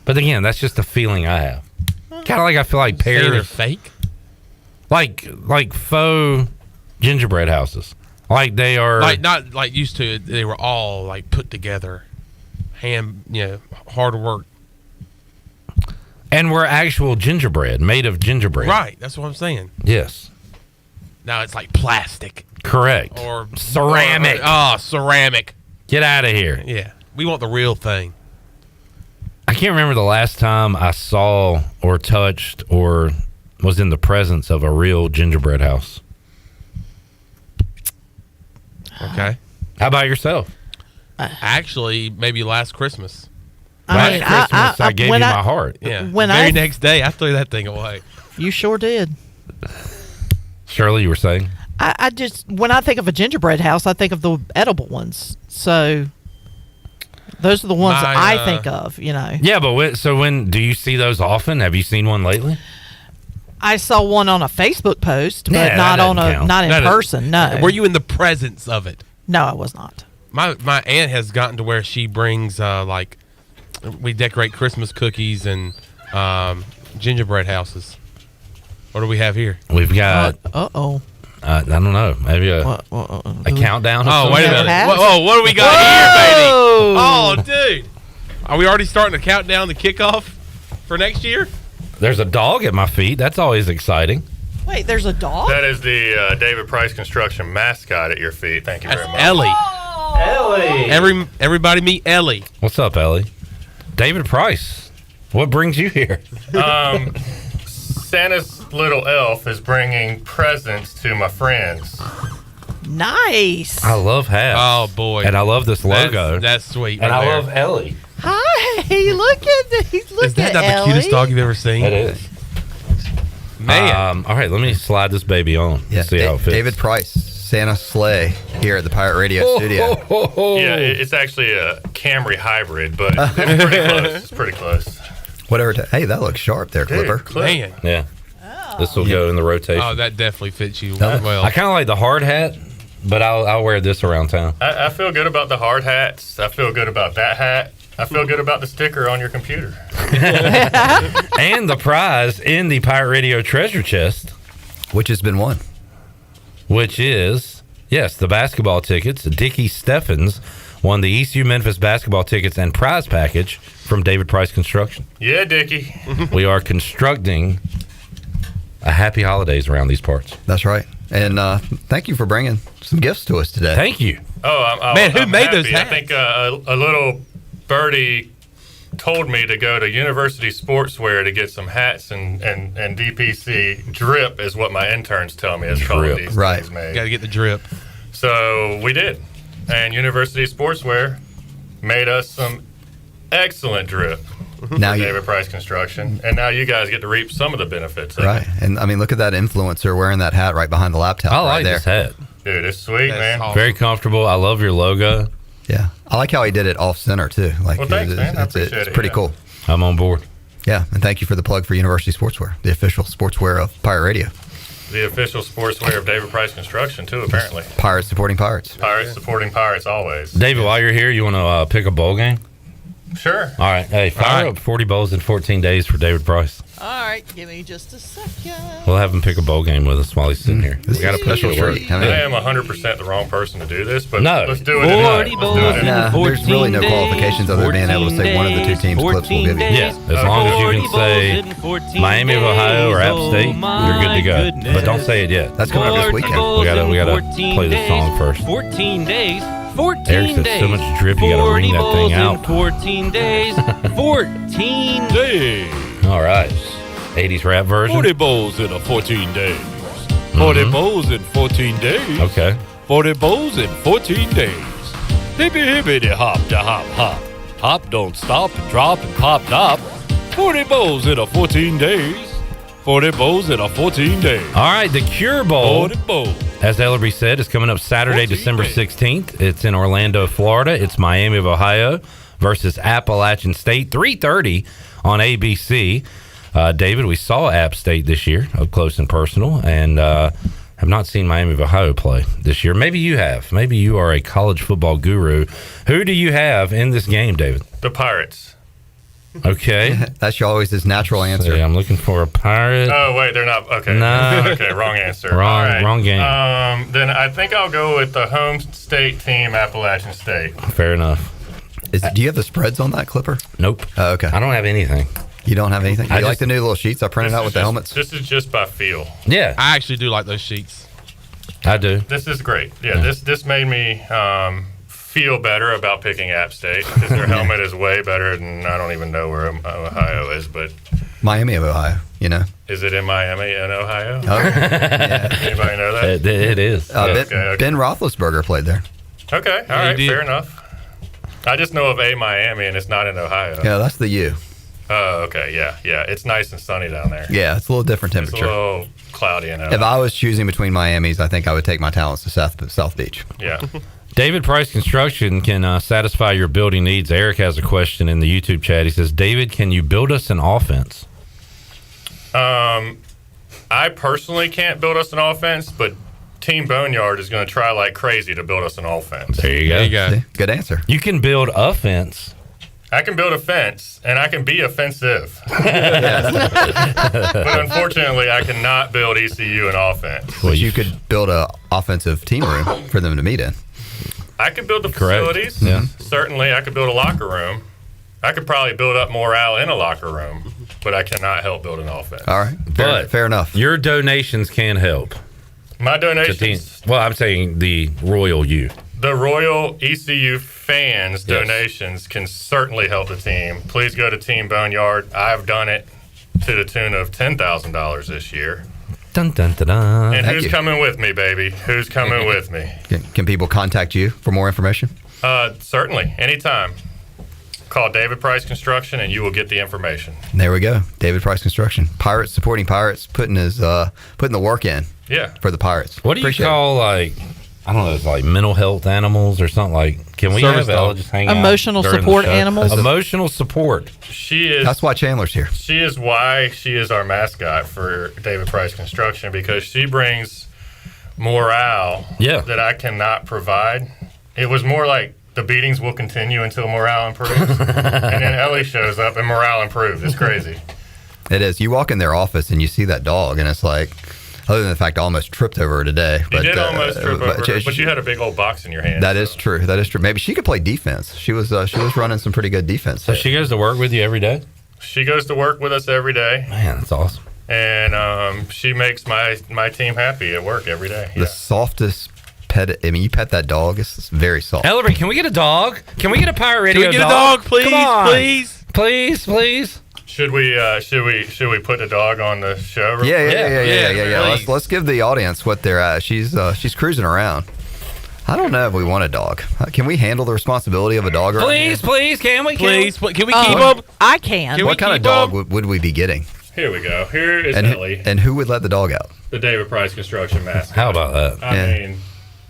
But again, that's just a feeling I have. Kind of like I feel like pears. They're fake? Like faux gingerbread houses. Like they are. Like not like used to. They were all like put together. Hard work. And were actual gingerbread, made of gingerbread. Right, that's what I'm saying. Yes. Now it's like plastic. Correct. Or ceramic. Ceramic. Get out of here. Yeah. We want the real thing. I can't remember the last time I saw or touched or was in the presence of a real gingerbread house. Okay. How about yourself? Actually, maybe last Christmas. Last Christmas, I gave you my heart. Yeah. The next day, I threw that thing away. You sure did. Shirley, you were saying? I just, when I think of a gingerbread house, I think of the edible ones. So those are the ones that I think of, you know. Yeah, but when do you see those often? Have you seen one lately? I saw one on a Facebook post, but Yeah, not in That person. No. Were you in the presence of it? No, I was not. My aunt has gotten to where she brings we decorate Christmas cookies and gingerbread houses. What do we have here? We've got. I don't know. Maybe a countdown. Oh, wait a minute. Whoa, what do we got here, baby? Oh, dude. Are we already starting to count down the kickoff for next year? There's a dog at my feet. That's always exciting. Wait, there's a dog? That is the David Price Construction mascot at your feet. Thank you very much. Ellie. Ellie. Everybody meet Ellie. What's up, Ellie? David Price. What brings you here? Santa's little elf is bringing presents to my friends. Nice. I love hats. Oh, boy. And I love this logo. That's sweet. And right I there. love Ellie. Hi, look at this. Look Is that at not Ellie. the cutest dog you've ever seen? It is. Man. All right, let me slide this baby on. Yeah, See how it fits. David Price, Santa Sleigh here at the Pirate Radio studio. Yeah, it's actually a Camry hybrid, but it's pretty close. It's pretty close. Whatever. Hey, that looks sharp there, Clipper. Man. Yeah. This will go in the rotation. Oh, that definitely fits you well. I kind of like the hard hat, but I'll wear this around town. I feel good about the hard hats. I feel good about that hat. I feel good about the sticker on your computer. And the prize in the Pirate Radio treasure chest, which has been won, which is, yes, the basketball tickets. Dickie Steffens won the ECU Memphis basketball tickets and prize package from David Price Construction. Yeah, Dickie. We are constructing a happy holidays around these parts. That's right. And thank you for bringing some gifts to us today. Thank you. Oh, Man, who I'm made happy. those hats? I think a little birdie told me to go to University Sportswear to get some hats and DPC. Drip is what my interns tell me is called these things made. Got to get the drip. So we did. And University Sportswear made us some excellent drip. Now David Price Construction, and now you guys get to reap some of the benefits of Right. And I mean, look at that influencer wearing that hat right behind the laptop. I like right there. this hat. Dude, it's sweet, man. Awesome. Very comfortable. I love your logo. Yeah. I like how he did it off center too. Like, Well, thanks, man. I appreciate it's it, pretty yeah. cool. I'm on board. Yeah. And thank you for the plug for University Sportswear, the official sportswear of Pirate Radio. The official sportswear of David Price Construction, too, apparently. Pirates supporting Pirates. Pirates supporting Pirates always. David, while you're here, you want to pick a bowl game? Sure. All right. Hey, fire up 40 bowls in 14 days for David Price. All right, give me just a second. We'll have him pick a bowl game with us while he's sitting here. We got to push it work. I am 100% the wrong person to do this, but No. let's do it. Anyway. Nah, there's really no qualifications other than being able to say one of the two teams Clips will give you. Yeah, as long as you can say Miami of Ohio or App State, you're good to go. But don't say it yet. That's coming up this weekend. We gotta play this song first. 14 days. 14 Eric said days. so much drip, you gotta ring that thing out. 14 days. 14 days. All right. 80s rap version. 40 bowls in 14 days. 40 bowls in 14 days. Okay. 40 bowls in 14 days. Hippity hippity hop da hop hop. Hop don't stop and drop and pop top. 40 bowls in 14 days. 40 bowls in 14 days. All right, the Cure Bowl, 40 bowls. as Ellerby said, is coming up Saturday, December 16th. It's in Orlando, Florida. It's Miami of Ohio versus Appalachian State, 3:30 on ABC. David, we saw App State this year up close and personal, and have not seen Miami of Ohio play this year. Maybe you have. Maybe you are a college football guru. Who do you have in this game, David? The Pirates. Okay. That's always his natural answer. See, I'm looking for a Pirate. Oh, wait, they're not. Okay. No. Okay, wrong answer. Wrong- All right. wrong game. Then I think I'll go with the home state team, Appalachian State. Fair enough. Do you have the spreads on that, Clipper? Nope. Oh, okay. I don't have anything. You don't have anything? You like the new little sheets I printed out with the helmets? This is just by feel. Yeah. I actually do like those sheets. I do. This is great. Yeah. This made me feel better about picking App State because their helmet is way better than I don't even know where Ohio is, but Miami of Ohio. Is it in Miami and Ohio? Oh, yeah. Anybody know that? It is. Ben Roethlisberger played there. Okay. All right. Fair enough. I just know of a Miami, and it's not in Ohio. Yeah, that's the U. Oh, okay. Yeah. It's nice and sunny down there. Yeah, it's a little different temperature. It's a little cloudy in Ohio. If I was choosing between Miamis, I think I would take my talents to South Beach. Yeah. David Price Construction can satisfy your building needs. Eric has a question in the YouTube chat. He says, David, can you build us an offense? I personally can't build us an offense, but Team Boneyard is going to try like crazy to build us an offense. There you go. See? Good answer. You can build a fence. I can build a fence, and I can be offensive. But unfortunately, I cannot build ECU an offense. Well, you could build a offensive team room for them to meet in. I could build the facilities. Yeah. Certainly, I could build a locker room. I could probably build up morale in a locker room, but I cannot help build an offense. All right. Fair enough. Your donations can help. My donations. Well, I'm saying the Royal U. The Royal ECU fans' donations can certainly help the team. Please go to Team Boneyard. I've done it to the tune of $10,000 this year. Dun, dun, dun, dun. And who's coming with me, baby? Who's coming with me? Can people contact you for more information? Certainly. Anytime. Call David Price Construction and you will get the information. There we go. David Price Construction. Pirates supporting Pirates, putting the work in. Yeah. For the Pirates. What do you call like, I don't know, it's like mental health animals or something like? Can we Service have Ella dog. just hang Emotional out during the support show? animals? Emotional support. She is. That's why Chandler's here. She is why she is our mascot for David Price Construction because she brings morale that I cannot provide. It was more like the beatings will continue until morale improves. And then Ellie shows up and morale improves. It's crazy. It is. You walk in their office and you see that dog, and it's like, other than the fact I almost tripped over her today. You did almost trip over her, but you had a big old box in your hand. That is true. That is true. Maybe she could play defense. She was running some pretty good defense. So she goes to work with you every day? She goes to work with us every day. Man, that's awesome. And she makes my team happy at work every day. The softest pet. I mean, you pet that dog. It's very soft. Ellery, can we get a dog? Can we get a Pirate Radio Can we get a dog, please? Come on. Please? Should we put the dog on the show? Yeah. Let's give the audience what they're at. She's cruising around. I don't know if we want a dog. Can we handle the responsibility of a dog? Please, can we? Can we keep up? I can. What kind of dog would we be getting? Here we go. Here is and Ellie. And who would let the dog out? The David Price Construction mascot. How about that? I mean,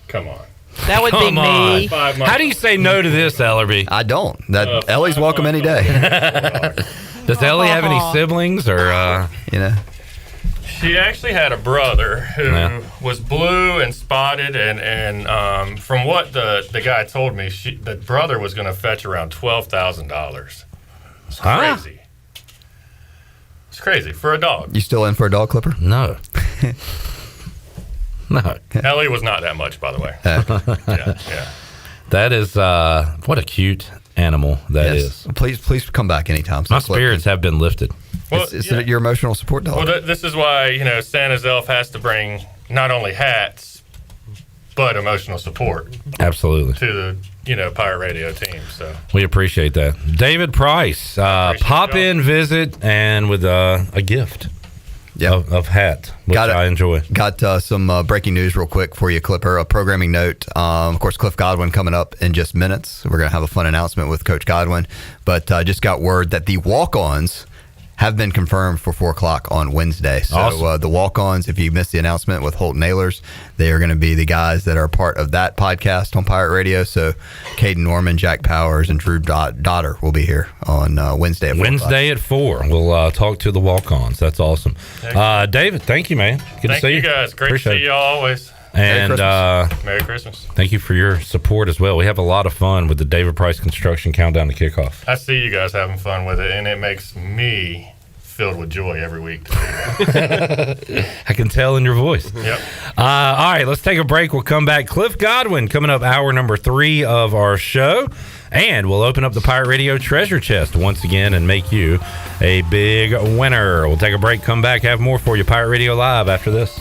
come on. That would be me. How do you say no to this, Ellerby? I don't. Ellie's welcome any day. Does Ellie have any siblings or She actually had a brother who was blue and spotted, and from what the guy told me, the brother was going to fetch around $12,000. It's crazy. It's crazy for a dog. You still in for a dog clipper? No. No. Ellie was not that much, by the way. Yeah. That is what a cute animal that is. Please come back anytime. My spirits have been lifted. Well, Isn't it your emotional support dog? Well, this is why Santa's elf has to bring not only hats but emotional support. Absolutely. To the Pirate Radio team. So we appreciate that. David Price, pop in, visit, and with a gift. Of hat, which I enjoy. Got some breaking news real quick for you, Clipper. A programming note. Of course, Cliff Godwin coming up in just minutes. We're going to have a fun announcement with Coach Godwin. But just got word that the walk-ons have been confirmed for 4 o'clock on Wednesday. So awesome. The walk-ons, if you missed the announcement with Holt Nailers, they are going to be the guys that are part of that podcast on Pirate Radio. So Caden Norman, Jack Powers, and Drew Dotter will be here on Wednesday at 4 Wednesday at 4. We'll talk to the walk-ons. That's awesome. David, thank you, man. Good to see you. Thank you, guys. Great to see you all always. And Merry Christmas. Thank you for your support as well. We have a lot of fun with the David Price Construction Countdown to Kickoff. I see you guys having fun with it, and it makes me filled with joy every week. I can tell in your voice. Yep. All right, let's take a break. We'll come back. Cliff Godwin coming up, hour number 3 of our show. And we'll open up the Pirate Radio treasure chest once again and make you a big winner. We'll take a break, come back, have more for you. Pirate Radio Live after this.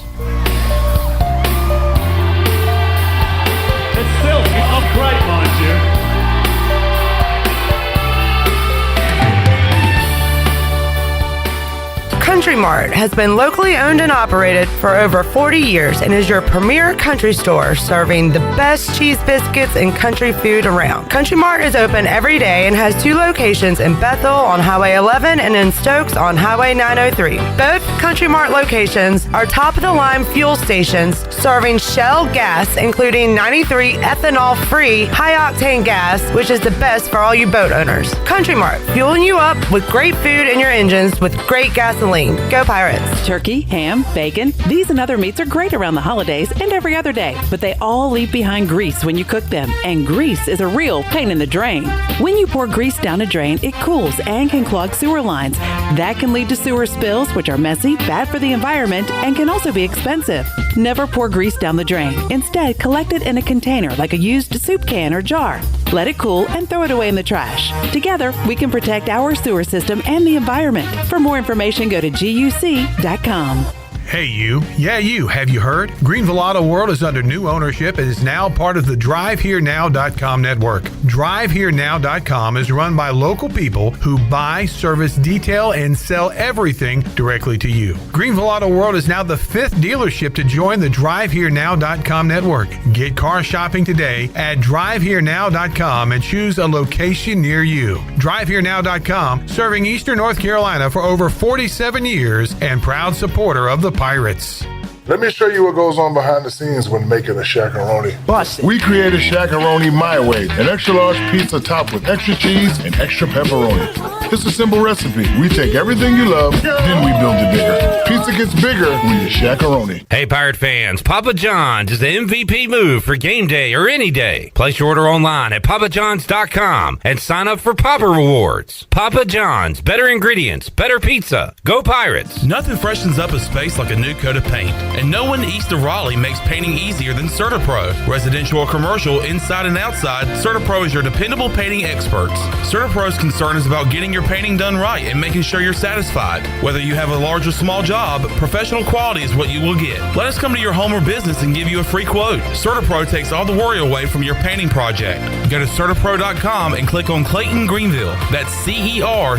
Country Mart has been locally owned and operated for over 40 years and is your premier country store serving the best cheese biscuits and country food around. Country Mart is open every day and has 2 locations in Bethel on Highway 11 and in Stokes on Highway 903. Both Country Mart locations are top-of-the-line fuel stations serving Shell gas, including 93 ethanol-free high-octane gas, which is the best for all you boat owners. Country Mart, fueling you up with great food in your engines with great gasoline. Go Pirates! Turkey, ham, bacon, these and other meats are great around the holidays and every other day, but they all leave behind grease when you cook them, and grease is a real pain in the drain. When you pour grease down a drain, it cools and can clog sewer lines. That can lead to sewer spills, which are messy, bad for the environment, and can also be expensive. Never pour grease down the drain. Instead, collect it in a container like a used soup can or jar. Let it cool and throw it away in the trash. Together, we can protect our sewer system and the environment. For more information, go to guc.com. Hey you. Yeah, you. Have you heard? Greenville Auto World is under new ownership and is now part of the DriveHereNow.com network. DriveHereNow.com is run by local people who buy, service, detail, and sell everything directly to you. Greenville Auto World is now the 5th dealership to join the DriveHereNow.com network. Get car shopping today at DriveHereNow.com and choose a location near you. DriveHereNow.com, serving Eastern North Carolina for over 47 years and proud supporter of the Pirates. Let me show you what goes on behind the scenes when making a Shaq-a-Roni. Bust it. We created Shaq-a-Roni my way, an extra large pizza topped with extra cheese and extra pepperoni. It's a simple recipe. We take everything you love, then we build it bigger. Pizza gets bigger when you Shaq-a-Roni. Hey, Pirate fans, Papa John's is the MVP move for game day or any day. Place your order online at papajohns.com and sign up for Papa Rewards. Papa John's, better ingredients, better pizza. Go Pirates. Nothing freshens up a space like a new coat of paint. And no one east of Raleigh makes painting easier than CertaPro. Residential or commercial, inside and outside, CertaPro is your dependable painting experts. CertaPro's concern is about getting your painting done right and making sure you're satisfied. Whether you have a large or small job, professional quality is what you will get. Let us come to your home or business and give you a free quote. CertaPro takes all the worry away from your painting project. Go to CertaPro.com and click on Clayton Greenville. That's CERTAPRO.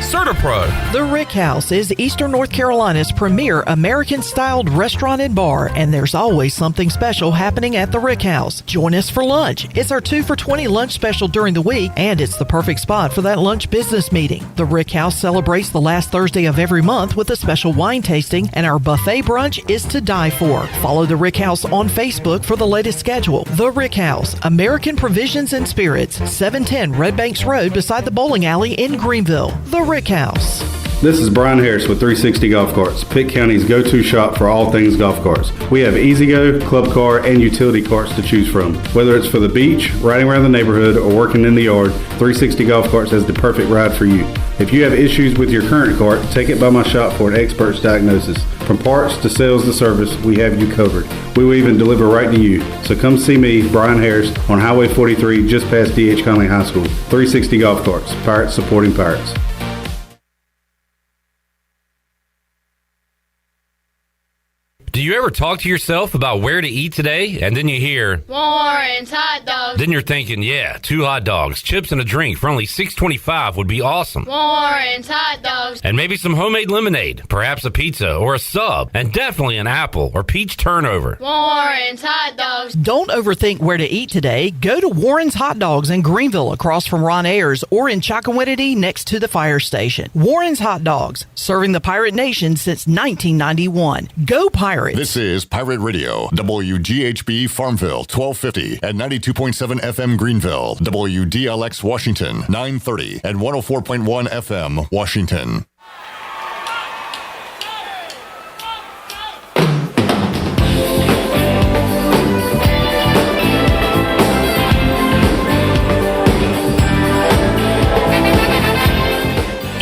CertaPro. The Rick House is Eastern North Carolina's premier American-styled restaurant and bar, and there's always something special happening at the Rick House. Join us for lunch. It's our 2 for $20 lunch special during the week, and it's the perfect spot for that lunch business meeting. The Rick House celebrates the last Thursday of every month with a special wine tasting, and our buffet brunch is to die for. Follow the Rick House on Facebook for the latest schedule. The Rick House, American Provisions and Spirits, 710 Red Banks Road beside the bowling alley in Greenville. The Rick House. This is Brian Harris with 360 Golf Carts, Pitt County's go-to shop for all things golf carts. We have E-Z-Go, club car, and utility carts to choose from. Whether it's for the beach, riding around the neighborhood, or working in the yard, 360 Golf Carts has the perfect ride for you. If you have issues with your current cart, take it by my shop for an expert's diagnosis. From parts to sales to service, we have you covered. We will even deliver right to you. So come see me, Brian Harris, on Highway 43, just past D.H. Conley High School. 360 Golf Carts, Pirates supporting Pirates. Do you ever talk to yourself about where to eat today, and then you hear Warren's hot dogs? Then you're thinking, yeah, 2 hot dogs, chips, and a drink for only $6.25 would be awesome. Warren's hot dogs. And maybe some homemade lemonade, perhaps a pizza or a sub, and definitely an apple or peach turnover. Warren's hot dogs. Don't overthink where to eat today. Go to Warren's Hot Dogs in Greenville across from Ron Ayers or in Chocowinity next to the fire station. Warren's Hot Dogs, serving the Pirate Nation since 1991. Go Pirates! This is Pirate Radio, WGHB Farmville, 1250 at 92.7 FM Greenville, WDLX Washington, 930 and 104.1 FM Washington.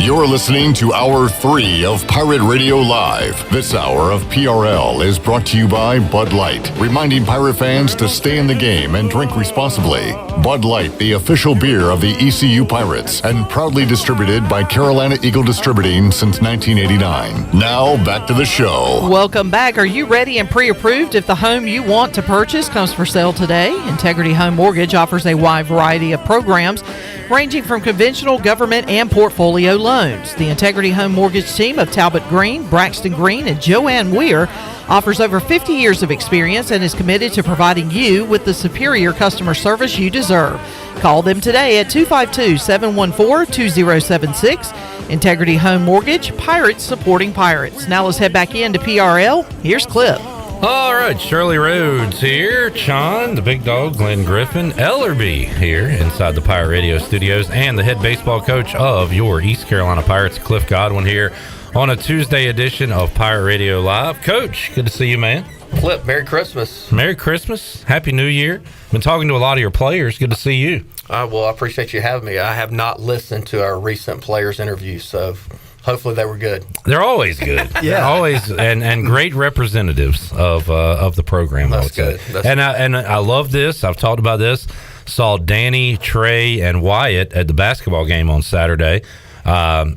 You're listening to Hour 3 of Pirate Radio Live. This hour of PRL is brought to you by Bud Light, reminding Pirate fans to stay in the game and drink responsibly. Bud Light, the official beer of the ECU Pirates, and proudly distributed by Carolina Eagle Distributing since 1989. Now, back to the show. Welcome back. Are you ready and pre-approved if the home you want to purchase comes for sale today? Integrity Home Mortgage offers a wide variety of programs ranging from conventional, government, and portfolio loans. The Integrity Home Mortgage team of Talbot Green, Braxton Green, and Joanne Weir offers over 50 years of experience and is committed to providing you with the superior customer service you deserve. Call them today at 252-714-2076. Integrity Home Mortgage, Pirates supporting Pirates. Now let's head back into PRL. Here's Cliff. All right, Shirley Rhodes here, Sean, the big dog, Glenn Griffin, Ellerby here inside the Pirate Radio studios, and the head baseball coach of your East Carolina Pirates, Cliff Godwin, here on a Tuesday edition of Pirate Radio Live. Coach, good to see you, man. Flip, Merry Christmas. Merry Christmas. Happy New Year. Been talking to a lot of your players. Good to see you. Well, I appreciate you having me. I have not listened to our recent players' interviews, so hopefully they were good. They're always good. Yeah. They're always and great representatives of the program. That's good. I love this. I've talked about this. Saw Danny, Trey, and Wyatt at the basketball game on Saturday.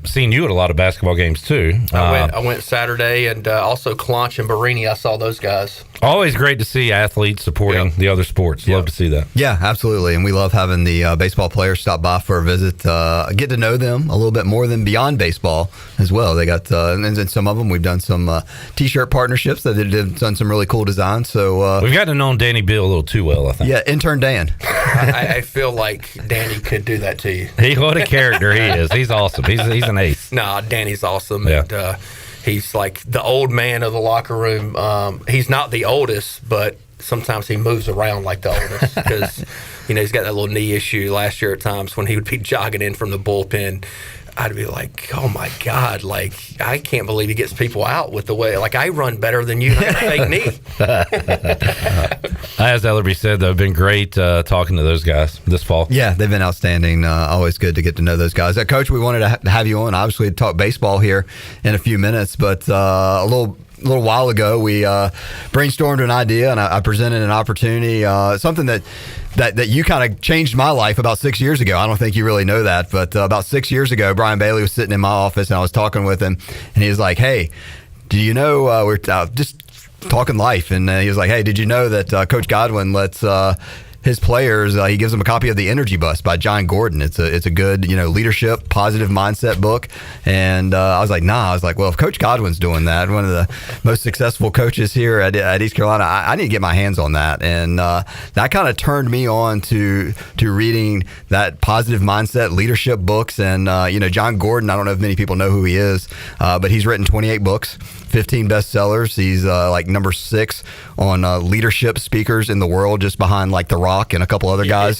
Seen you at a lot of basketball games too. I went Saturday, and also Clonch and Barini. I saw those guys. Always great to see athletes supporting the other sports. Love to see that. Yeah, absolutely. And we love having the baseball players stop by for a visit, get to know them a little bit more than beyond baseball as well. They got, and some of them, we've done some T-shirt partnerships that they've done some really cool designs. So we've gotten to know Danny Bill a little too well, I think. Yeah, intern Dan. I feel like Danny could do that to you. What a character he is. He's awesome. He's an ace. Nah, Danny's awesome. Yeah. And, he's like the old man of the locker room. He's not the oldest, but sometimes he moves around like the oldest because, he's got that little knee issue last year at times when he would be jogging in from the bullpen. I'd be like, oh, my God, I can't believe he gets people out with the way, I run better than you and I got a fake knee. As Ellerby said, though, been great talking to those guys this fall. Yeah, they've been outstanding. Always good to get to know those guys. Coach, we wanted to have you on, obviously, to talk baseball here in a few minutes, but a little while ago, we brainstormed an idea, and I presented an opportunity, something that you kind of changed my life about 6 years ago. I don't think you really know that, but about 6 years ago, Brian Bailey was sitting in my office, and I was talking with him, and he was like, hey, do you know, we're just talking life, and he was like, hey, did you know that Coach Godwin lets his players, he gives them a copy of The Energy Bus by John Gordon. It's a good, leadership, positive mindset book. And I was like, nah. I was like, well, if Coach Godwin's doing that, one of the most successful coaches here at East Carolina, I need to get my hands on that. And that kind of turned me on to reading that positive mindset leadership books. And, John Gordon, I don't know if many people know who he is, but he's written 28 books. 15 bestsellers. He's number 6 on leadership speakers in the world, just behind The Rock and a couple other guys.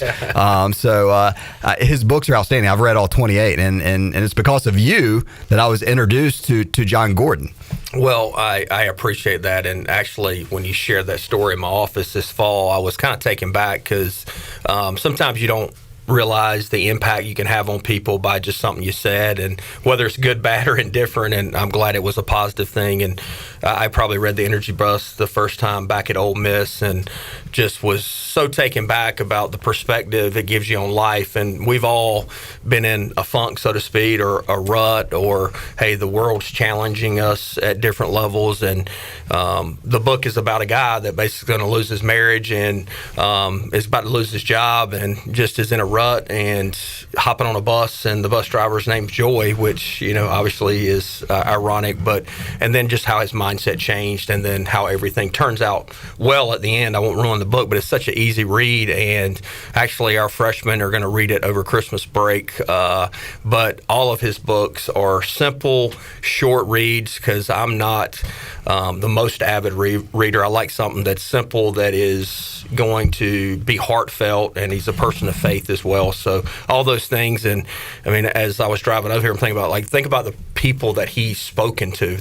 So his books are outstanding. I've read all 28, and it's because of you that I was introduced to John Gordon. Well, I appreciate that. And actually, when you shared that story in my office this fall, I was kind of taken back because sometimes you don't realize the impact you can have on people by just something you said, and whether it's good, bad, or indifferent. And I'm glad it was a positive thing. And I probably read The Energy Bus the first time back at Ole Miss and just was so taken back about the perspective it gives you on life. And we've all been in a funk, so to speak, or a rut, or, hey, the world's challenging us at different levels. And the book is about a guy that basically going to lose his marriage and is about to lose his job and just is in a rut and hopping on a bus, and the bus driver's name's Joy, which obviously is ironic, and then just how his mindset changed, and then how everything turns out well at the end. I won't ruin the book, but it's such an easy read, and actually our freshmen are going to read it over Christmas break. But all of his books are simple, short reads because I'm not the most avid reader. I like something that's simple, that is going to be heartfelt, and he's a person of faith as well. So all those things. And I mean, as I was driving over here, I'm thinking about think about the people that he's spoken to,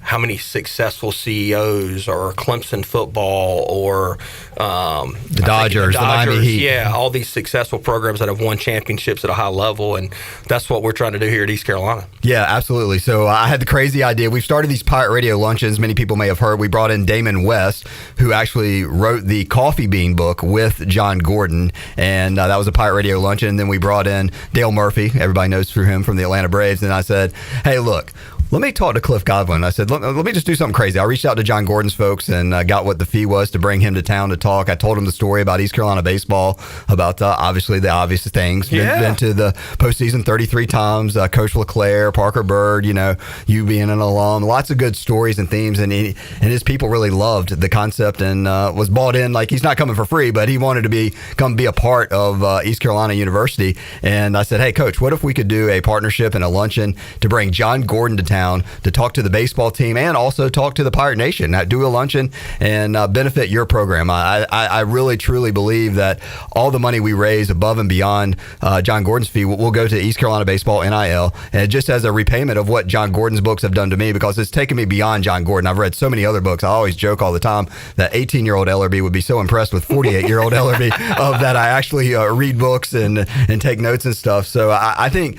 how many successful CEOs, or Clemson football, or the Dodgers, the Miami Heat. Yeah, all these successful programs that have won championships at a high level, and that's what we're trying to do here at East Carolina. Yeah, absolutely. So I had the crazy idea. We've started these Pirate Radio luncheons. Many people may have heard. We brought in Damon West, who actually wrote the Coffee Bean book with John Gordon, and that was a Pirate Radio luncheon. And then we brought in Dale Murphy. Everybody knows through him from the Atlanta Braves. And I said, hey, look, let me talk to Cliff Godwin. I said, let me just do something crazy. I reached out to John Gordon's folks and got what the fee was to bring him to town to talk. I told him the story about East Carolina baseball, about obviously the obvious things. Been to the postseason 33 times. Coach LeClaire, Parker Bird, you being an alum. Lots of good stories and themes, and his people really loved the concept and was bought in. Like, he's not coming for free, but he wanted to come be a part of East Carolina University. And I said, hey, Coach, what if we could do a partnership and a luncheon to bring John Gordon to town to talk to the baseball team and also talk to the Pirate Nation, do a luncheon and benefit your program. I really, truly believe that all the money we raise above and beyond John Gordon's fee will go to East Carolina baseball NIL, and just as a repayment of what John Gordon's books have done to me, because it's taken me beyond John Gordon. I've read so many other books. I always joke all the time that 18-year-old Ellerby would be so impressed with 48-year-old Ellerby of that I actually read books and take notes and stuff. So I think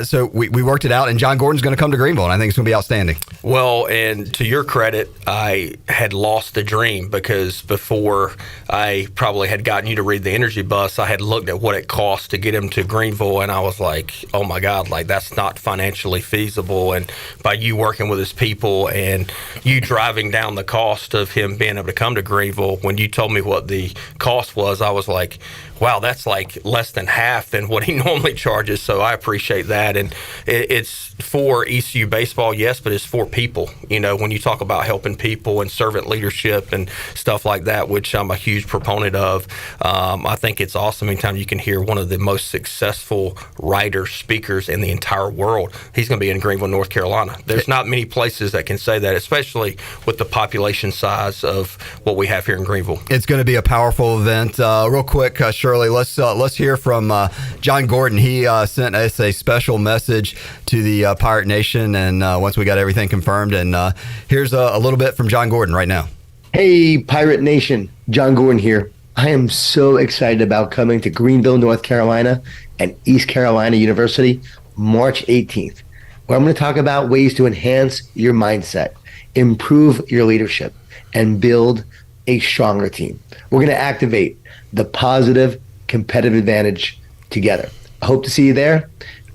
so we worked it out, and John Gordon's going to come to Greenville, and I think it's going to be outstanding. Well, and to your credit, I had lost the dream, because before I probably had gotten you to read the Energy Bus, I had looked at what it cost to get him to Greenville, and I was like, oh my God, like, that's not financially feasible. And by you working with his people and you driving down the cost of him being able to come to Greenville, when you told me what the cost was, I was like, wow, that's like less than half than what he normally charges. So I appreciate that. And it's for ECU baseball, yes, but it's for people. When you talk about helping people and servant leadership and stuff like that, which I'm a huge proponent of, I think it's awesome anytime you can hear one of the most successful writers, speakers in the entire world. He's going to be in Greenville, North Carolina. There's not many places that can say that, especially with the population size of what we have here in Greenville. It's going to be a powerful event. Real quick, Shirley, let's hear from John Gordon. He sent us a special message to the Pirate Nation, and once we got everything confirmed, and here's a little bit from John Gordon right now. Hey, Pirate Nation, John Gordon here. I am so excited about coming to Greenville, North Carolina, and East Carolina University, March 18th, where I'm going to talk about ways to enhance your mindset, improve your leadership, and build a stronger team. We're going to activate the positive competitive advantage together. I hope to see you there.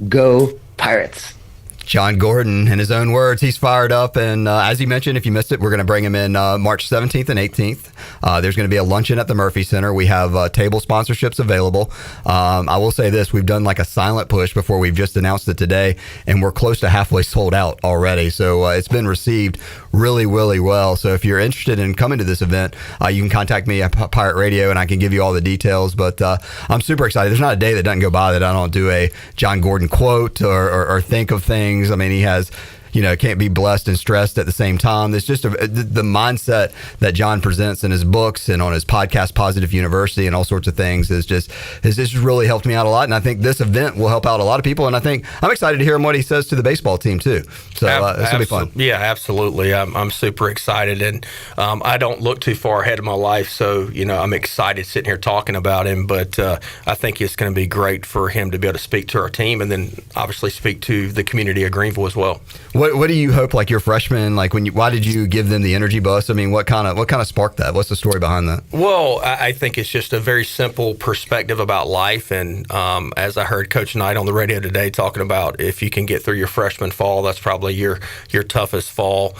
Go Pirates. John Gordon, in his own words, he's fired up. And as he mentioned, if you missed it, we're going to bring him in March 17th and 18th. There's going to be a luncheon at the Murphy Center. We have table sponsorships available. I will say this, we've done like a silent push before we've just announced it today, and we're close to halfway sold out already. So it's been received really, really well. So if you're interested in coming to this event, you can contact me at Pirate Radio, and I can give you all the details. But I'm super excited. There's not a day that doesn't go by that I don't do a John Gordon quote or think of things. I mean, he has, can't be blessed and stressed at the same time. It's just the mindset that John presents in his books and on his podcast, Positive University, and all sorts of things has just really helped me out a lot. And I think this event will help out a lot of people. And I think I'm excited to hear him what he says to the baseball team too. So it's gonna be fun. Yeah, absolutely. I'm super excited, and I don't look too far ahead of my life, so I'm excited sitting here talking about him. But I think it's going to be great for him to be able to speak to our team, and then obviously speak to the community of Greenville as well. What do you hope, like your freshmen, like why did you give them the energy bus? I mean, what kind of sparked that? What's the story behind that? Well, I think it's just a very simple perspective about life. And as I heard Coach Knight on the radio today talking about, if you can get through your freshman fall, that's probably your toughest fall.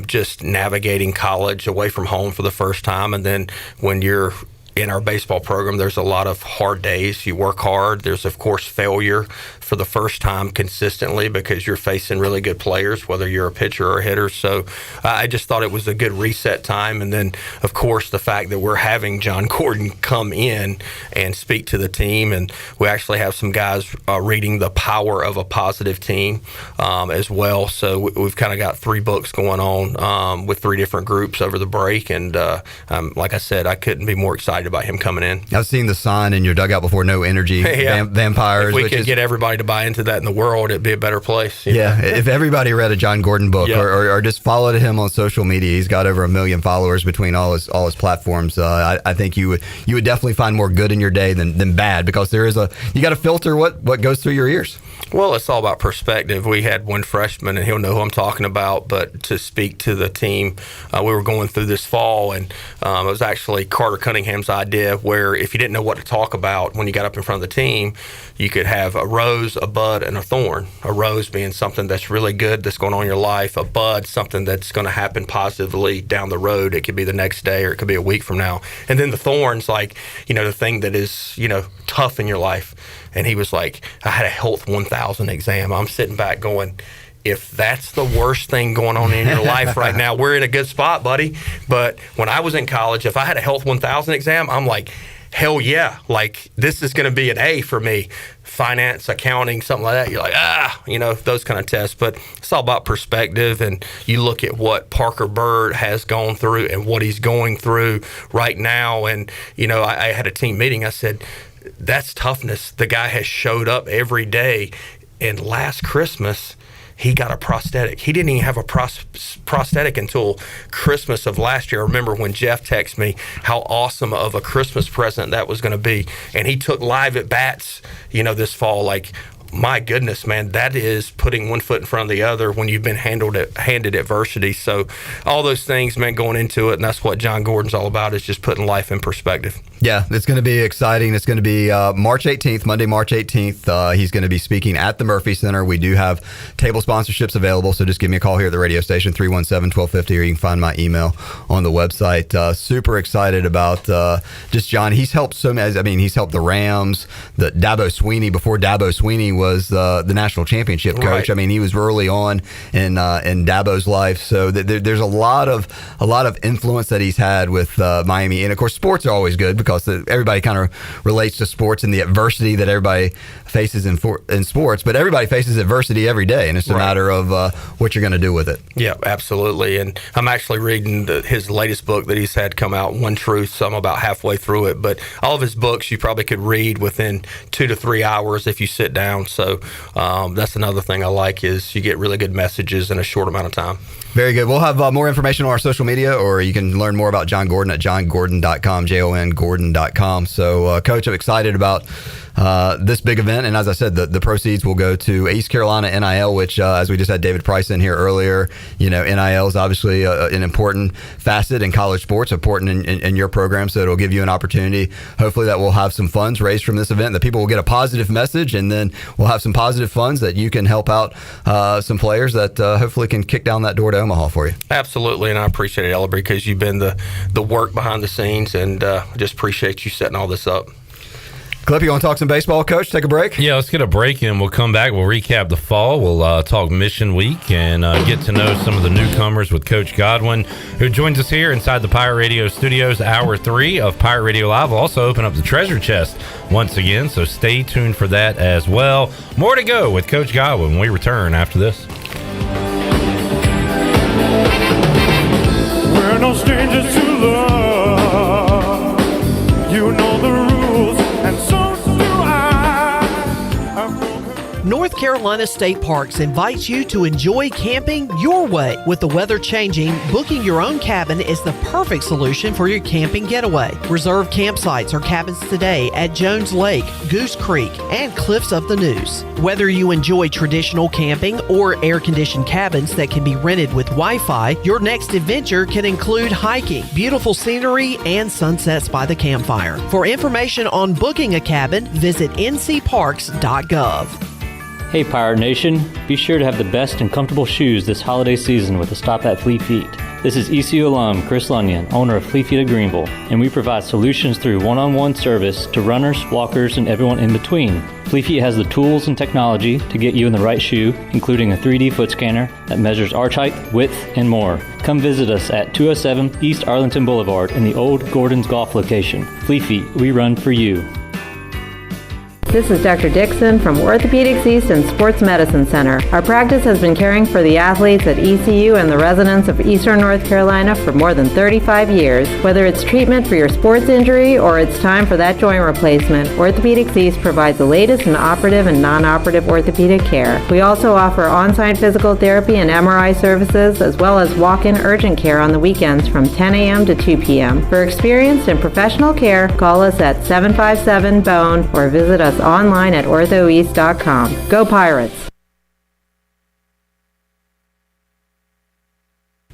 Just navigating college away from home for the first time. And then when you're in our baseball program, there's a lot of hard days. You work hard. There's, of course, failure for the first time consistently because you're facing really good players, whether you're a pitcher or a hitter. So I just thought it was a good reset time. And then, of course, the fact that we're having John Gordon come in and speak to the team. And we actually have some guys reading The Power of a Positive Team as well. So we've kind of got 3 books going on with 3 different groups over the break. And like I said, I couldn't be more excited about him coming in. I've seen the sign in your dugout before, no energy, vampires. If we could get everybody to buy into that in the world, it'd be a better place. Yeah, if everybody read a John Gordon book or just followed him on social media, he's got over 1 million followers between all his platforms. I think you would definitely find more good in your day than bad, because you got to filter what goes through your ears. Well, it's all about perspective. We had one freshman, and he'll know who I'm talking about, but to speak to the team, we were going through this fall, and it was actually Carter Cunningham's idea where if you didn't know what to talk about when you got up in front of the team, you could have a rose, a bud, and a thorn. A rose being something that's really good that's going on in your life. A bud, something that's going to happen positively down the road. It could be the next day or it could be a week from now. And then the thorn's like, the thing that is, tough in your life. And he was like, I had a Health 1000 exam. I'm sitting back going, if that's the worst thing going on in your life right now, we're in a good spot, buddy. But when I was in college, if I had a Health 1000 exam, I'm like, hell yeah. Like, this is going to be an A for me. Finance, accounting, something like that. You're like, those kind of tests. But it's all about perspective. And you look at what Parker Bird has gone through and what he's going through right now. And, I had a team meeting. I said, that's toughness. The guy has showed up every day. And last Christmas, he got a prosthetic. He didn't even have a prosthetic until Christmas of last year. I remember when Jeff texted me how awesome of a Christmas present that was going to be. And he took live at bats, this fall. Like, my goodness, man, that is putting one foot in front of the other when you've been handed adversity. So all those things, man, going into it, and that's what John Gordon's all about, is just putting life in perspective. Yeah, it's going to be exciting. It's going to be March 18th, Monday, March 18th. He's going to be speaking at the Murphy Center. We do have table sponsorships available, so just give me a call here at the radio station, 317-1250, or you can find my email on the website. Super excited about just John. He's helped so many. I mean, he's helped the Rams, the Dabo Swinney, before Dabo Swinney was the national championship coach. Right. I mean, he was early on in Dabo's life, so there's a lot of influence that he's had with Miami. And of course, sports are always good because everybody kind of relates to sports and the adversity that everybody faces in sports. But everybody faces adversity every day, and it's a matter of what you're going to do with it. Yeah, absolutely. And I'm actually reading his latest book that he's had come out, One Truth. So I'm about halfway through it. But all of his books you probably could read within 2 to 3 hours if you sit down. So that's another thing I like, is you get really good messages in a short amount of time. Very good. We'll have more information on our social media, or you can learn more about John Gordon at johngordon.com, JON-Gordon.com. So, Coach, I'm excited about this big event. And as I said, the proceeds will go to East Carolina NIL, which, as we just had David Price in here earlier, NIL is obviously an important facet in college sports, important in your program. So it'll give you an opportunity, hopefully, that we'll have some funds raised from this event, that people will get a positive message, and then we'll have some positive funds that you can help out some players that hopefully can kick down that door to Omaha for you. Absolutely, and I appreciate it, Ellery, because you've been the work behind the scenes, and just appreciate you setting all this up. Cliff, you want to talk some baseball, Coach? Take a break? Yeah, let's get a break, and we'll come back. We'll recap the fall. We'll talk Mission Week and get to know some of the newcomers with Coach Godwin, who joins us here inside the Pirate Radio studios. Hour 3 of Pirate Radio Live. We'll also open up the treasure chest once again, so stay tuned for that as well. More to go with Coach Godwin when we return after this. We're no strangers to love. You know the rules, and so do I. North Carolina State Parks invites you to enjoy camping your way. With the weather changing, booking your own cabin is the perfect solution for your camping getaway. Reserve campsites or cabins today at Jones Lake, Goose Creek, and Cliffs of the Neuse. Whether you enjoy traditional camping or air-conditioned cabins that can be rented with Wi-Fi, your next adventure can include hiking, beautiful scenery, and sunsets by the campfire. For information on booking a cabin, visit ncparks.gov. Hey Pirate Nation, be sure to have the best and comfortable shoes this holiday season with a stop at Fleet Feet. This is ECU alum Chris Lunyon, owner of Fleet Feet of Greenville, and we provide solutions through one-on-one service to runners, walkers, and everyone in between. Fleet Feet has the tools and technology to get you in the right shoe, including a 3D foot scanner that measures arch height, width, and more. Come visit us at 207 East Arlington Boulevard in the old Gordon's Golf location. Fleet Feet, we run for you. This is Dr. Dixon from Orthopedics East and Sports Medicine Center. Our practice has been caring for the athletes at ECU and the residents of Eastern North Carolina for more than 35 years. Whether it's treatment for your sports injury or it's time for that joint replacement, Orthopedics East provides the latest in operative and non-operative orthopedic care. We also offer on-site physical therapy and MRI services, as well as walk-in urgent care on the weekends from 10 a.m. to 2 p.m. For experienced and professional care, call us at 757-BONE or visit us us online at orthoeast.com. Go Pirates!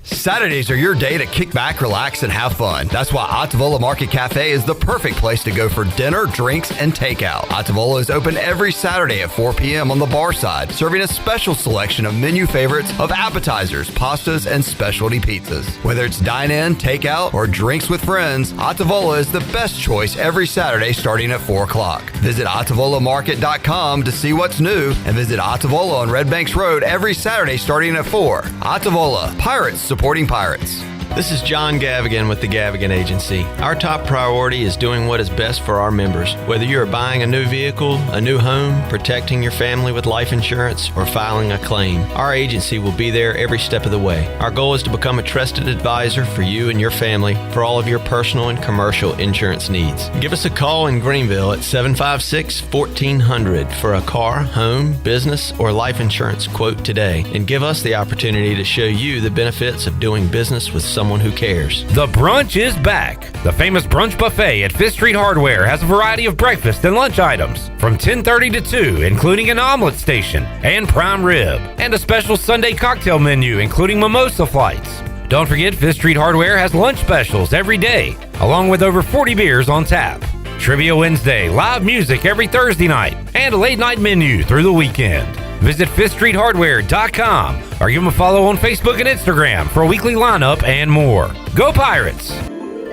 Saturdays are your day to kick back, relax, and have fun. That's why Ottavola Market Cafe is the perfect place to go for dinner, drinks, and takeout. Ottavola is open every Saturday at 4 p.m. on the bar side, serving a special selection of menu favorites of appetizers, pastas, and specialty pizzas. Whether it's dine-in, takeout, or drinks with friends, Ottavola is the best choice every Saturday starting at 4 o'clock. Visit OttavolaMarket.com to see what's new, and visit Ottavola on Red Banks Road every Saturday starting at 4. Ottavola, Pirates supporting Pirates. This is John Gavigan with the Gavigan Agency. Our top priority is doing what is best for our members. Whether you are buying a new vehicle, a new home, protecting your family with life insurance, or filing a claim, our agency will be there every step of the way. Our goal is to become a trusted advisor for you and your family for all of your personal and commercial insurance needs. Give us a call in Greenville at 756-1400 for a car, home, business, or life insurance quote today, and give us the opportunity to show you the benefits of doing business with someone who cares. The brunch is back. The famous brunch buffet at Fifth Street Hardware has a variety of breakfast and lunch items from 10:30 to 2, including an omelet station and prime rib, and a special Sunday cocktail menu, including mimosa flights. Don't forget, Fifth Street Hardware has lunch specials every day, along with over 40 beers on tap. Trivia Wednesday, live music every Thursday night, and a late night menu through the weekend. Visit FifthStreetHardware.com or give them a follow on Facebook and Instagram for a weekly lineup and more. Go Pirates!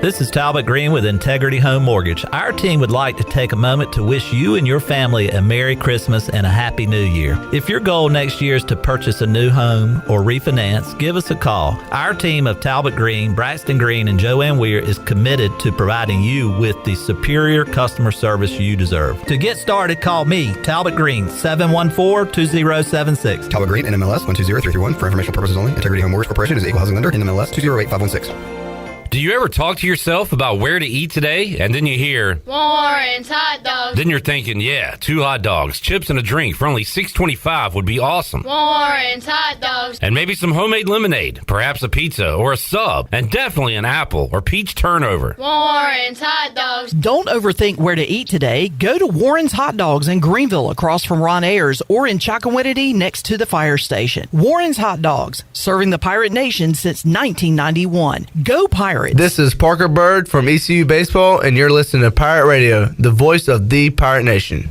This is Talbot Green with Integrity Home Mortgage. Our team would like to take a moment to wish you and your family a Merry Christmas and a Happy New Year. If your goal next year is to purchase a new home or refinance, give us a call. Our team of Talbot Green, Braxton Green, and Joanne Weir is committed to providing you with the superior customer service you deserve. To get started, call me, Talbot Green, 714-2076. Talbot Green, NMLS 120331. For informational purposes only. Integrity Home Mortgage Corporation is an equal housing lender. NMLS 208516. Do you ever talk to yourself about where to eat today, and then you hear Warren's hot dogs. Then you're thinking, yeah, 2 hot dogs, chips, and a drink for only $6.25 would be awesome. Warren's hot dogs. And maybe some homemade lemonade, perhaps a pizza or a sub, and definitely an apple or peach turnover. Warren's hot dogs. Don't overthink where to eat today. Go to Warren's Hot Dogs in Greenville across from Ron Ayers, or in Chocowinity next to the fire station. Warren's Hot Dogs, serving the Pirate Nation since 1991. Go Pirates! This is Parker Bird from ECU Baseball, and you're listening to Pirate Radio, the voice of the Pirate Nation.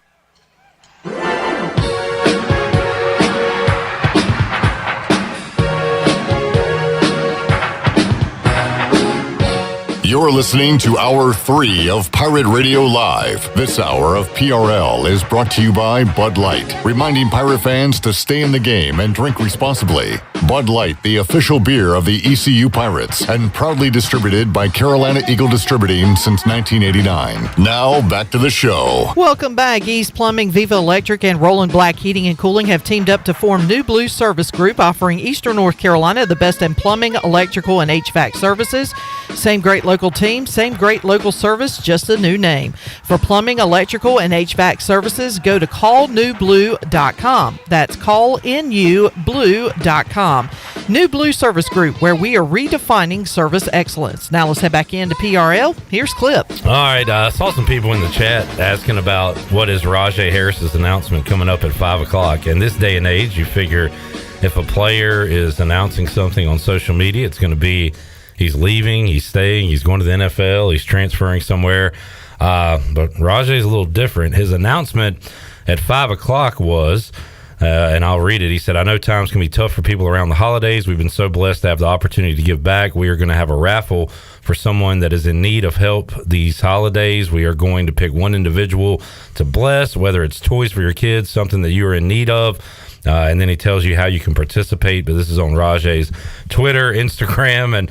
You're listening to Hour 3 of Pirate Radio Live. This hour of PRL is brought to you by Bud Light, reminding Pirate fans to stay in the game and drink responsibly. Bud Light, the official beer of the ECU Pirates, and proudly distributed by Carolina Eagle Distributing since 1989. Now, back to the show. Welcome back. East Plumbing, Viva Electric, and Roland Black Heating and Cooling have teamed up to form New Blue Service Group, offering Eastern North Carolina the best in plumbing, electrical, and HVAC services. Same great local team, same great local service, just a new name. For plumbing, electrical, and HVAC services, go to callnewblue.com. That's callnublue.com. New Blue Service Group, where we are redefining service excellence. Now let's head back into PRL. Here's Cliff. All right, I saw some people in the chat asking about what is Rajay Harris's announcement coming up at 5 o'clock. In this day and age, you figure if a player is announcing something on social media, it's going to be he's leaving, he's staying, he's going to the NFL, he's transferring somewhere. But Rajay's a little different. His announcement at 5 o'clock was, and I'll read it. He said, I know times can be tough for people around the holidays. We've been so blessed to have the opportunity to give back. We are going to have a raffle for someone that is in need of help these holidays. We are going to pick one individual to bless, whether it's toys for your kids, something that you are in need of. And then he tells you how you can participate. But this is on Rajay's Twitter, Instagram, and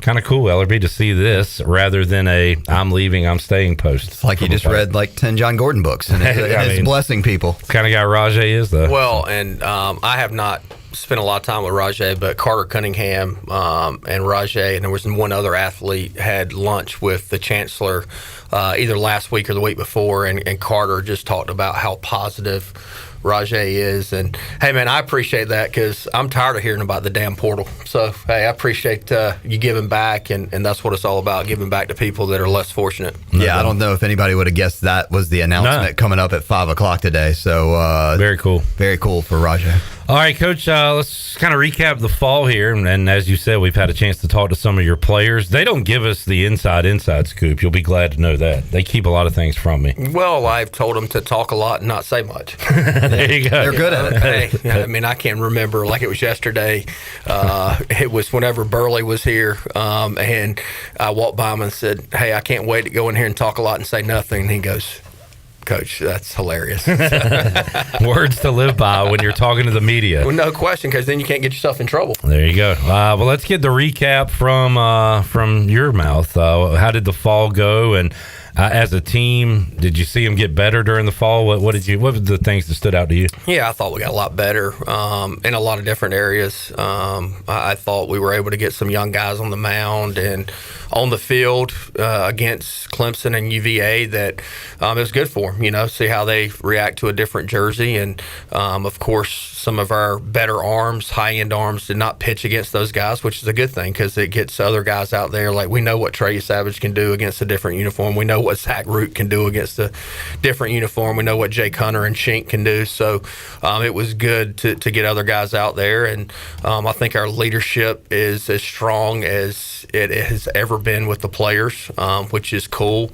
kind of cool, LRB, to see this rather than a I'm leaving, I'm staying post. It's like he just read like 10 John Gordon books and it's blessing people. Kind of guy Rajay is, though. Well, and I have not spent a lot of time with Rajay, but Carter Cunningham and Rajay, and there was one other athlete, had lunch with the chancellor either last week or the week before, and Carter just talked about how positive Rajay is. And, hey, man, I appreciate that because I'm tired of hearing about the damn portal. So, hey, I appreciate you giving back, and that's what it's all about, giving back to people that are less fortunate. Yeah, I don't know if anybody would have guessed that was the announcement coming up at 5 o'clock today. So very cool. Very cool for Rajay. All right, Coach, let's kind of recap the fall here. And as you said, we've had a chance to talk to some of your players. They don't give us the inside scoop. You'll be glad to know that. They keep a lot of things from me. Well, I've told them to talk a lot and not say much. There you go. They're good at it. Hey, I mean, I can remember like it was yesterday. It was whenever Burley was here, and I walked by him and said, hey, I can't wait to go in here and talk a lot and say nothing. And he goes, Coach, that's hilarious. Words to live by when you're talking to the media. Well, no question, because then you can't get yourself in trouble. There you go. Well, let's get the recap from your mouth. How did the fall go? And as a team, did you see them get better during the fall? What were the things that stood out to you? Yeah, I thought we got a lot better in a lot of different areas. I thought we were able to get some young guys on the mound and on the field against Clemson and UVA that it was good for them, see how they react to a different jersey. And, of course, some of our better arms, high-end arms, did not pitch against those guys, which is a good thing because it gets other guys out there. Like, we know what Trey Savage can do against a different uniform. We know what Zach Root can do against a different uniform. We know what Jake Hunter and Shink can do. So it was good to get other guys out there. And I think our leadership is as strong as it has ever been with the players, which is cool.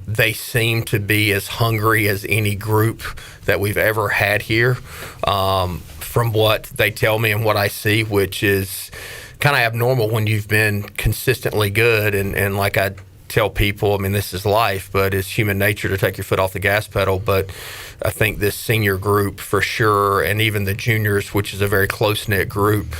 They seem to be as hungry as any group that we've ever had here, from what they tell me and what I see, which is kind of abnormal when you've been consistently good. And like I tell people, I mean, this is life, but it's human nature to take your foot off the gas pedal. But I think this senior group for sure, and even the juniors, which is a very close-knit group,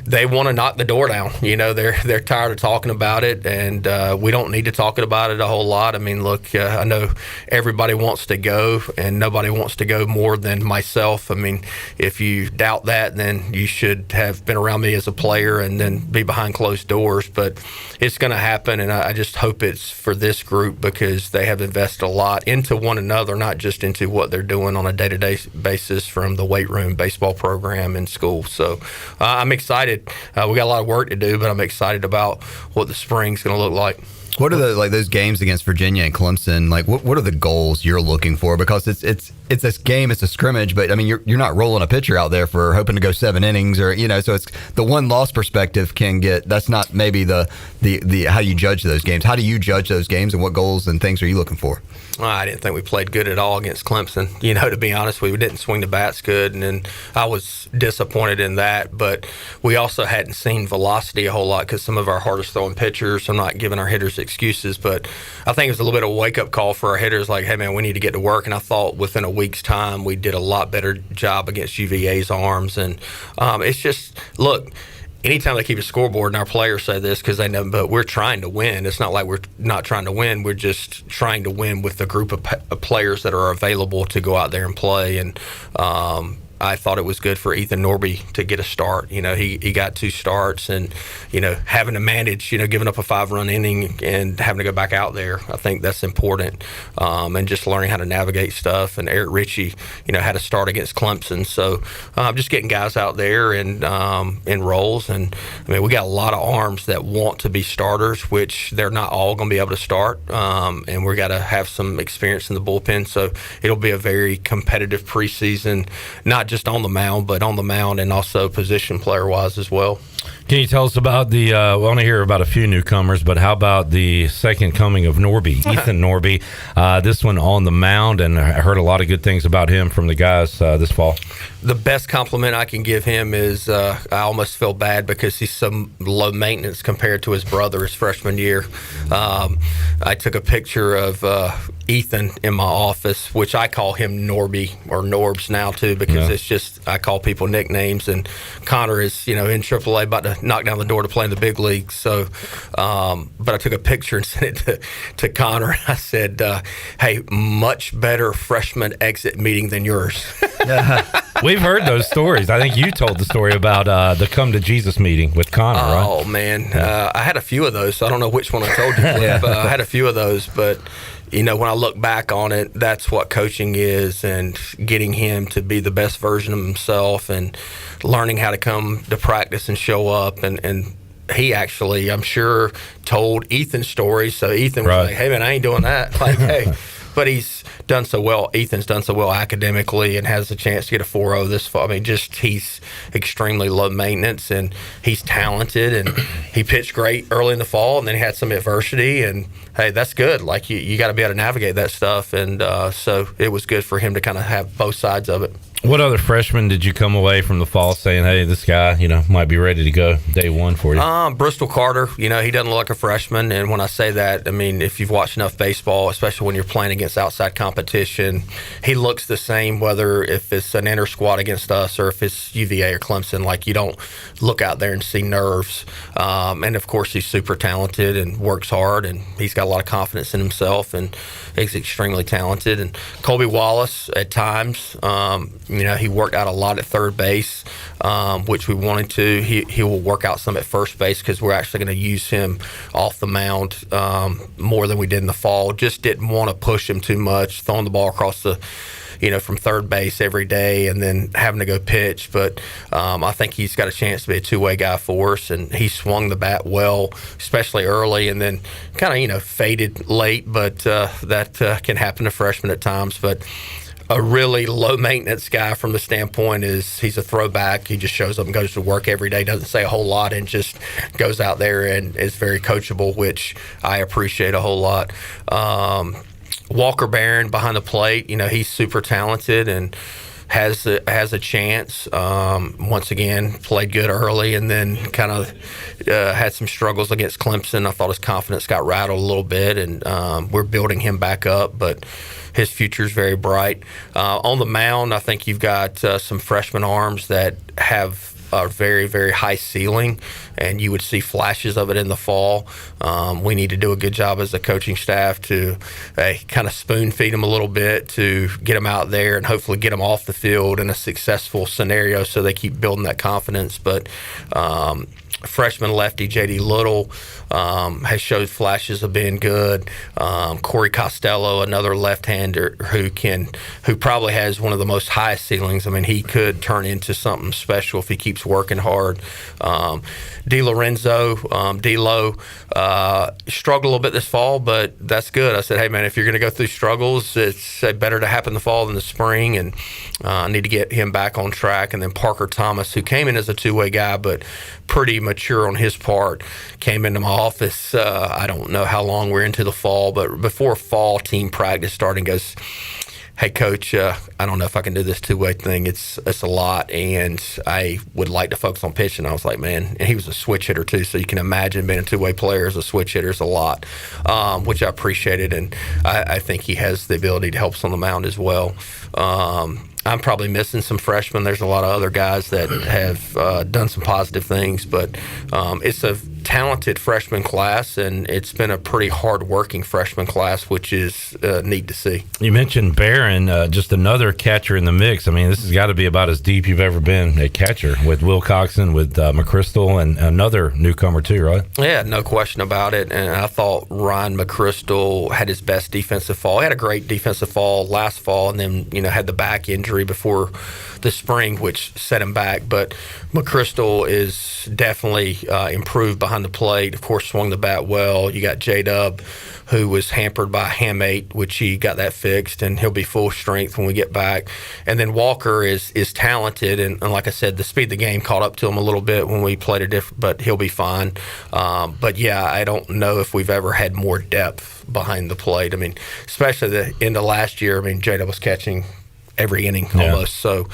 they want to knock the door down. They're tired of talking about it, and we don't need to talk about it a whole lot. I mean, look, I know everybody wants to go, and nobody wants to go more than myself. I mean, if you doubt that, then you should have been around me as a player and then be behind closed doors. But it's going to happen, and I just hope it's for this group because they have invested a lot into one another, not just into what they're doing on a day-to-day basis from the weight room, baseball program, and school. So I'm excited. We got a lot of work to do, but I'm excited about what the spring's going to look like. What are those games against Virginia and Clemson? Like, what are the goals you're looking for? Because it's this game, it's a scrimmage, but I mean, you're not rolling a pitcher out there for hoping to go 7 innings or so it's the one loss perspective can get. That's not maybe the how you judge those games. How do you judge those games, and what goals and things are you looking for? Well, I didn't think we played good at all against Clemson. To be honest, we didn't swing the bats good, and then I was disappointed in that. But we also hadn't seen velocity a whole lot because some of our hardest throwing pitchers. I'm not giving our hitters excuses, but I think it was a little bit of a wake-up call for our hitters, like, hey, man, we need to get to work. And I thought within a week's time we did a lot better job against UVA's arms. And it's just, look, anytime they keep a scoreboard, and our players say this because they know, but we're trying to win. It's not like we're not trying to win. We're just trying to win with the group of players that are available to go out there and play. And I thought it was good for Ethan Norby to get a start. He got 2 starts, and having to manage, giving up a 5-run inning and having to go back out there. I think that's important, and just learning how to navigate stuff. And Eric Ritchie, had a start against Clemson. So just getting guys out there and in roles. And I mean, we got a lot of arms that want to be starters, which they're not all going to be able to start. And we got to have some experience in the bullpen. So it'll be a very competitive preseason, not just on the mound, but on the mound and also position player wise as well. Can you tell us about we want to hear about a few newcomers, but how about the second coming of Norby, Ethan Norby? This one on the mound, and I heard a lot of good things about him from the guys this fall. The best compliment I can give him is I almost feel bad because he's so low maintenance compared to his brother his freshman year. I took a picture of Ethan in my office, which I call him Norby or Norbs now too, because it's just, I call people nicknames. And Connor is, in AAA, about to knock down the door to play in the big leagues. So, but I took a picture and sent it to Connor. I said, hey, much better freshman exit meeting than yours. We've heard those stories. I think you told the story about the Come to Jesus meeting with Connor, right? Oh, man. I had a few of those. So I don't know which one I told you, Cliff. I had a few of those, but when I look back on it, that's what coaching is, and getting him to be the best version of himself and learning how to come to practice and show up. And he actually, I'm sure, told Ethan stories. So Ethan was like, hey, man, I ain't doing that. Like, hey. But he's done so well. Ethan's done so well academically and has a chance to get a 4.0 this fall. I mean, he's extremely low maintenance, and he's talented, and he pitched great early in the fall, and then he had some adversity, and hey, that's good. Like, you got to be able to navigate that stuff, and so it was good for him to kind of have both sides of it. What other freshmen did you come away from the fall saying, hey, this guy, might be ready to go day one for you? Bristol Carter, he doesn't look like a freshman. And when I say that, I mean, if you've watched enough baseball, especially when you're playing against outside competition, he looks the same, whether if it's an inter squad against us or if it's UVA or Clemson. Like, you don't look out there and see nerves. And, of course, he's super talented and works hard, and he's got a lot of confidence in himself, and he's extremely talented. And Colby Wallace, at times, he worked out a lot at third base, which we wanted to. He will work out some at first base because we're actually going to use him off the mound more than we did in the fall. Just didn't want to push him too much, throwing the ball across the from third base every day and then having to go pitch. But I think he's got a chance to be a two-way guy for us, and he swung the bat well, especially early, and then kind of, faded late, but that can happen to freshmen at times. But a really low-maintenance guy from the standpoint is he's a throwback. He just shows up and goes to work every day, doesn't say a whole lot, and just goes out there and is very coachable, which I appreciate a whole lot. Walker Barron behind the plate, he's super talented and has a chance. Once again, played good early, and then kind of had some struggles against Clemson. I thought his confidence got rattled a little bit, and we're building him back up, but his future is very bright. On the mound, I think you've got some freshman arms that have a very, very high ceiling, and you would see flashes of it in the fall. We need to do a good job as a coaching staff to kind of spoon feed them a little bit to get them out there and hopefully get them off the field in a successful scenario so they keep building that confidence. But freshman lefty J.D. Little has showed flashes of being good. Corey Costello, another left-hander who probably has one of the most highest ceilings. I mean, he could turn into something special if he keeps working hard. D-Lo struggled a little bit this fall, but that's good. I said, hey, man, if you're going to go through struggles, it's better to happen in the fall than the spring, and I need to get him back on track. And then Parker Thomas, who came in as a two-way guy, but pretty mature on his part, came into my office. I don't know how long we're into the fall, but before fall team practice starting, goes, hey, Coach, I don't know if I can do this two-way thing. It's a lot, and I would like to focus on pitching. I was like, man, and he was a switch hitter too, so you can imagine being a two-way player as a switch hitter is a lot, which I appreciated, and I think he has the ability to help us on the mound as well. I'm probably missing some freshmen. There's a lot of other guys that have done some positive things, but it's a talented freshman class, and it's been a pretty hard-working freshman class, which is neat to see. You mentioned Barron, just another catcher in the mix. I mean, this has got to be about as deep you've ever been at catcher with Wilcoxon, with McChrystal, and another newcomer too, right? Yeah, no question about it. And I thought Ryan McChrystal had his best defensive fall. He had a great defensive fall last fall, and then had the back injury before the spring, which set him back. But McChrystal is definitely improved behind the plate. Of course, swung the bat well. You got J-Dub, who was hampered by a hamate, which he got that fixed, and he'll be full strength when we get back. And then Walker is talented, and like I said, the speed of the game caught up to him a little bit when we played a different, but he'll be fine. But yeah, I don't know if we've ever had more depth behind the plate. I mean, especially the end of last year, I mean, J-Dub was catching every inning almost. So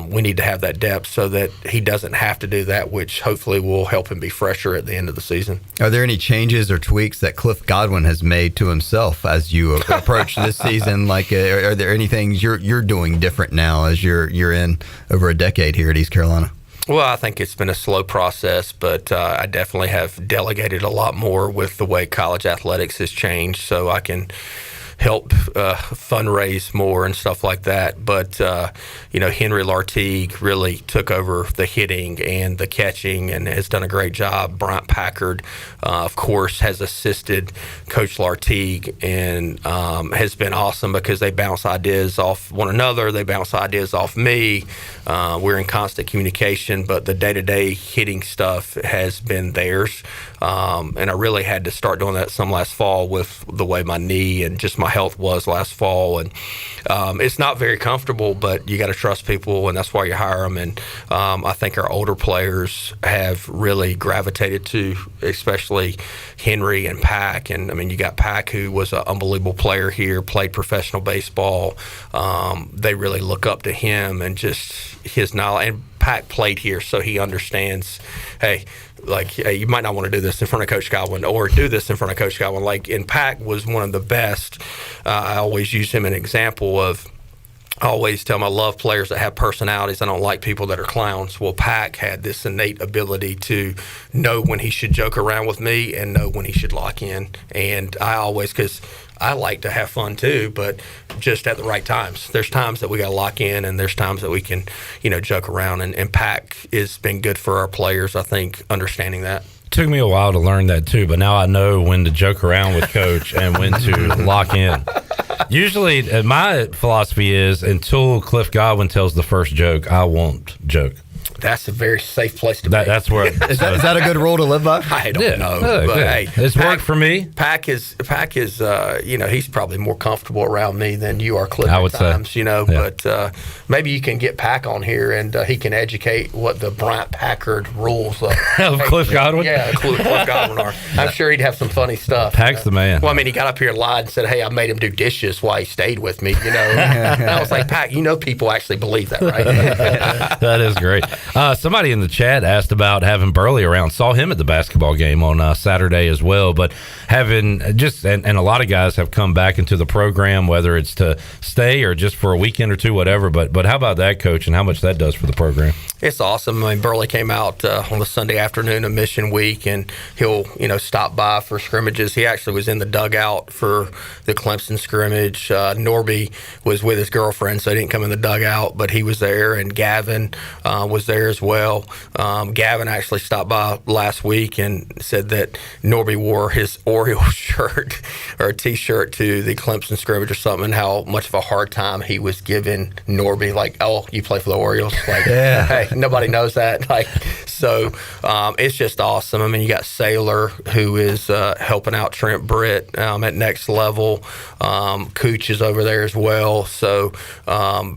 we need to have that depth so that he doesn't have to do that, which hopefully will help him be fresher at the end of the season. Are there any changes or tweaks that Cliff Godwin has made to himself as you approach this season? Like, are there any things you're doing different now as you're in over a decade here at East Carolina? Well, I think it's been a slow process, but I definitely have delegated a lot more with the way college athletics has changed, so I can help fundraise more and stuff like that. But Henry Lartigue really took over the hitting and the catching and has done a great job. Bryant Packard, of course, has assisted Coach Lartigue and has been awesome because they bounce ideas off one another. They bounce ideas off me. We're in constant communication, but the day-to-day hitting stuff has been theirs. And I really had to start doing that some last fall with the way my knee and just my health was last fall. And it's not very comfortable, but you got to trust people, and that's why you hire them. And I think our older players have really gravitated to, especially Henry and Pack. And, I mean, you got Pack, who was an unbelievable player here, played professional baseball. They really look up to him and just his knowledge. And Pack played here, so he understands, hey, you might not want to do this in front of Coach Godwin or do this in front of Coach Godwin. And Pack was one of the best. I always use him as an example of, I always tell him I love players that have personalities. I don't like people that are clowns. Well, Pack had this innate ability to know when he should joke around with me and know when he should lock in. And I always, because I like to have fun too, but just at the right times. There's times that we got to lock in, and there's times that we can, joke around. And Pack has been good for our players, I think, understanding that. Took me a while to learn that too, but now I know when to joke around with Coach and when to lock in. Usually, my philosophy is until Cliff Godwin tells the first joke, I won't joke. That's a very safe place to be. That's where. Is that a good rule to live by? I don't know, but hey, it's worked for me. Pack is, he's probably more comfortable around me than you are, Cliff. I would times, say, But maybe you can get Pack on here and he can educate what the Bryant Packard rules of Cliff Godwin. Yeah, Cliff Godwin are. I'm sure he'd have some funny stuff. Pack's the man. Well, I mean, he got up here and lied and said, "Hey, I made him do dishes while he stayed with me." And I was like, Pack, people actually believe that, right? That is great. Somebody in the chat asked about having Burley around. Saw him at the basketball game on Saturday as well. But having and a lot of guys have come back into the program, whether it's to stay or just for a weekend or two, whatever. But how about that, Coach, and how much that does for the program? It's awesome. I mean, Burley came out on the Sunday afternoon of Mission Week, and he'll, stop by for scrimmages. He actually was in the dugout for the Clemson scrimmage. Norby was with his girlfriend, so he didn't come in the dugout, but he was there, and Gavin was there as well. Gavin actually stopped by last week and said that Norby wore his Oriole shirt or a T-shirt to the Clemson scrimmage or something, and how much of a hard time he was giving Norby, like, oh, you play for the Orioles? Like, yeah. Hey, nobody knows that. So it's just awesome. I mean, you got Saylor, who is helping out Trent Britt at Next Level. Cooch is over there as well. So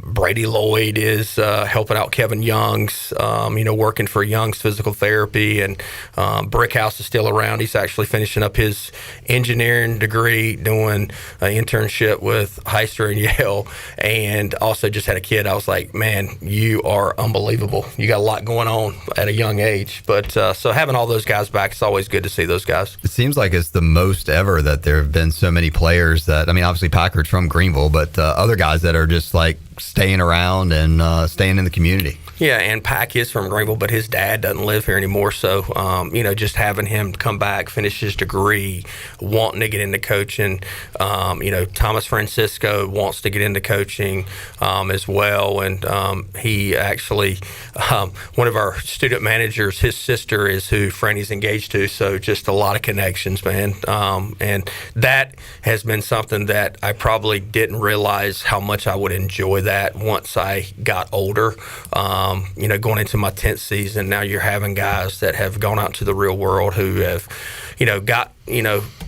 Brady Lloyd is helping out Kevin Young's, working for Young's Physical Therapy. And Brickhouse is still around. He's actually finishing up his engineering degree, doing an internship with Heister and Yale, and also just had a kid. I was like, man, you are unbelievable. You got a lot going on at a young age. But so having all those guys back, it's always good to see those guys. It seems like it's the most ever that there have been so many players that, I mean, obviously Packard's from Greenville, but other guys that are just like staying around and staying in the community. Yeah, and Pack is from Greenville, but his dad doesn't live here anymore. So, just having him come back, finish his degree, wanting to get into coaching. Thomas Francisco wants to get into coaching as well. And he actually, one of our student managers, his sister is who Franny's engaged to. So just a lot of connections, man. And that has been something that I probably didn't realize how much I would enjoy that once I got older. Going into my 10th season, now you're having guys that have gone out to the real world who have, got,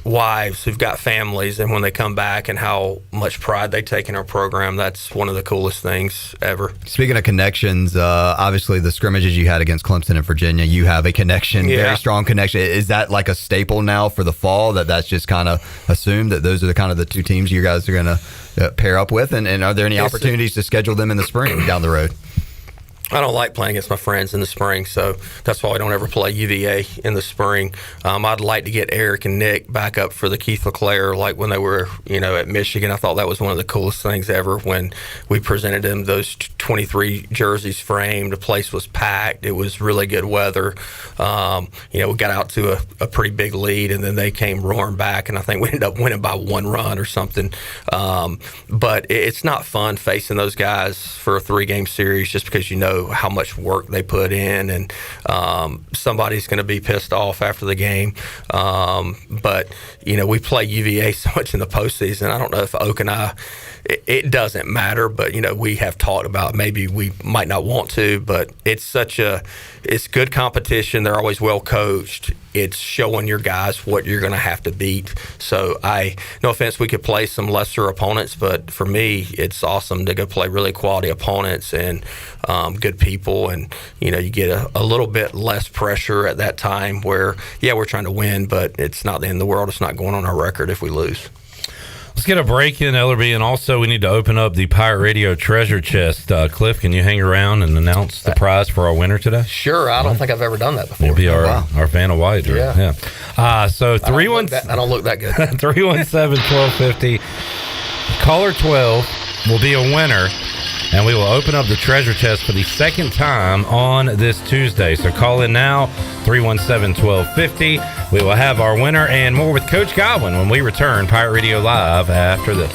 wives, who've got families, and when they come back and how much pride they take in our program, that's one of the coolest things ever. Speaking of connections, obviously the scrimmages you had against Clemson and Virginia, you have a connection, very strong connection. Is that like a staple now for the fall, that's just kind of assumed that those are the kind of the two teams you guys are going to pair up with? And are there any opportunities to schedule them in the spring down the road? I don't like playing against my friends in the spring, so that's why we don't ever play UVA in the spring. I'd like to get Eric and Nick back up for the Keith LeClaire, like when they were, at Michigan. I thought that was one of the coolest things ever when we presented them those 23 jerseys framed. The place was packed. It was really good weather. We got out to a pretty big lead, and then they came roaring back, and I think we ended up winning by 1 run or something. But it's not fun facing those guys for a 3-game series just because you know how much work they put in, and somebody's going to be pissed off after the game. But we play UVA so much in the postseason. I don't know if Oak and I, it doesn't matter, but we have talked about maybe we might not want to, but it's good competition. They're always well coached. It's showing your guys what you're going to have to beat. So no offense, we could play some lesser opponents, but for me, it's awesome to go play really quality opponents and good people. And, you get a little bit less pressure at that time where, we're trying to win, but it's not the end of the world. It's not going on our record if we lose. Let's get a break in, Ellerby, and also we need to open up the Pirate Radio treasure chest. Cliff, can you hang around and announce the prize for our winner today? Sure. I don't think I've ever done that before. Maybe our Vanna White. Yeah. So 317. I don't look that good. 317-1250. Caller 12 will be a winner, and we will open up the treasure chest for the second time on this Tuesday. So call in now, 317-1250. We will have our winner and more with Coach Godwin when we return. Pirate Radio Live after this.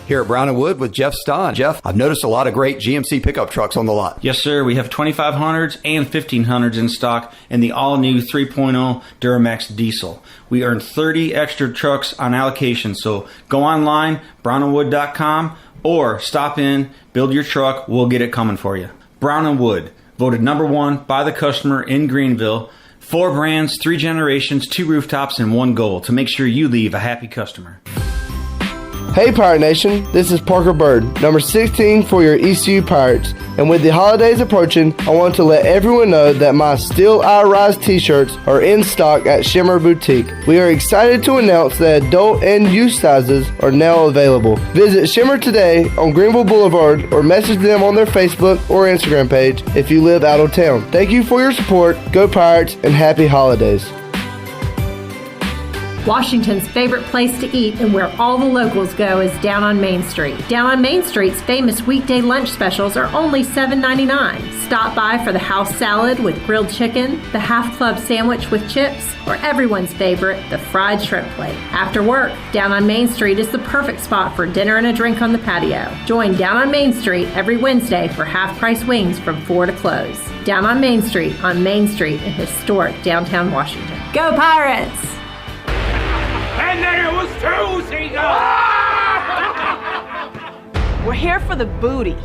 Here at Brown & Wood with Jeff Stein. Jeff, I've noticed a lot of great GMC pickup trucks on the lot. Yes, sir. We have 2500s and 1500s in stock and the all-new 3.0 Duramax diesel. We earn 30 extra trucks on allocation, so go online, brownandwood.com, or stop in, build your truck, we'll get it coming for you. Brown & Wood, voted #1 by the customer in Greenville. 4 brands, 3 generations, 2 rooftops, and 1 goal to make sure you leave a happy customer. Hey Pirate Nation, this is Parker Bird, number 16 for your ECU Pirates. And with the holidays approaching, I want to let everyone know that my Still I Rise t-shirts are in stock at Shimmer Boutique. We are excited to announce that adult and youth sizes are now available. Visit Shimmer today on Greenville Boulevard or message them on their Facebook or Instagram page if you live out of town. Thank you for your support, go Pirates, and happy holidays. Washington's favorite place to eat and where all the locals go is down on Main Street. Down on Main Street's famous weekday lunch specials are only $7.99. Stop by for the house salad with grilled chicken, the half club sandwich with chips, or everyone's favorite, the fried shrimp plate. After work, Down on Main Street is the perfect spot for dinner and a drink on the patio. Join Down on Main Street every Wednesday for half-price wings from 4 to close. Down on Main Street in historic downtown Washington. Go Pirates! And then it was 2 seagulls! We're here for the booty.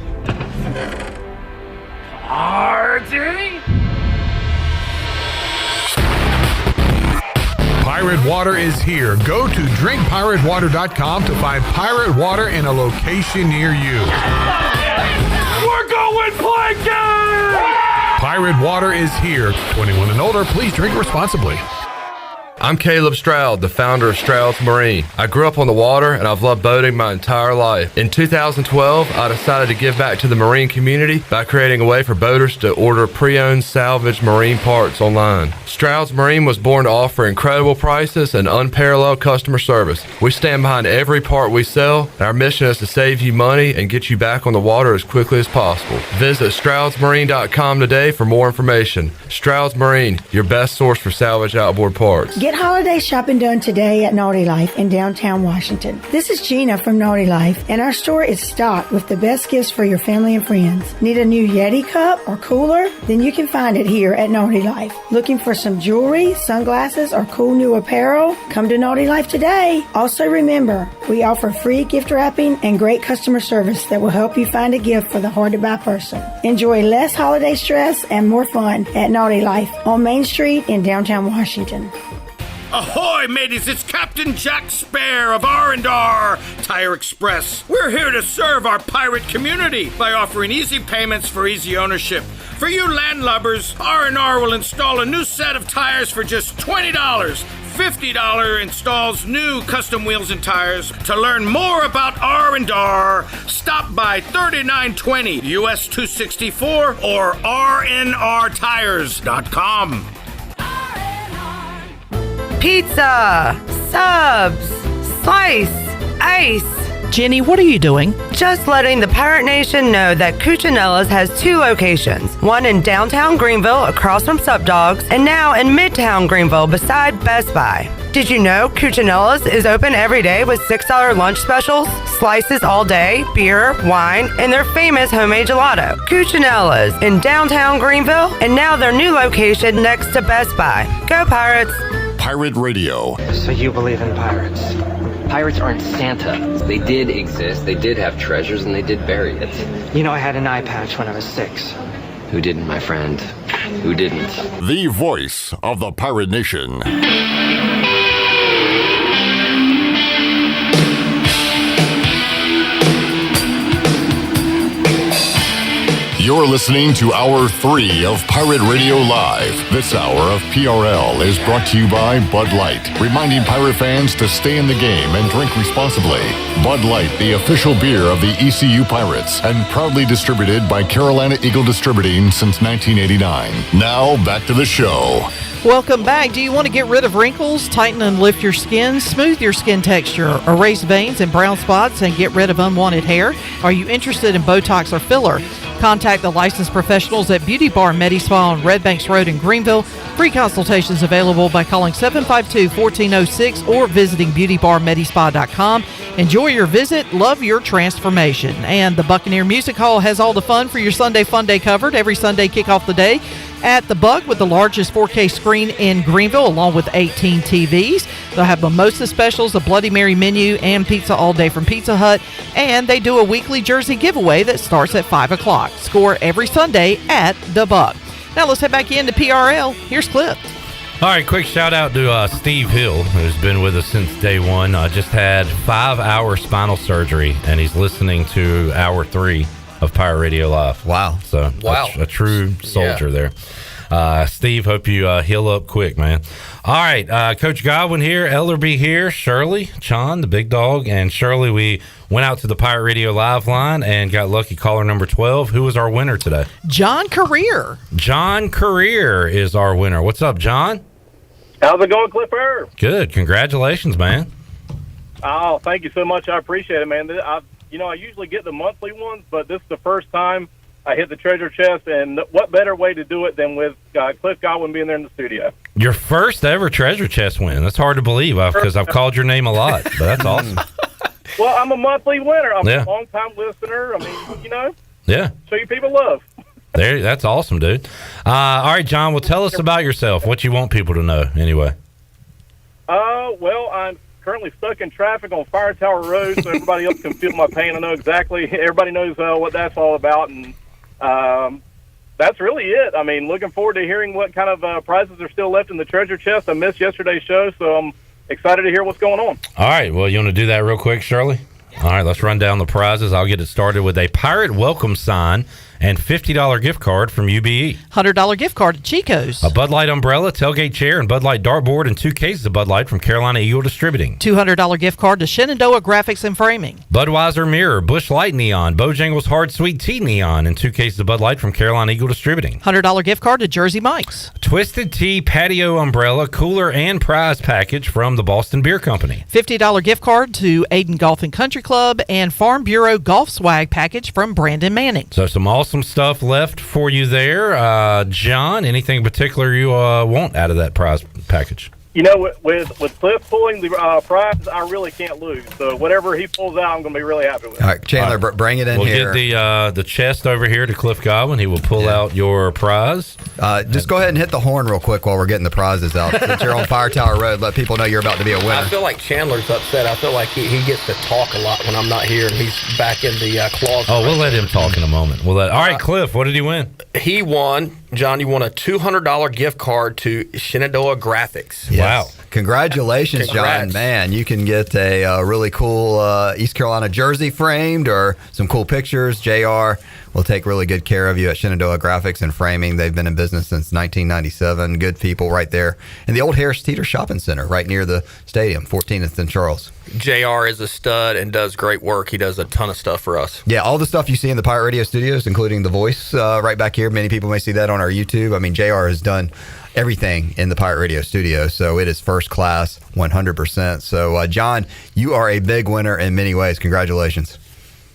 Party? Pirate Water is here. Go to drinkpiratewater.com to find pirate water in a location near you. We're going plankton! Pirate Water is here. 21 and older, please drink responsibly. I'm Caleb Stroud, the founder of Stroud's Marine. I grew up on the water and I've loved boating my entire life. In 2012, I decided to give back to the marine community by creating a way for boaters to order pre-owned salvaged marine parts online. Stroud's Marine was born to offer incredible prices and unparalleled customer service. We stand behind every part we sell, and our mission is to save you money and get you back on the water as quickly as possible. Visit StroudsMarine.com today for more information. Stroud's Marine, your best source for salvaged outboard parts. Get holiday shopping done today at Naughty Life in downtown Washington. This is Gina from Naughty Life, and our store is stocked with the best gifts for your family and friends. Need a new Yeti cup or cooler? Then you can find it here at Naughty Life. Looking for some jewelry, sunglasses, or cool new apparel? Come to Naughty Life today. Also remember, we offer free gift wrapping and great customer service that will help you find a gift for the hard-to-buy person. Enjoy less holiday stress and more fun at Naughty Life on Main Street in downtown Washington. Ahoy, mateys! It's Captain Jack Spare of R&R Tire Express. We're here to serve our pirate community by offering easy payments for easy ownership. For you landlubbers, R&R will install a new set of tires for just $20. $50 installs new custom wheels and tires. To learn more about R&R, stop by 3920 US 264 or rnrtires.com. Pizza, subs, Slice! Ice! Jenny, what are you doing? Just letting the Pirate Nation know that Cuccinella's has 2 locations. One in downtown Greenville across from Sup Dogs, and now in Midtown Greenville beside Best Buy. Did you know Cuccinella's is open every day with $6 lunch specials, slices all day, beer, wine, and their famous homemade gelato? Cuccinella's in downtown Greenville, and now their new location next to Best Buy. Go Pirates! Pirate Radio. So you believe in pirates? Pirates aren't Santa. They did exist, they did have treasures, and they did bury it. You know, I had an eye patch when I was 6. Who didn't, my friend? Who didn't? The voice of the Pirate Nation. You're listening to Hour 3 of Pirate Radio Live. This hour of PRL is brought to you by Bud Light, reminding pirate fans to stay in the game and drink responsibly. Bud Light, the official beer of the ECU Pirates, and proudly distributed by Carolina Eagle Distributing since 1989. Now, back to the show. Welcome back. Do you want to get rid of wrinkles, tighten and lift your skin, smooth your skin texture, erase veins and brown spots, and get rid of unwanted hair? Are you interested in Botox or filler? Contact the licensed professionals at Beauty Bar Medi-Spa on Red Banks Road in Greenville. Free consultations available by calling 752-1406 or visiting beautybarmedispa.com. Enjoy your visit. Love your transformation. And the Buccaneer Music Hall has all the fun for your Sunday Fun Day covered. Every Sunday, kick off the day at the Buck with the largest 4K screen in Greenville, along with 18 TVs. They'll have mimosa specials, a Bloody Mary menu, and pizza all day from Pizza Hut. And they do a weekly jersey giveaway that starts at 5 o'clock. Score every Sunday at the Buck. Now let's head back into PRL. Here's Cliff. All right, quick shout out to Steve Hill, who's been with us since day one. Just had 5-hour spinal surgery, and he's listening to Hour 3 of Pirate Radio Live. Wow. So, a true soldier there. Steve, hope you heal up quick, man. All right, Coach Godwin here, Ellerby here, Shirley, Chon, the big dog, and Shirley, we went out to the Pirate Radio Live line and got lucky caller number 12. Who was our winner today? John Career. John Career is our winner. What's up, John? How's it going, Clipper? Good. Congratulations, man. Oh, thank you so much. I appreciate it, man. I usually get the monthly ones, but this is the first time I hit the treasure chest, and what better way to do it than with Cliff Godwin being there in the studio. Your first ever treasure chest win. That's hard to believe because I've called your name a lot, but that's awesome. Well, I'm a monthly winner. I'm a long-time listener. I mean, Yeah. show you people love. That's awesome, dude. All right, John, well, tell us about yourself, what you want people to know anyway. Well, I'm currently stuck in traffic on Fire Tower Road, so everybody else can feel my pain. I know exactly. Everybody knows what that's all about, and that's really it. I mean, looking forward to hearing what kind of prizes are still left in the treasure chest. I missed yesterday's show, so I'm excited to hear what's going on. All right, well, you want to do that real quick, Shirley? All right, let's run down the prizes. I'll get it started with a Pirate welcome sign and $50 gift card from UBE. $100 gift card to Chico's. A Bud Light umbrella, tailgate chair, and Bud Light dartboard, and 2 cases of Bud Light from Carolina Eagle Distributing. $200 gift card to Shenandoah Graphics and Framing. Budweiser mirror, Busch Light neon, Bojangles hard sweet tea neon, and 2 cases of Bud Light from Carolina Eagle Distributing. $100 gift card to Jersey Mike's. Twisted Tea patio umbrella, cooler, and prize package from the Boston Beer Company. $50 gift card to Aiden Golf and Country Club, and Farm Bureau golf swag package from Brandon Manning. So some awesome stuff left for you there. John, anything in particular you want out of that prize package? You know, with Cliff pulling the prize, I really can't lose. So whatever he pulls out, I'm going to be really happy with. All right, Chandler, bring it in here. We'll get the chest over here to Cliff Godwin. He will pull out your prize. Just go ahead and hit the horn real quick while we're getting the prizes out. Since you're on Fire Tower Road, let people know you're about to be a winner. I feel like Chandler's upset. I feel like he gets to talk a lot when I'm not here, and he's back in the closet. Oh, we'll let him talk in a moment. All right, Cliff, what did he win? He won, John, you won a $200 gift card to Shenandoah Graphics. Yes. Wow. Congratulations, John. Man, you can get a really cool East Carolina jersey framed or some cool pictures. JR will take really good care of you at Shenandoah Graphics and Framing. They've been in business since 1997. Good people right there in the old Harris Teeter Shopping Center right near the stadium, 14th and Charles. JR is a stud and does great work. He does a ton of stuff for us. Yeah, all the stuff you see in the Pirate Radio studios, including the voice right back here. Many people may see that on our YouTube. I mean, JR has done everything in the Pirate Radio studio. So it is first class, 100%. So, John, you are a big winner in many ways. Congratulations.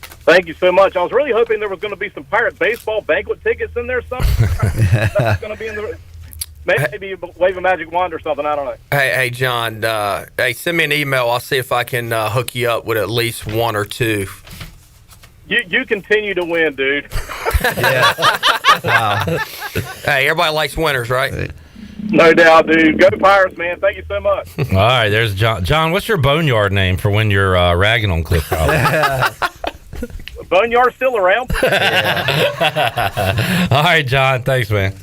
Thank you so much. I was really hoping there was going to be some Pirate baseball banquet tickets in there somewhere. That's going to be in the... Maybe wave a magic wand or something. I don't know. Hey, John. Send me an email. I'll see if I can hook you up with at least one or two. You continue to win, dude. Wow. Hey, everybody likes winners, right? No doubt, dude. Go Pirates, man. Thank you so much. All right, there's John. John, what's your boneyard name for when you're ragging on Cliff Godwin? Boneyard still around? All right, John. Thanks, man.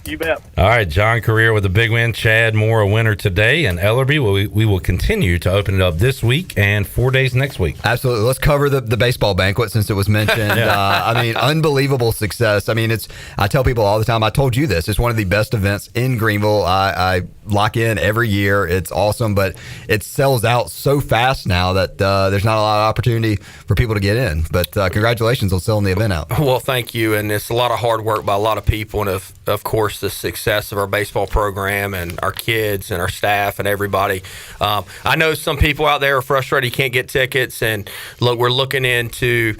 You bet. All right, John Career with a big win. Chad Moore a winner today, and Ellerby we will continue to open it up this week and 4 days next week. Absolutely. Let's cover the baseball banquet since it was mentioned. I mean, unbelievable success. I mean, I tell people all the time, I told you this, it's one of the best events in Greenville. I lock in every year. It's awesome, but it sells out so fast now that there's not a lot of opportunity for people to get in. But congratulations on selling the event out. Well, thank you. And it's a lot of hard work by a lot of people, and of course, the success of our baseball program and our kids and our staff and everybody. I know some people out there are frustrated you can't get tickets, and look, we're looking into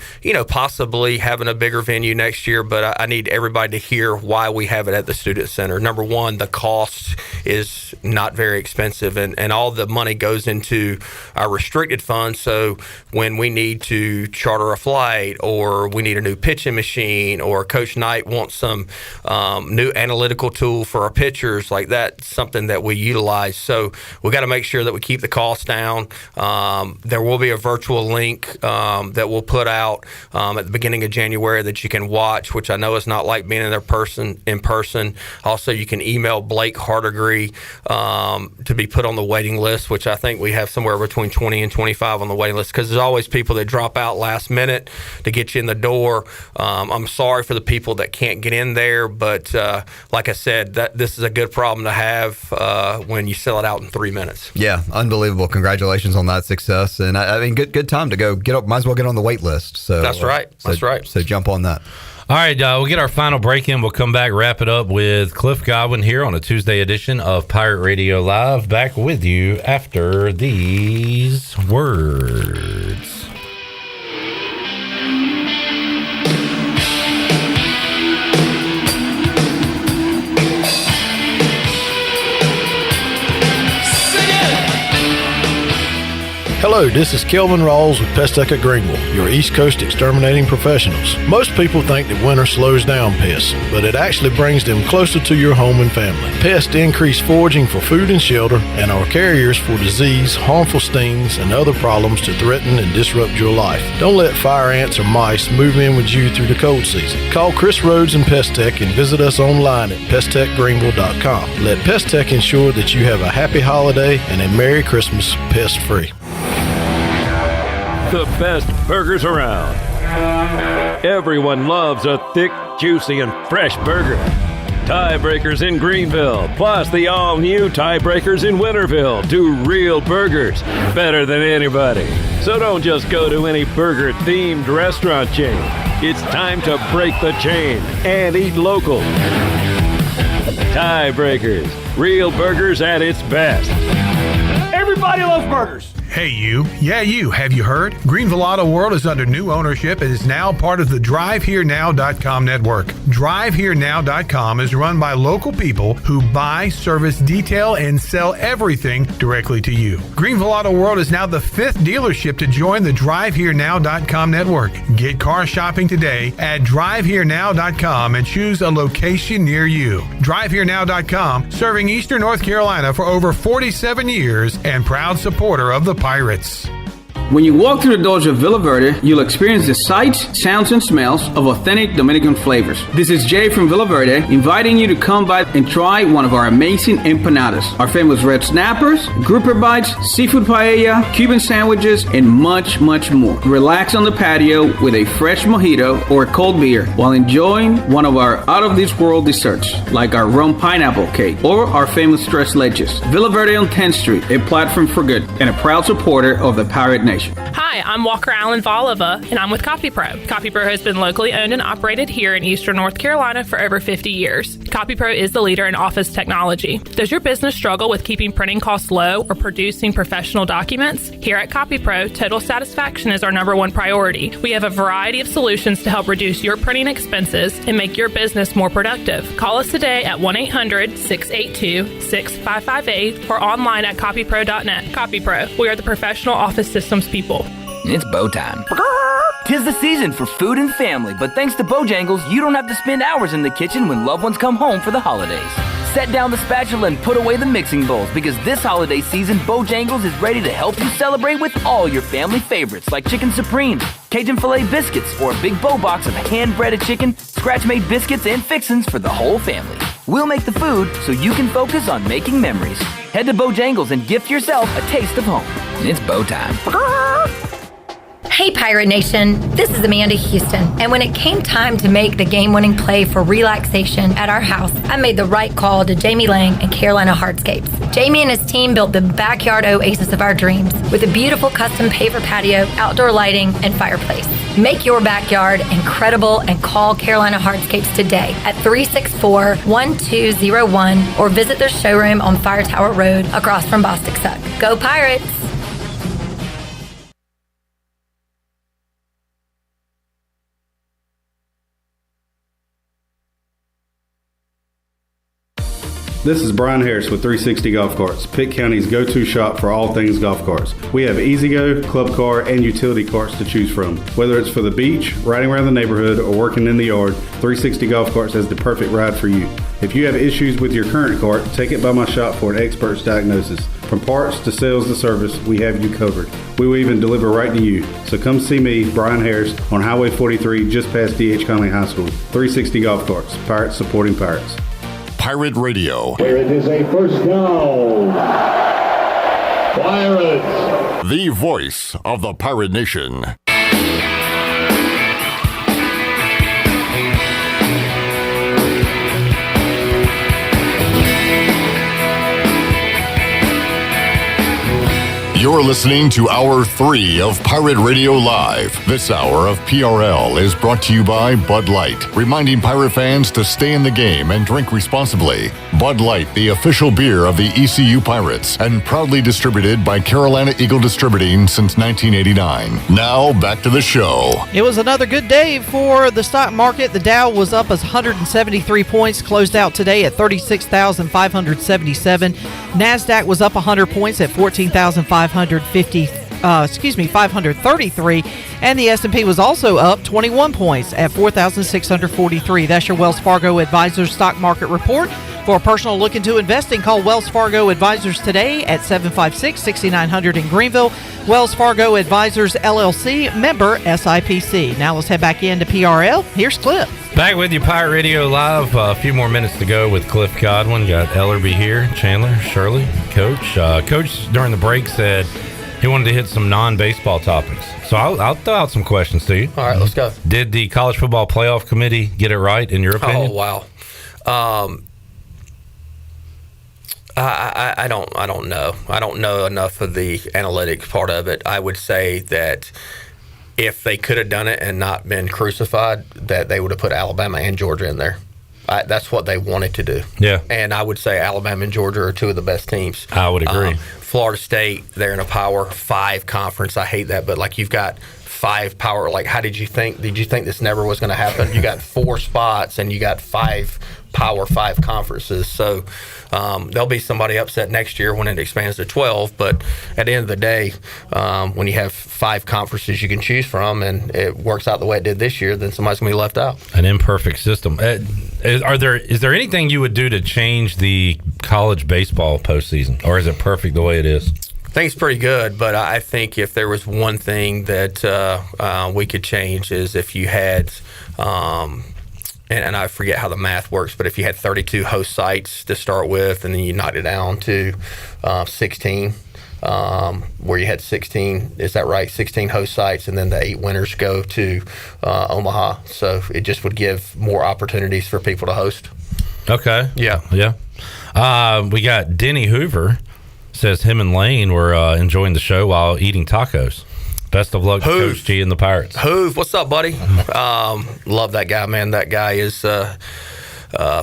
possibly having a bigger venue next year, but I need everybody to hear why we have it at the Student Center. Number one, the cost is not very expensive, and all the money goes into our restricted funds. So when we need to charter a flight, or we need a new pitching machine, or Coach Knight wants some new analytical tool for our pitchers, like that, something that we utilize. So we got to make sure that we keep the costs down. There will be a virtual link that we'll put out at the beginning of January that you can watch, which I know is not like being in person. Also, you can email Blake Hardigree to be put on the waiting list, which I think we have somewhere between 20 and 25 on the waiting list, because there's always people that drop out last minute to get you in the door. I'm sorry for the people that can't get in there, but like I said, this is a good problem to have when you sell it out in 3 minutes. Yeah, unbelievable. Congratulations on that success. And I mean, good time to go get up. Might as well get on the wait list. So That's right. So jump on that. All right, we'll get our final break in. We'll come back, wrap it up with Cliff Godwin here on a Tuesday edition of Pirate Radio Live. Back with you after these words. Hello, this is Kelvin Rawls with Pest-Tech of Greenville, your East Coast exterminating professionals. Most people think that winter slows down pests, but it actually brings them closer to your home and family. Pests increase foraging for food and shelter and are carriers for disease, harmful stings, and other problems to threaten and disrupt your life. Don't let fire ants or mice move in with you through the cold season. Call Chris Rhodes and Pest-Tech and visit us online at pesttechgreenville.com. Let Pest-Tech ensure that you have a happy holiday and a Merry Christmas pest-free. The best burgers around. Everyone loves a thick, juicy, and fresh burger. Tiebreakers in Greenville, plus the all-new Tiebreakers in Winterville, do real burgers better than anybody. So don't just go to any burger-themed restaurant chain. It's time to break the chain and eat local. Tiebreakers, real burgers at its best. Everybody loves burgers. Hey, you. Yeah, you. Have you heard? Greenville Auto World is under new ownership and is now part of the DriveHereNow.com network. DriveHereNow.com is run by local people who buy, service, detail, and sell everything directly to you. Greenville Auto World is now the 5th dealership to join the DriveHereNow.com network. Get car shopping today at DriveHereNow.com and choose a location near you. DriveHereNow.com, serving Eastern North Carolina for over 47 years and proud supporter of the Pirates. When you walk through the doors of Villa Verde, you'll experience the sights, sounds, and smells of authentic Dominican flavors. This is Jay from Villa Verde, inviting you to come by and try one of our amazing empanadas. Our famous red snappers, grouper bites, seafood paella, Cuban sandwiches, and much, much more. Relax on the patio with a fresh mojito or a cold beer while enjoying one of our out-of-this-world desserts, like our rum pineapple cake or our famous tres leches. Villa Verde on 10th Street, a platform for good, and a proud supporter of the Pirate Nation. Hi, I'm Walker Allen Volova, and I'm with CopyPro. CopyPro has been locally owned and operated here in Eastern North Carolina for over 50 years. CopyPro is the leader in office technology. Does your business struggle with keeping printing costs low or producing professional documents? Here at CopyPro, total satisfaction is our #1 priority. We have a variety of solutions to help reduce your printing expenses and make your business more productive. Call us today at 1-800-682-6558 or online at copypro.net. CopyPro, we are the professional office systems people. It's bow time. 'Tis the season for food and family, but thanks to Bojangles, you don't have to spend hours in the kitchen when loved ones come home for the holidays. Set down the spatula and put away the mixing bowls, because this holiday season, Bojangles is ready to help you celebrate with all your family favorites like Chicken Supreme, Cajun Filet Biscuits, or a big bow box of hand-breaded chicken, scratch-made biscuits, and fixins for the whole family. We'll make the food so you can focus on making memories. Head to Bojangles and gift yourself a taste of home. It's bow time. Hey Pirate Nation, this is Amanda Houston, and when it came time to make the game-winning play for relaxation at our house, I made the right call to Jamie Lang and Carolina Hardscapes. Jamie and his team built the backyard oasis of our dreams with a beautiful custom paver patio, outdoor lighting, and fireplace. Make your backyard incredible and call Carolina Hardscapes today at 364-1201 or visit their showroom on Fire Tower Road across from Bostic Suck. Go Pirates! This is Brian Harris with 360 Golf Carts, Pitt County's go-to shop for all things golf carts. We have E-Z-Go, club car, and utility carts to choose from. Whether it's for the beach, riding around the neighborhood, or working in the yard, 360 Golf Carts has the perfect ride for you. If you have issues with your current cart, take it by my shop for an expert's diagnosis. From parts to sales to service, we have you covered. We will even deliver right to you. So come see me, Brian Harris, on Highway 43 just past D.H. Conley High School. 360 Golf Carts, Pirates supporting Pirates. Pirate Radio. Here it is, a first down. Pirates. The voice of the Pirate Nation. You're listening to Hour 3 of Pirate Radio Live. This hour of PRL is brought to you by Bud Light, reminding Pirate fans to stay in the game and drink responsibly. Bud Light, the official beer of the ECU Pirates, and proudly distributed by Carolina Eagle Distributing since 1989. Now, back to the show. It was another good day for the stock market. The Dow was up 173 points, closed out today at 36,577. NASDAQ was up 100 points at 533, and the S&P was also up 21 points at 4,643. That's your Wells Fargo Advisors Stock Market Report. For a personal look into investing, call Wells Fargo Advisors today at 756-6900 in Greenville. Wells Fargo Advisors, LLC, member SIPC. Now let's head back into PRL. Here's Cliff. Back with you, Pirate Radio Live. A few more minutes to go with Cliff Godwin. Got Ellerby here, Chandler, Shirley, Coach. Coach, during the break, said he wanted to hit some non-baseball topics. So I'll throw out some questions to you. All right, let's go. Did the College Football Playoff Committee get it right, in your opinion? Oh, wow. I don't know. I don't know enough of the analytics part of it. I would say that if they could have done it and not been crucified, that they would have put Alabama and Georgia in there. That's what they wanted to do. Yeah. And I would say Alabama and Georgia are two of the best teams. I would agree. Florida State, they're in a Power 5 conference. I hate that, but like you've got 5 power. Like, how did you think this never was going to happen? You got 4 spots and you got 5 Power 5 conferences. So there'll be somebody upset next year when it expands to 12. But at the end of the day, when you have 5 conferences you can choose from and it works out the way it did this year, then somebody's going to be left out. An imperfect system. Is there anything you would do to change the college baseball postseason, or is it perfect the way it is? I think it's pretty good, but I think if there was one thing that we could change is if you had, and I forget how the math works, but if you had 32 host sites to start with, and then you knocked it down to 16, where you had 16, is that right? 16 host sites, and then the 8 winners go to Omaha. So it just would give more opportunities for people to host. Okay. Yeah. We got Denny Hoover. Says him and Lane were enjoying the show while eating tacos. Best of luck to Coach G and the Pirates. Hoove, what's up, buddy? Love that guy, man. That guy is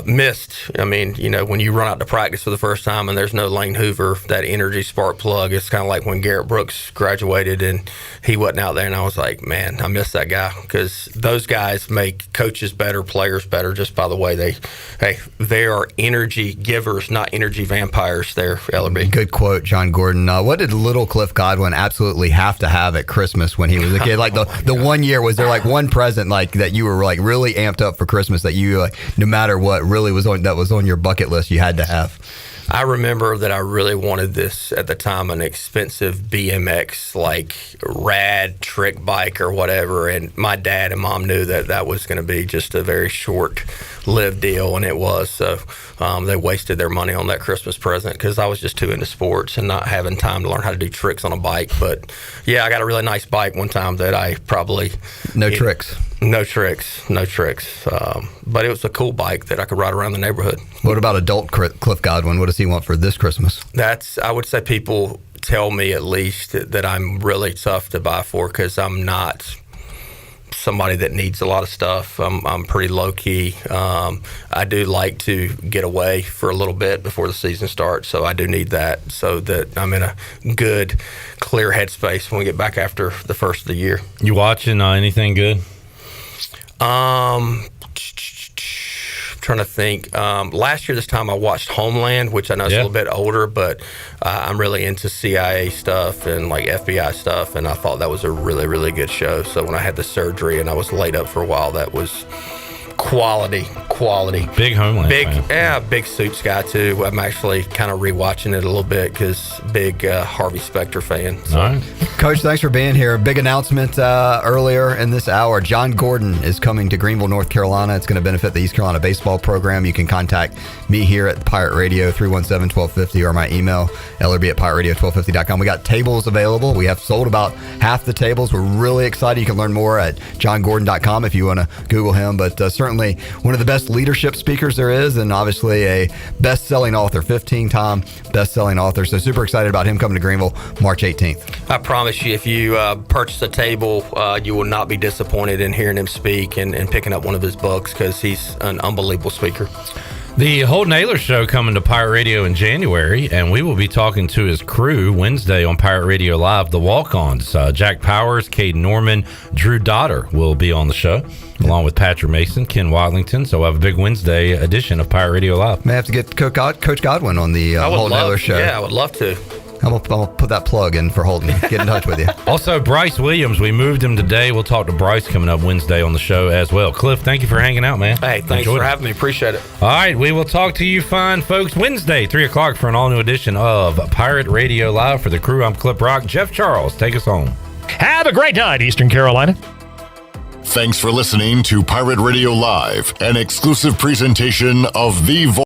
missed. I mean, when you run out to practice for the first time and there's no Lane Hoover, that energy spark plug, it's kind of like when Garrett Brooks graduated and he wasn't out there, and I was like, man, I miss that guy, because those guys make coaches better, players better, just by the way they are energy givers, not energy vampires there, LB. Good quote, John Gordon. What did little Cliff Godwin absolutely have to have at Christmas when he was a kid? Like the 1 year, was there like one present like that you were like really amped up for Christmas that you no matter what really was on your bucket list you had to have? I remember that I really wanted this at the time, an expensive BMX, like rad trick bike or whatever. And my dad and mom knew that was going to be just a very short-lived deal, and it was. So they wasted their money on that Christmas present because I was just too into sports and not having time to learn how to do tricks on a bike. But yeah, I got a really nice bike one time that I probably No tricks. But it was a cool bike that I could ride around the neighborhood. What about adult Cliff Godwin? What does he want for this Christmas? I would say people tell me at least that I'm really tough to buy for, because I'm not somebody that needs a lot of stuff. I'm pretty low key. I do like to get away for a little bit before the season starts, so I do need that so that I'm in a good, clear headspace when we get back after the first of the year. You watching anything good? Trying to think. Last year this time I watched Homeland, which I know is a little bit older, but I'm really into CIA stuff and like FBI stuff, and I thought that was a really, really good show. So when I had the surgery and I was laid up for a while, that was quality. Big Homeland big Suits guy too. I'm actually kind of rewatching it a little bit because big Harvey Specter fan. So. All right. Coach, thanks for being here. Big announcement earlier in this hour. John Gordon is coming to Greenville, North Carolina. It's going to benefit the East Carolina baseball program. You can contact me here at Pirate Radio 317-1250 or my email LRB@pirateradio1250.com. We got tables available. We have sold about half the tables. We're really excited. You can learn more at johngordon.com if you want to Google him. But certainly one of the best leadership speakers there is, and obviously a best-selling author, 15-time best-selling author. So super excited about him coming to Greenville March 18th. I promise you, if you purchase a table, you will not be disappointed in hearing him speak and picking up one of his books, because he's an unbelievable speaker. The Holden Naylor Show coming to Pirate Radio in January, and we will be talking to his crew Wednesday on Pirate Radio Live, the Walk-Ons. Jack Powers, Cade Norman, Drew Dotter will be on the show, along with Patrick Mason, Ken Watlington. So we'll have a big Wednesday edition of Pirate Radio Live. May have to get Coach Godwin on the Holden Naylor Show. Yeah, I would love to. I'm gonna put that plug in for Holden. Get in touch with you. Also, Bryce Williams, we moved him today. We'll talk to Bryce coming up Wednesday on the show as well. Cliff, thank you for hanging out, man. Hey, thanks for having me. Appreciate it. All right, we will talk to you fine folks Wednesday, 3 o'clock for an all-new edition of Pirate Radio Live. For the crew, I'm Clip Rock. Jeff Charles, take us home. Have a great night, Eastern Carolina. Thanks for listening to Pirate Radio Live, an exclusive presentation of the